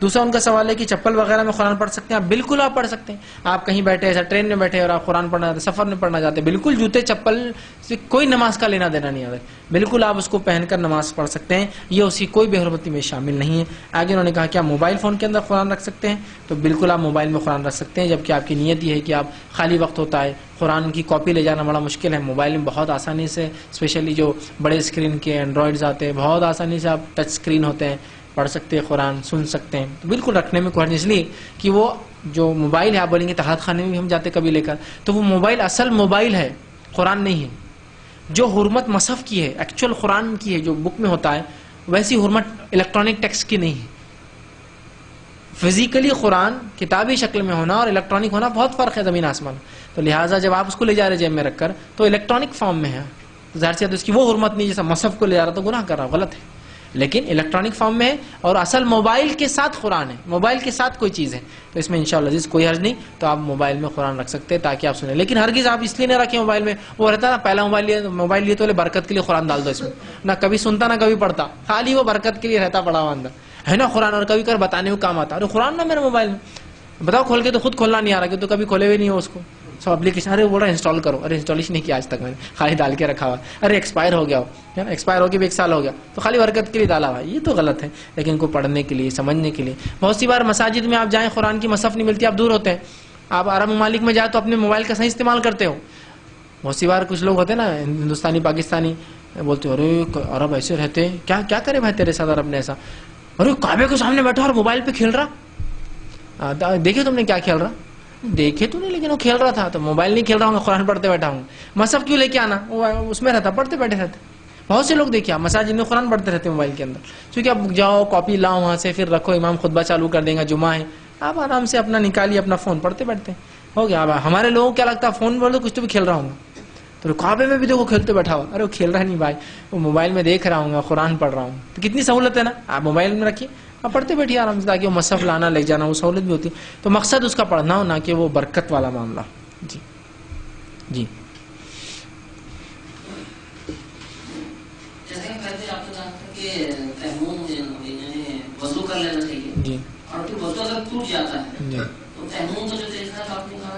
دوسرا ان کا سوال ہے کہ چپل وغیرہ میں قرآن پڑھ سکتے ہیں. آپ بالکل آپ پڑھ سکتے ہیں. آپ کہیں بیٹھے ایسا ٹرین میں بیٹھے اور آپ قرآن پڑھنا چاہتے ہیں، سفر میں پڑھنا چاہتے ہیں، بالکل جوتے چپل سے کوئی نماز کا لینا دینا نہیں آتا، بالکل آپ اس کو پہن کر نماز پڑھ سکتے ہیں. یہ اسی کوئی بے حرمتی میں شامل نہیں ہے. آگے انہوں نے کہا کیا موبائل فون کے اندر قرآن رکھ سکتے ہیں. تو بالکل آپ موبائل میں قرآن رکھ سکتے ہیں، جبکہ آپ کی نیت یہ ہے کہ آپ خالی وقت ہوتا ہے قرآن کی کاپی لے جانا بڑا مشکل ہے. موبائل میں بہت آسانی سے، اسپیشلی جو بڑے اسکرین کے اینڈرائڈز آتے ہیں، بہت آسانی سے آپ ٹچ اسکرین ہوتے ہیں، پڑھ سکتے ہیں قرآن، سن سکتے ہیں. تو بالکل رکھنے میں کوئی حرج نہیں، اس لیے کہ وہ جو موبائل ہے، آپ بولیں گے طہارت خانے میں بھی ہم جاتے کبھی لے کر، تو وہ موبائل اصل موبائل ہے، قرآن نہیں ہے. جو حرمت مصحف کی ہے، ایکچوئل قرآن کی ہے جو بک میں ہوتا ہے، ویسی حرمت الیکٹرانک ٹیکسٹ کی نہیں ہے. فزیکلی قرآن کتابی شکل میں ہونا اور الیکٹرانک ہونا بہت فرق ہے، زمین آسمان. تو لہٰذا جب آپ اس کو لے جا رہے جیب میں رکھ کر تو الیکٹرانک فارم میں ہے، ظاہر سی بات اس کی وہ حرمت نہیں جیسا مصحف کو لے جا رہا تو گناہ کر رہا، غلط ہے. لیکن الیکٹرانک فارم میں ہے اور اصل موبائل کے ساتھ قرآن ہے، موبائل کے ساتھ کوئی چیز ہے، تو اس میں انشاءاللہ عزیز کوئی حرج نہیں. تو آپ موبائل میں قرآن رکھ سکتے ہیں تاکہ آپ سنیں. لیکن ہرگز آپ اس لیے نہ رکھیں موبائل میں، وہ رہتا نا پہلا موبائل لیے تو برکت کے لیے قرآن ڈال دو اس میں، نہ کبھی سنتا نہ کبھی پڑھتا، خالی وہ برکت کے لیے رہتا پڑا ہوا اندر ہے نا قرآن، اور کبھی کبھی بتانے کو کام آتا. ارے قرآن نہ میرے موبائل میں بتاؤ کھول کے، تو خود کھولنا نہیں آ رہا کہ تو کبھی کھولے ہوئے نہیں ہو اس کو سب اپلیکیشن. ارے بولا انسٹال کرو، ارے انسٹالیشن نہیں کیا آج تک میں نے، خالی ڈال کے رکھا ہوا. ارے ایکسپائر ہو گیا ہو، ایکسپائر ہو کے بھی 1 سال ہو گیا تو خالی برکت کے لیے ڈالا ہوا. یہ تو غلط ہے. لیکن کو پڑھنے کے لیے، سمجھنے کے لیے. بہت سی بار مساجد میں آپ جائیں قرآن کی مصحف نہیں ملتی، آپ دور ہوتے ہیں، آپ عرب ممالک میں جائیں تو اپنے موبائل کا صحیح استعمال کرتے ہو. بہت سی بار کچھ لوگ ہوتے ہیں نا ہندوستانی پاکستانی، بولتے ارے عرب ایسے رہتے ہیں، کیا کرے بھائی تیرے ساتھ عرب نے ایسا، ارے کعبے کے سامنے بیٹھا اور موبائل پہ کھیل رہا. دیکھے تم نے کیا کھیل رہا؟ دیکھے تو نہیں، لیکن وہ کھیل رہا تھا. تو موبائل نہیں کھیل رہا ہوں گا، قرآن پڑھتے بیٹھا ہوں. مصحف کیوں لے کے آنا، وہ اس میں رہتا، پڑھتے بیٹھے رہتے. بہت سے لوگ دیکھیں آپ مساجد میں قرآن پڑھتے رہتے ہیں موبائل کے اندر، کیونکہ اب جاؤ کاپی لاؤ وہاں سے، پھر رکھو، امام خطبہ چالو کر دیں گا، جمعہ ہے، آپ آرام سے اپنا نکالیے اپنا فون، پڑھتے بیٹھتے ہو گیا. اب ہمارے لوگوں کو کیا لگتا ہے فون بول دو کچھ تو بھی کھیل رہا ہوں گا، تو کعبے میں بھی دیکھو کھیلتے بیٹھا ہوا. ارے وہ کھیل رہا نہیں بھائی، وہ موبائل میں دیکھ رہا ہوں گا، قرآن پڑھ رہا ہوں. تو کتنی سہولت ہے نا، آپ موبائل میں رکھیے، آپ پڑھتے بیٹھیے آرام سے، تاکہ وہ مصحف لانا لے جانا وہ سہولت بھی ہوتی. تو مقصد اس کا پڑھنا ہو، نہ کہ وہ برکت والا معاملہ. جی جی جیسے کہ پہلے آپ نے کہا تھا کہ تیمم یعنی وضو کر لینا چاہیے، جی، اور پھر وضو اگر ٹوٹ جاتا ہے جی، تو تیمم کا جو طریقہ تھا آپ نے کہا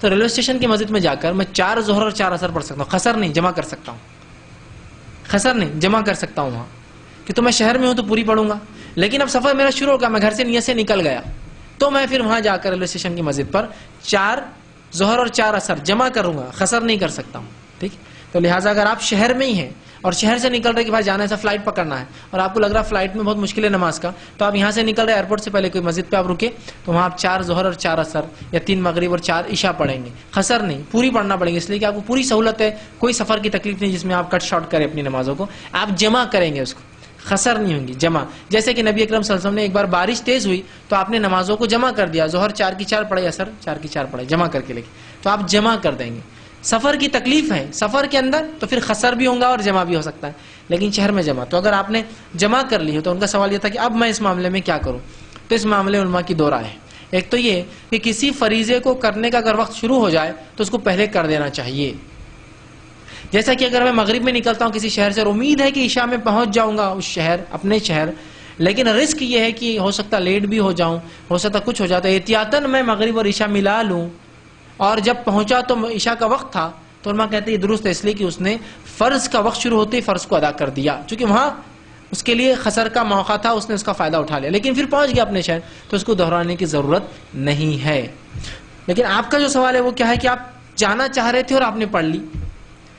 تو ریلوے اسٹیشن کی مسجد میں جا کر میں 4 ظہر اور 4 عصر پڑھ سکتا ہوں، قصر نہیں، جمع کر سکتا ہوں، قصر نہیں جمع کر سکتا ہوں وہاں، کہ تو میں شہر میں ہوں تو پوری پڑھوں گا. لیکن اب سفر میرا شروع ہوگا، میں گھر سے نیت سے نکل گیا، تو میں پھر وہاں جا کر ریلوے اسٹیشن کی مسجد پر 4 ظہر اور 4 عصر جمع کروں گا، قصر نہیں کر سکتا ہوں. ٹھیک. تو لہٰذا اگر آپ شہر میں ہی ہیں اور شہر سے نکل رہے کہ بھائی جانا ہے، فلائٹ پکڑنا ہے، اور آپ کو لگ رہا ہے فلائٹ میں بہت مشکل ہے نماز کا، تو آپ یہاں سے نکل رہے ایئرپورٹ سے پہلے کوئی مسجد پہ آپ رکے، تو وہاں آپ 4 ظہر اور 4 عصر یا 3 مغرب اور 4 عشاء پڑھیں گے، قصر نہیں، پوری پڑھنا پڑیں گے، اس لیے کہ آپ کو پوری سہولت ہے، کوئی سفر کی تکلیف نہیں جس میں آپ کٹ شارٹ کریں اپنی نمازوں کو، آپ جمع کریں گے اس کو، قصر نہیں ہوں گی، جمع. جیسے کہ نبی اکرم صلی اللہ علیہ وسلم نے ایک بار بارش تیز ہوئی تو آپ نے نمازوں کو جمع کر دیا، ظہر 4 کی 4 پڑھے، عصر 4 کی 4 پڑھے، جمع کر کے لے کے، تو آپ جمع کر دیں گے. سفر کی تکلیف ہے سفر کے اندر تو پھر قصر بھی ہوگا اور جمع بھی ہو سکتا ہے، لیکن شہر میں جمع. تو اگر آپ نے جمع کر لی ہے تو ان کا سوال یہ تھا کہ اب میں اس معاملے میں کیا کروں. تو اس معاملے علماء کی 2 رائے ہے. ایک تو یہ کہ کسی فریضے کو کرنے کا اگر وقت شروع ہو جائے تو اس کو پہلے کر دینا چاہیے. جیسا کہ اگر میں مغرب میں نکلتا ہوں کسی شہر سے اور امید ہے کہ عشاء میں پہنچ جاؤں گا اس شہر، اپنے شہر، لیکن رسک یہ ہے کہ ہو سکتا لیٹ بھی ہو جاؤں، ہو سکتا کچھ ہو جاتا ہے، احتیاطاً میں مغرب اور عشاء ملا لوں، اور جب پہنچا تو عشاء کا وقت تھا، تو علماء کہتے ہیں یہ درست ہے، اس لیے کہ اس نے فرض کا وقت شروع ہوتے ہی فرض کو ادا کر دیا، چونکہ وہاں اس کے لیے قصر کا موقع تھا، اس نے اس کا فائدہ اٹھا لیا، لیکن پھر پہنچ گیا اپنے شہر تو اس کو دہرانے کی ضرورت نہیں ہے. لیکن آپ کا جو سوال ہے وہ کیا ہے کہ آپ جانا چاہ رہے تھے اور آپ نے پڑھ لی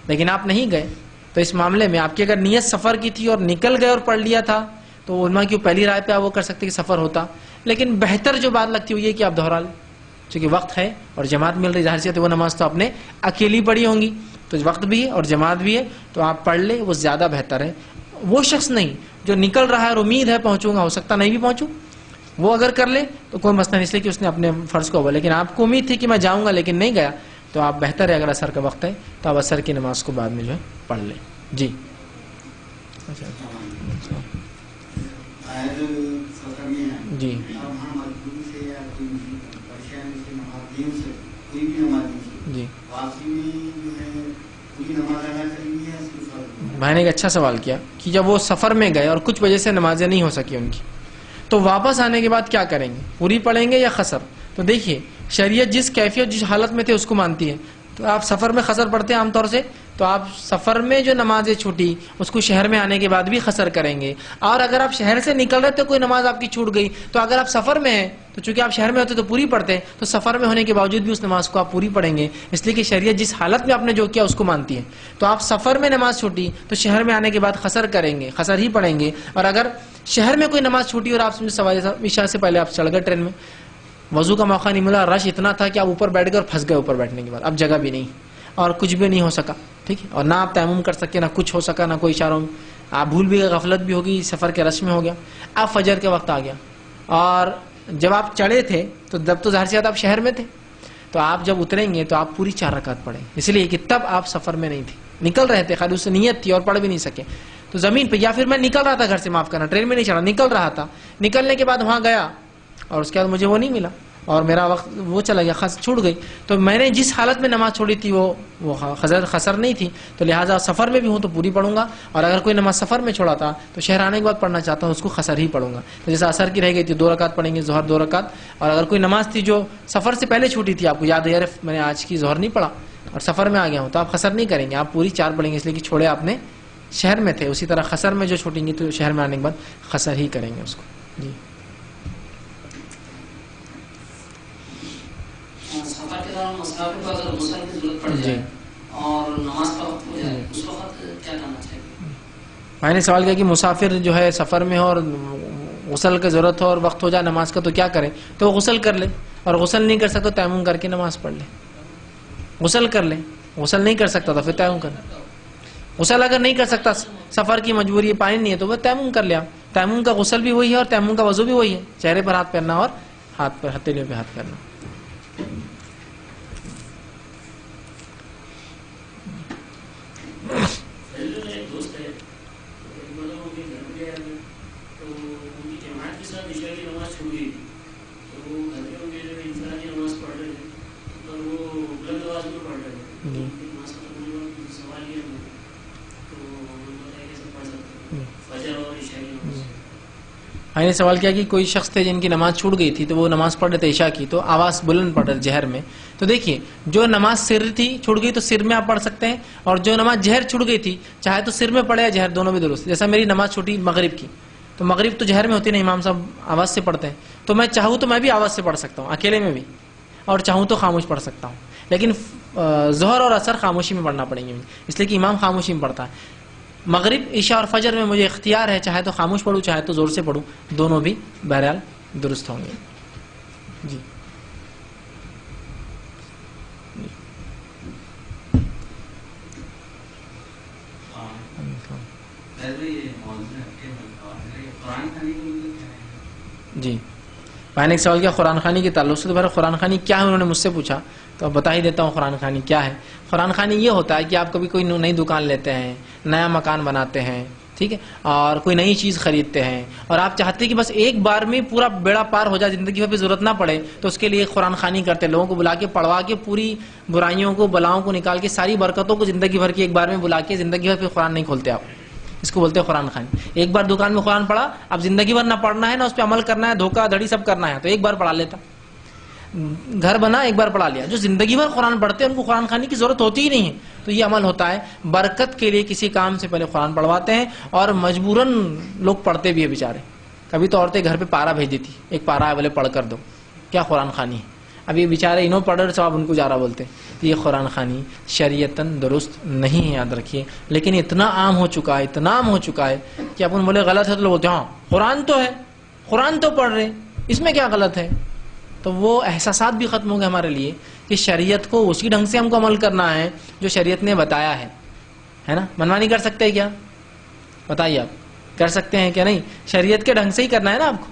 لیکن آپ نہیں گئے، تو اس معاملے میں آپ کی اگر نیت سفر کی تھی اور نکل گئے اور پڑھ لیا تھا تو علماء کی پہلی رائے پہ آپ وہ کر سکتے کہ سفر ہوتا، لیکن بہتر جو بات لگتی ہے وہ یہ کہ آپ دہرا لیں، چونکہ وقت ہے اور جماعت مل رہی، ظاہر سی ہے وہ نماز تو آپ نے اکیلی پڑھی ہوں گی، تو وقت بھی ہے اور جماعت بھی ہے، تو آپ پڑھ لیں، وہ زیادہ بہتر ہے. وہ شخص نہیں جو نکل رہا ہے اور امید ہے پہنچوں گا، ہو سکتا نہیں بھی پہنچوں، وہ اگر کر لے تو کوئی مسئلہ نہیں، اس لیے کہ اس نے اپنے فرض کو ہوا، لیکن آپ کو امید تھی کہ میں جاؤں گا لیکن نہیں گیا، تو آپ بہتر ہے اگر عصر کا وقت ہے تو آپ عصر کی نماز کو بعد میں جو ہے پڑھ لیں. جی جی جی میں نے ایک اچھا سوال کیا کہ جب وہ سفر میں گئے اور کچھ وجہ سے نمازیں نہیں ہو سکی ان کی، تو واپس آنے کے بعد کیا کریں گے، پوری پڑھیں گے یا قصر؟ تو دیکھیے شریعت جس کیفیت جس حالت میں تھے اس کو مانتی ہے. تو آپ سفر میں قصر پڑھتے ہیں عام طور سے، تو آپ سفر میں جو نمازیں چھوٹی اس کو شہر میں آنے کے بعد بھی قصر کریں گے. اور اگر آپ شہر سے نکل رہے تو کوئی نماز آپ کی چھوٹ گئی، تو اگر آپ سفر میں ہیں تو چونکہ آپ شہر میں ہوتے تو پوری پڑھتے، تو سفر میں ہونے کے باوجود بھی اس نماز کو آپ پوری پڑھیں گے، اس لیے کہ شریعت جس حالت میں آپ نے جو کیا اس کو مانتی ہے. تو آپ سفر میں نماز چھوٹی تو شہر میں آنے کے بعد قصر کریں گے، قصر ہی پڑھیں گے. اور اگر شہر میں کوئی نماز چھوٹی اور آپ عشاء سے پہلے آپ چڑھ گئے ٹرین میں، وضو کا موقع نہیں ملا، رش اتنا تھا کہ آپ اوپر بیٹھ گئے اور پھنس گئے، اوپر بیٹھنے کے بعد اب جگہ بھی نہیں اور کچھ بھی نہیں ہو سکا، ٹھیک ہے، اور نہ آپ تیمم کر سکے، نہ کچھ ہو سکا، نہ کوئی اشاروں میں، آپ بھول بھی گئے، غفلت بھی ہوگی، سفر کے رش میں ہو گیا، اب فجر کے وقت آ گیا، اور جب آپ چڑھے تھے تو جب تو ظاہر سی بات آپ شہر میں تھے، تو آپ جب اتریں گے تو آپ پوری 4 رکعت پڑھیں، اس لیے کہ تب آپ سفر میں نہیں تھے، نکل رہے تھے، خالی اس سے نیت تھی اور پڑھ بھی نہیں سکے. تو زمین پہ، یا پھر میں نکل رہا تھا گھر سے، معاف کرنا، ٹرین میں نہیں چڑھا، نکل رہا تھا، نکلنے کے بعد وہاں گیا اور اس کے بعد مجھے وہ نہیں ملا اور میرا وقت وہ چلا گیا، چھوٹ گئی، تو میں نے جس حالت میں نماز چھوڑی تھی وہ قصر نہیں تھی، تو لہٰذا سفر میں بھی ہوں تو پوری پڑھوں گا. اور اگر کوئی نماز سفر میں چھوڑا تھا تو شہر آنے کے بعد پڑھنا چاہتا ہوں، اس کو قصر ہی پڑھوں گا. تو جیسے عصر کی رہ گئی تھی 2 رکعت پڑھیں گے، ظہر 2 رکعت. اور اگر کوئی نماز تھی جو سفر سے پہلے چھوٹی تھی، آپ کو یاد ہے یار میں نے آج کی ظہر نہیں پڑھا اور سفر میں آ گیا ہوں، تو آپ قصر نہیں کریں گے، آپ پوری 4 پڑھیں گے، اس لیے کہ چھوڑے آپ نے شہر میں تھے. اسی طرح قصر میں جو چھوٹیں گی تو شہر میں آنے کے بعد قصر ہی کریں گے اس کو. جی سفر کے دوران مسافر کو اگر غسل کی ضرورت پڑ جائے اور نماز کا وقت ہو جائے اس وقت کیا کرنا چاہیے؟ میں نے سوال کیا کہ مسافر جو ہے سفر میں ہو اور غسل کی ضرورت ہو اور وقت ہو جائے نماز کا تو کیا کرے؟ تو وہ غسل کر لے، اور غسل نہیں کر سکتا تیمم کر کے نماز پڑھ لے. غسل کر لے، غسل نہیں کر سکتا تو پھر تیمم کر لے. غسل اگر نہیں کر سکتا، سفر کی مجبوری، پانی نہیں ہے، تو وہ تیمم کر لیا. تیمم کا غسل بھی وہی ہے اور تیمم کا وضو بھی وہی ہے، چہرے پر ہاتھ پھیرنا اور ہاتھ پر ہتھیلیوں پہ ہاتھ پھیرنا. بھائی نے سوال کیا کہ کوئی شخص تھے جن کی نماز چھوٹ گئی تھی تو وہ نماز پڑھ رہے تھے عشاء کی، تو آواز بلند پڑھ رہے جہر میں. تو دیکھیے جو نماز سر تھی چھوٹ گئی تو سر میں آپ پڑھ سکتے ہیں، اور جو نماز جہر چھوٹ گئی تھی چاہے تو سر میں پڑھے یا جہر، دونوں بھی درست. جیسا میری نماز چھوٹی مغرب کی، تو مغرب تو جہر میں ہوتی نہیں، امام صاحب آواز سے پڑھتے ہیں، تو میں چاہوں تو میں بھی آواز سے پڑھ سکتا ہوں اکیلے میں بھی، اور چاہوں تو خاموش پڑھ سکتا ہوں. لیکن ظہر اور عصر خاموشی میں پڑھنا پڑیں گے، اس لیے کہ امام خاموشی میں پڑھتا ہے. مغرب عشاء اور فجر میں مجھے اختیار ہے، چاہے تو خاموش پڑھوں چاہے تو زور سے پڑھوں، دونوں بھی بہرحال درست ہوں گے. جی جی بھائی نے ایک سوال کیا قرآن خوانی کے تعلق سے. تو بھائی قرآن خوانی کیا ہے انہوں نے مجھ سے پوچھا، تو اب بتا ہی دیتا ہوں قرآن خوانی کیا ہے. قرآن خوانی یہ ہوتا ہے کہ آپ کبھی کوئی نئی دکان لیتے ہیں، نیا مکان بناتے ہیں، ٹھیک ہے، اور کوئی نئی چیز خریدتے ہیں، اور آپ چاہتے ہیں کہ بس ایک بار میں پورا بیڑا پار ہو جائے، زندگی بھر پہ ضرورت نہ پڑے، تو اس کے لیے قرآن خوانی کرتے ہیں. لوگوں کو بلا کے پڑھوا کے پوری برائیوں کو بلاؤں کو نکال کے ساری برکتوں کو زندگی بھر کی ایک بار میں بلا کے زندگی بھر پہ قرآن نہیں کھولتے آپ. اس کو بولتے ہیں قرآن خوانی. ایک بار دکان میں قرآن پڑھا، اب زندگی بھر نہ پڑھنا ہے نہ اس پہ عمل کرنا ہے، دھوکہ دھڑی سب کرنا ہے، تو ایک بار پڑھا لیتا. گھر بنا ایک بار پڑھا لیا. جو زندگی بھر قرآن پڑھتے ہیں ان کو قرآن خوانی کی ضرورت ہوتی ہی نہیں ہے. تو یہ عمل ہوتا ہے برکت کے لیے، کسی کام سے پہلے قرآن پڑھواتے ہیں، اور مجبوراً لوگ پڑھتے بھی ہیں بیچارے. کبھی تو عورتیں گھر پہ پارا بھیج دیتی، ایک پارا ہے بولے پڑھ کر دو، کیا قرآن خوانی ہے. اب یہ بیچارے انہوں پڑھ رہے ثواب ان کو جا رہا بولتے ہیں. یہ قرآن خوانی شریعتاً درست نہیں ہے، یاد رکھیے. لیکن اتنا عام ہو چکا ہے، اتنا عام ہو چکا ہے کہ اپن بولے غلط ہے تو لوگ بولتے ہیں ہاں قرآن تو ہے، قرآن تو پڑھ رہے، اس میں کیا غلط ہے. تو وہ احساسات بھی ختم ہو گئے ہمارے لیے کہ شریعت کو اسی ڈھنگ سے ہم کو عمل کرنا ہے جو شریعت نے بتایا ہے نا. منمانی کر سکتے ہیں کیا؟ بتائیے آپ کر سکتے ہیں کیا؟ نہیں، شریعت کے ڈھنگ سے ہی کرنا ہے نا آپ کو.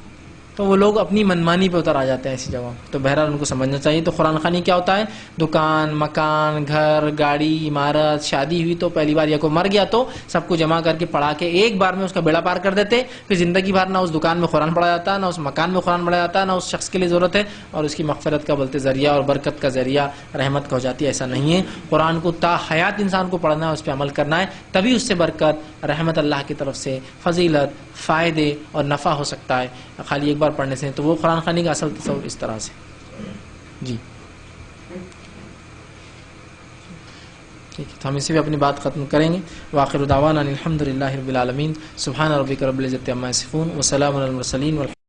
تو وہ لوگ اپنی منمانی پہ اتر آ جاتے ہیں ایسی جگہ. تو بہرحال ان کو سمجھنا چاہیے. تو قرآن خوانی کیا ہوتا ہے؟ دکان، مکان، گھر، گاڑی، عمارت، شادی ہوئی تو پہلی بار یا کوئی مر گیا تو سب کو جمع کر کے پڑھا کے ایک بار میں اس کا بیڑا پار کر دیتے. پھر زندگی بھر نہ اس دکان میں قرآن پڑھا جاتا، نہ اس مکان میں قرآن پڑھا جاتا، نہ اس شخص کے لیے ضرورت ہے، اور اس کی مغفرت کا بولتے ذریعہ اور برکت کا ذریعہ رحمت کا ہو جاتی ہے. ایسا نہیں ہے. قرآن کو تا حیات انسان کو پڑھنا ہے، اس پہ عمل کرنا ہے، تبھی اس سے برکت، رحمت اللہ کی طرف سے، فضیلت، فائدے اور نفع ہو سکتا ہے. خالی ایک بار پڑھنے سے. تو وہ قرآن خوانی کا اصل تصور اس طرح سے. جی ٹھیک ہے، تو ہم اسی پہ اپنی بات ختم کریں گے. وآخر دعوانا الحمد للہ رب العالمین. سبحان ربک رب العزۃ عما یصفون وسلام علی المرسلین.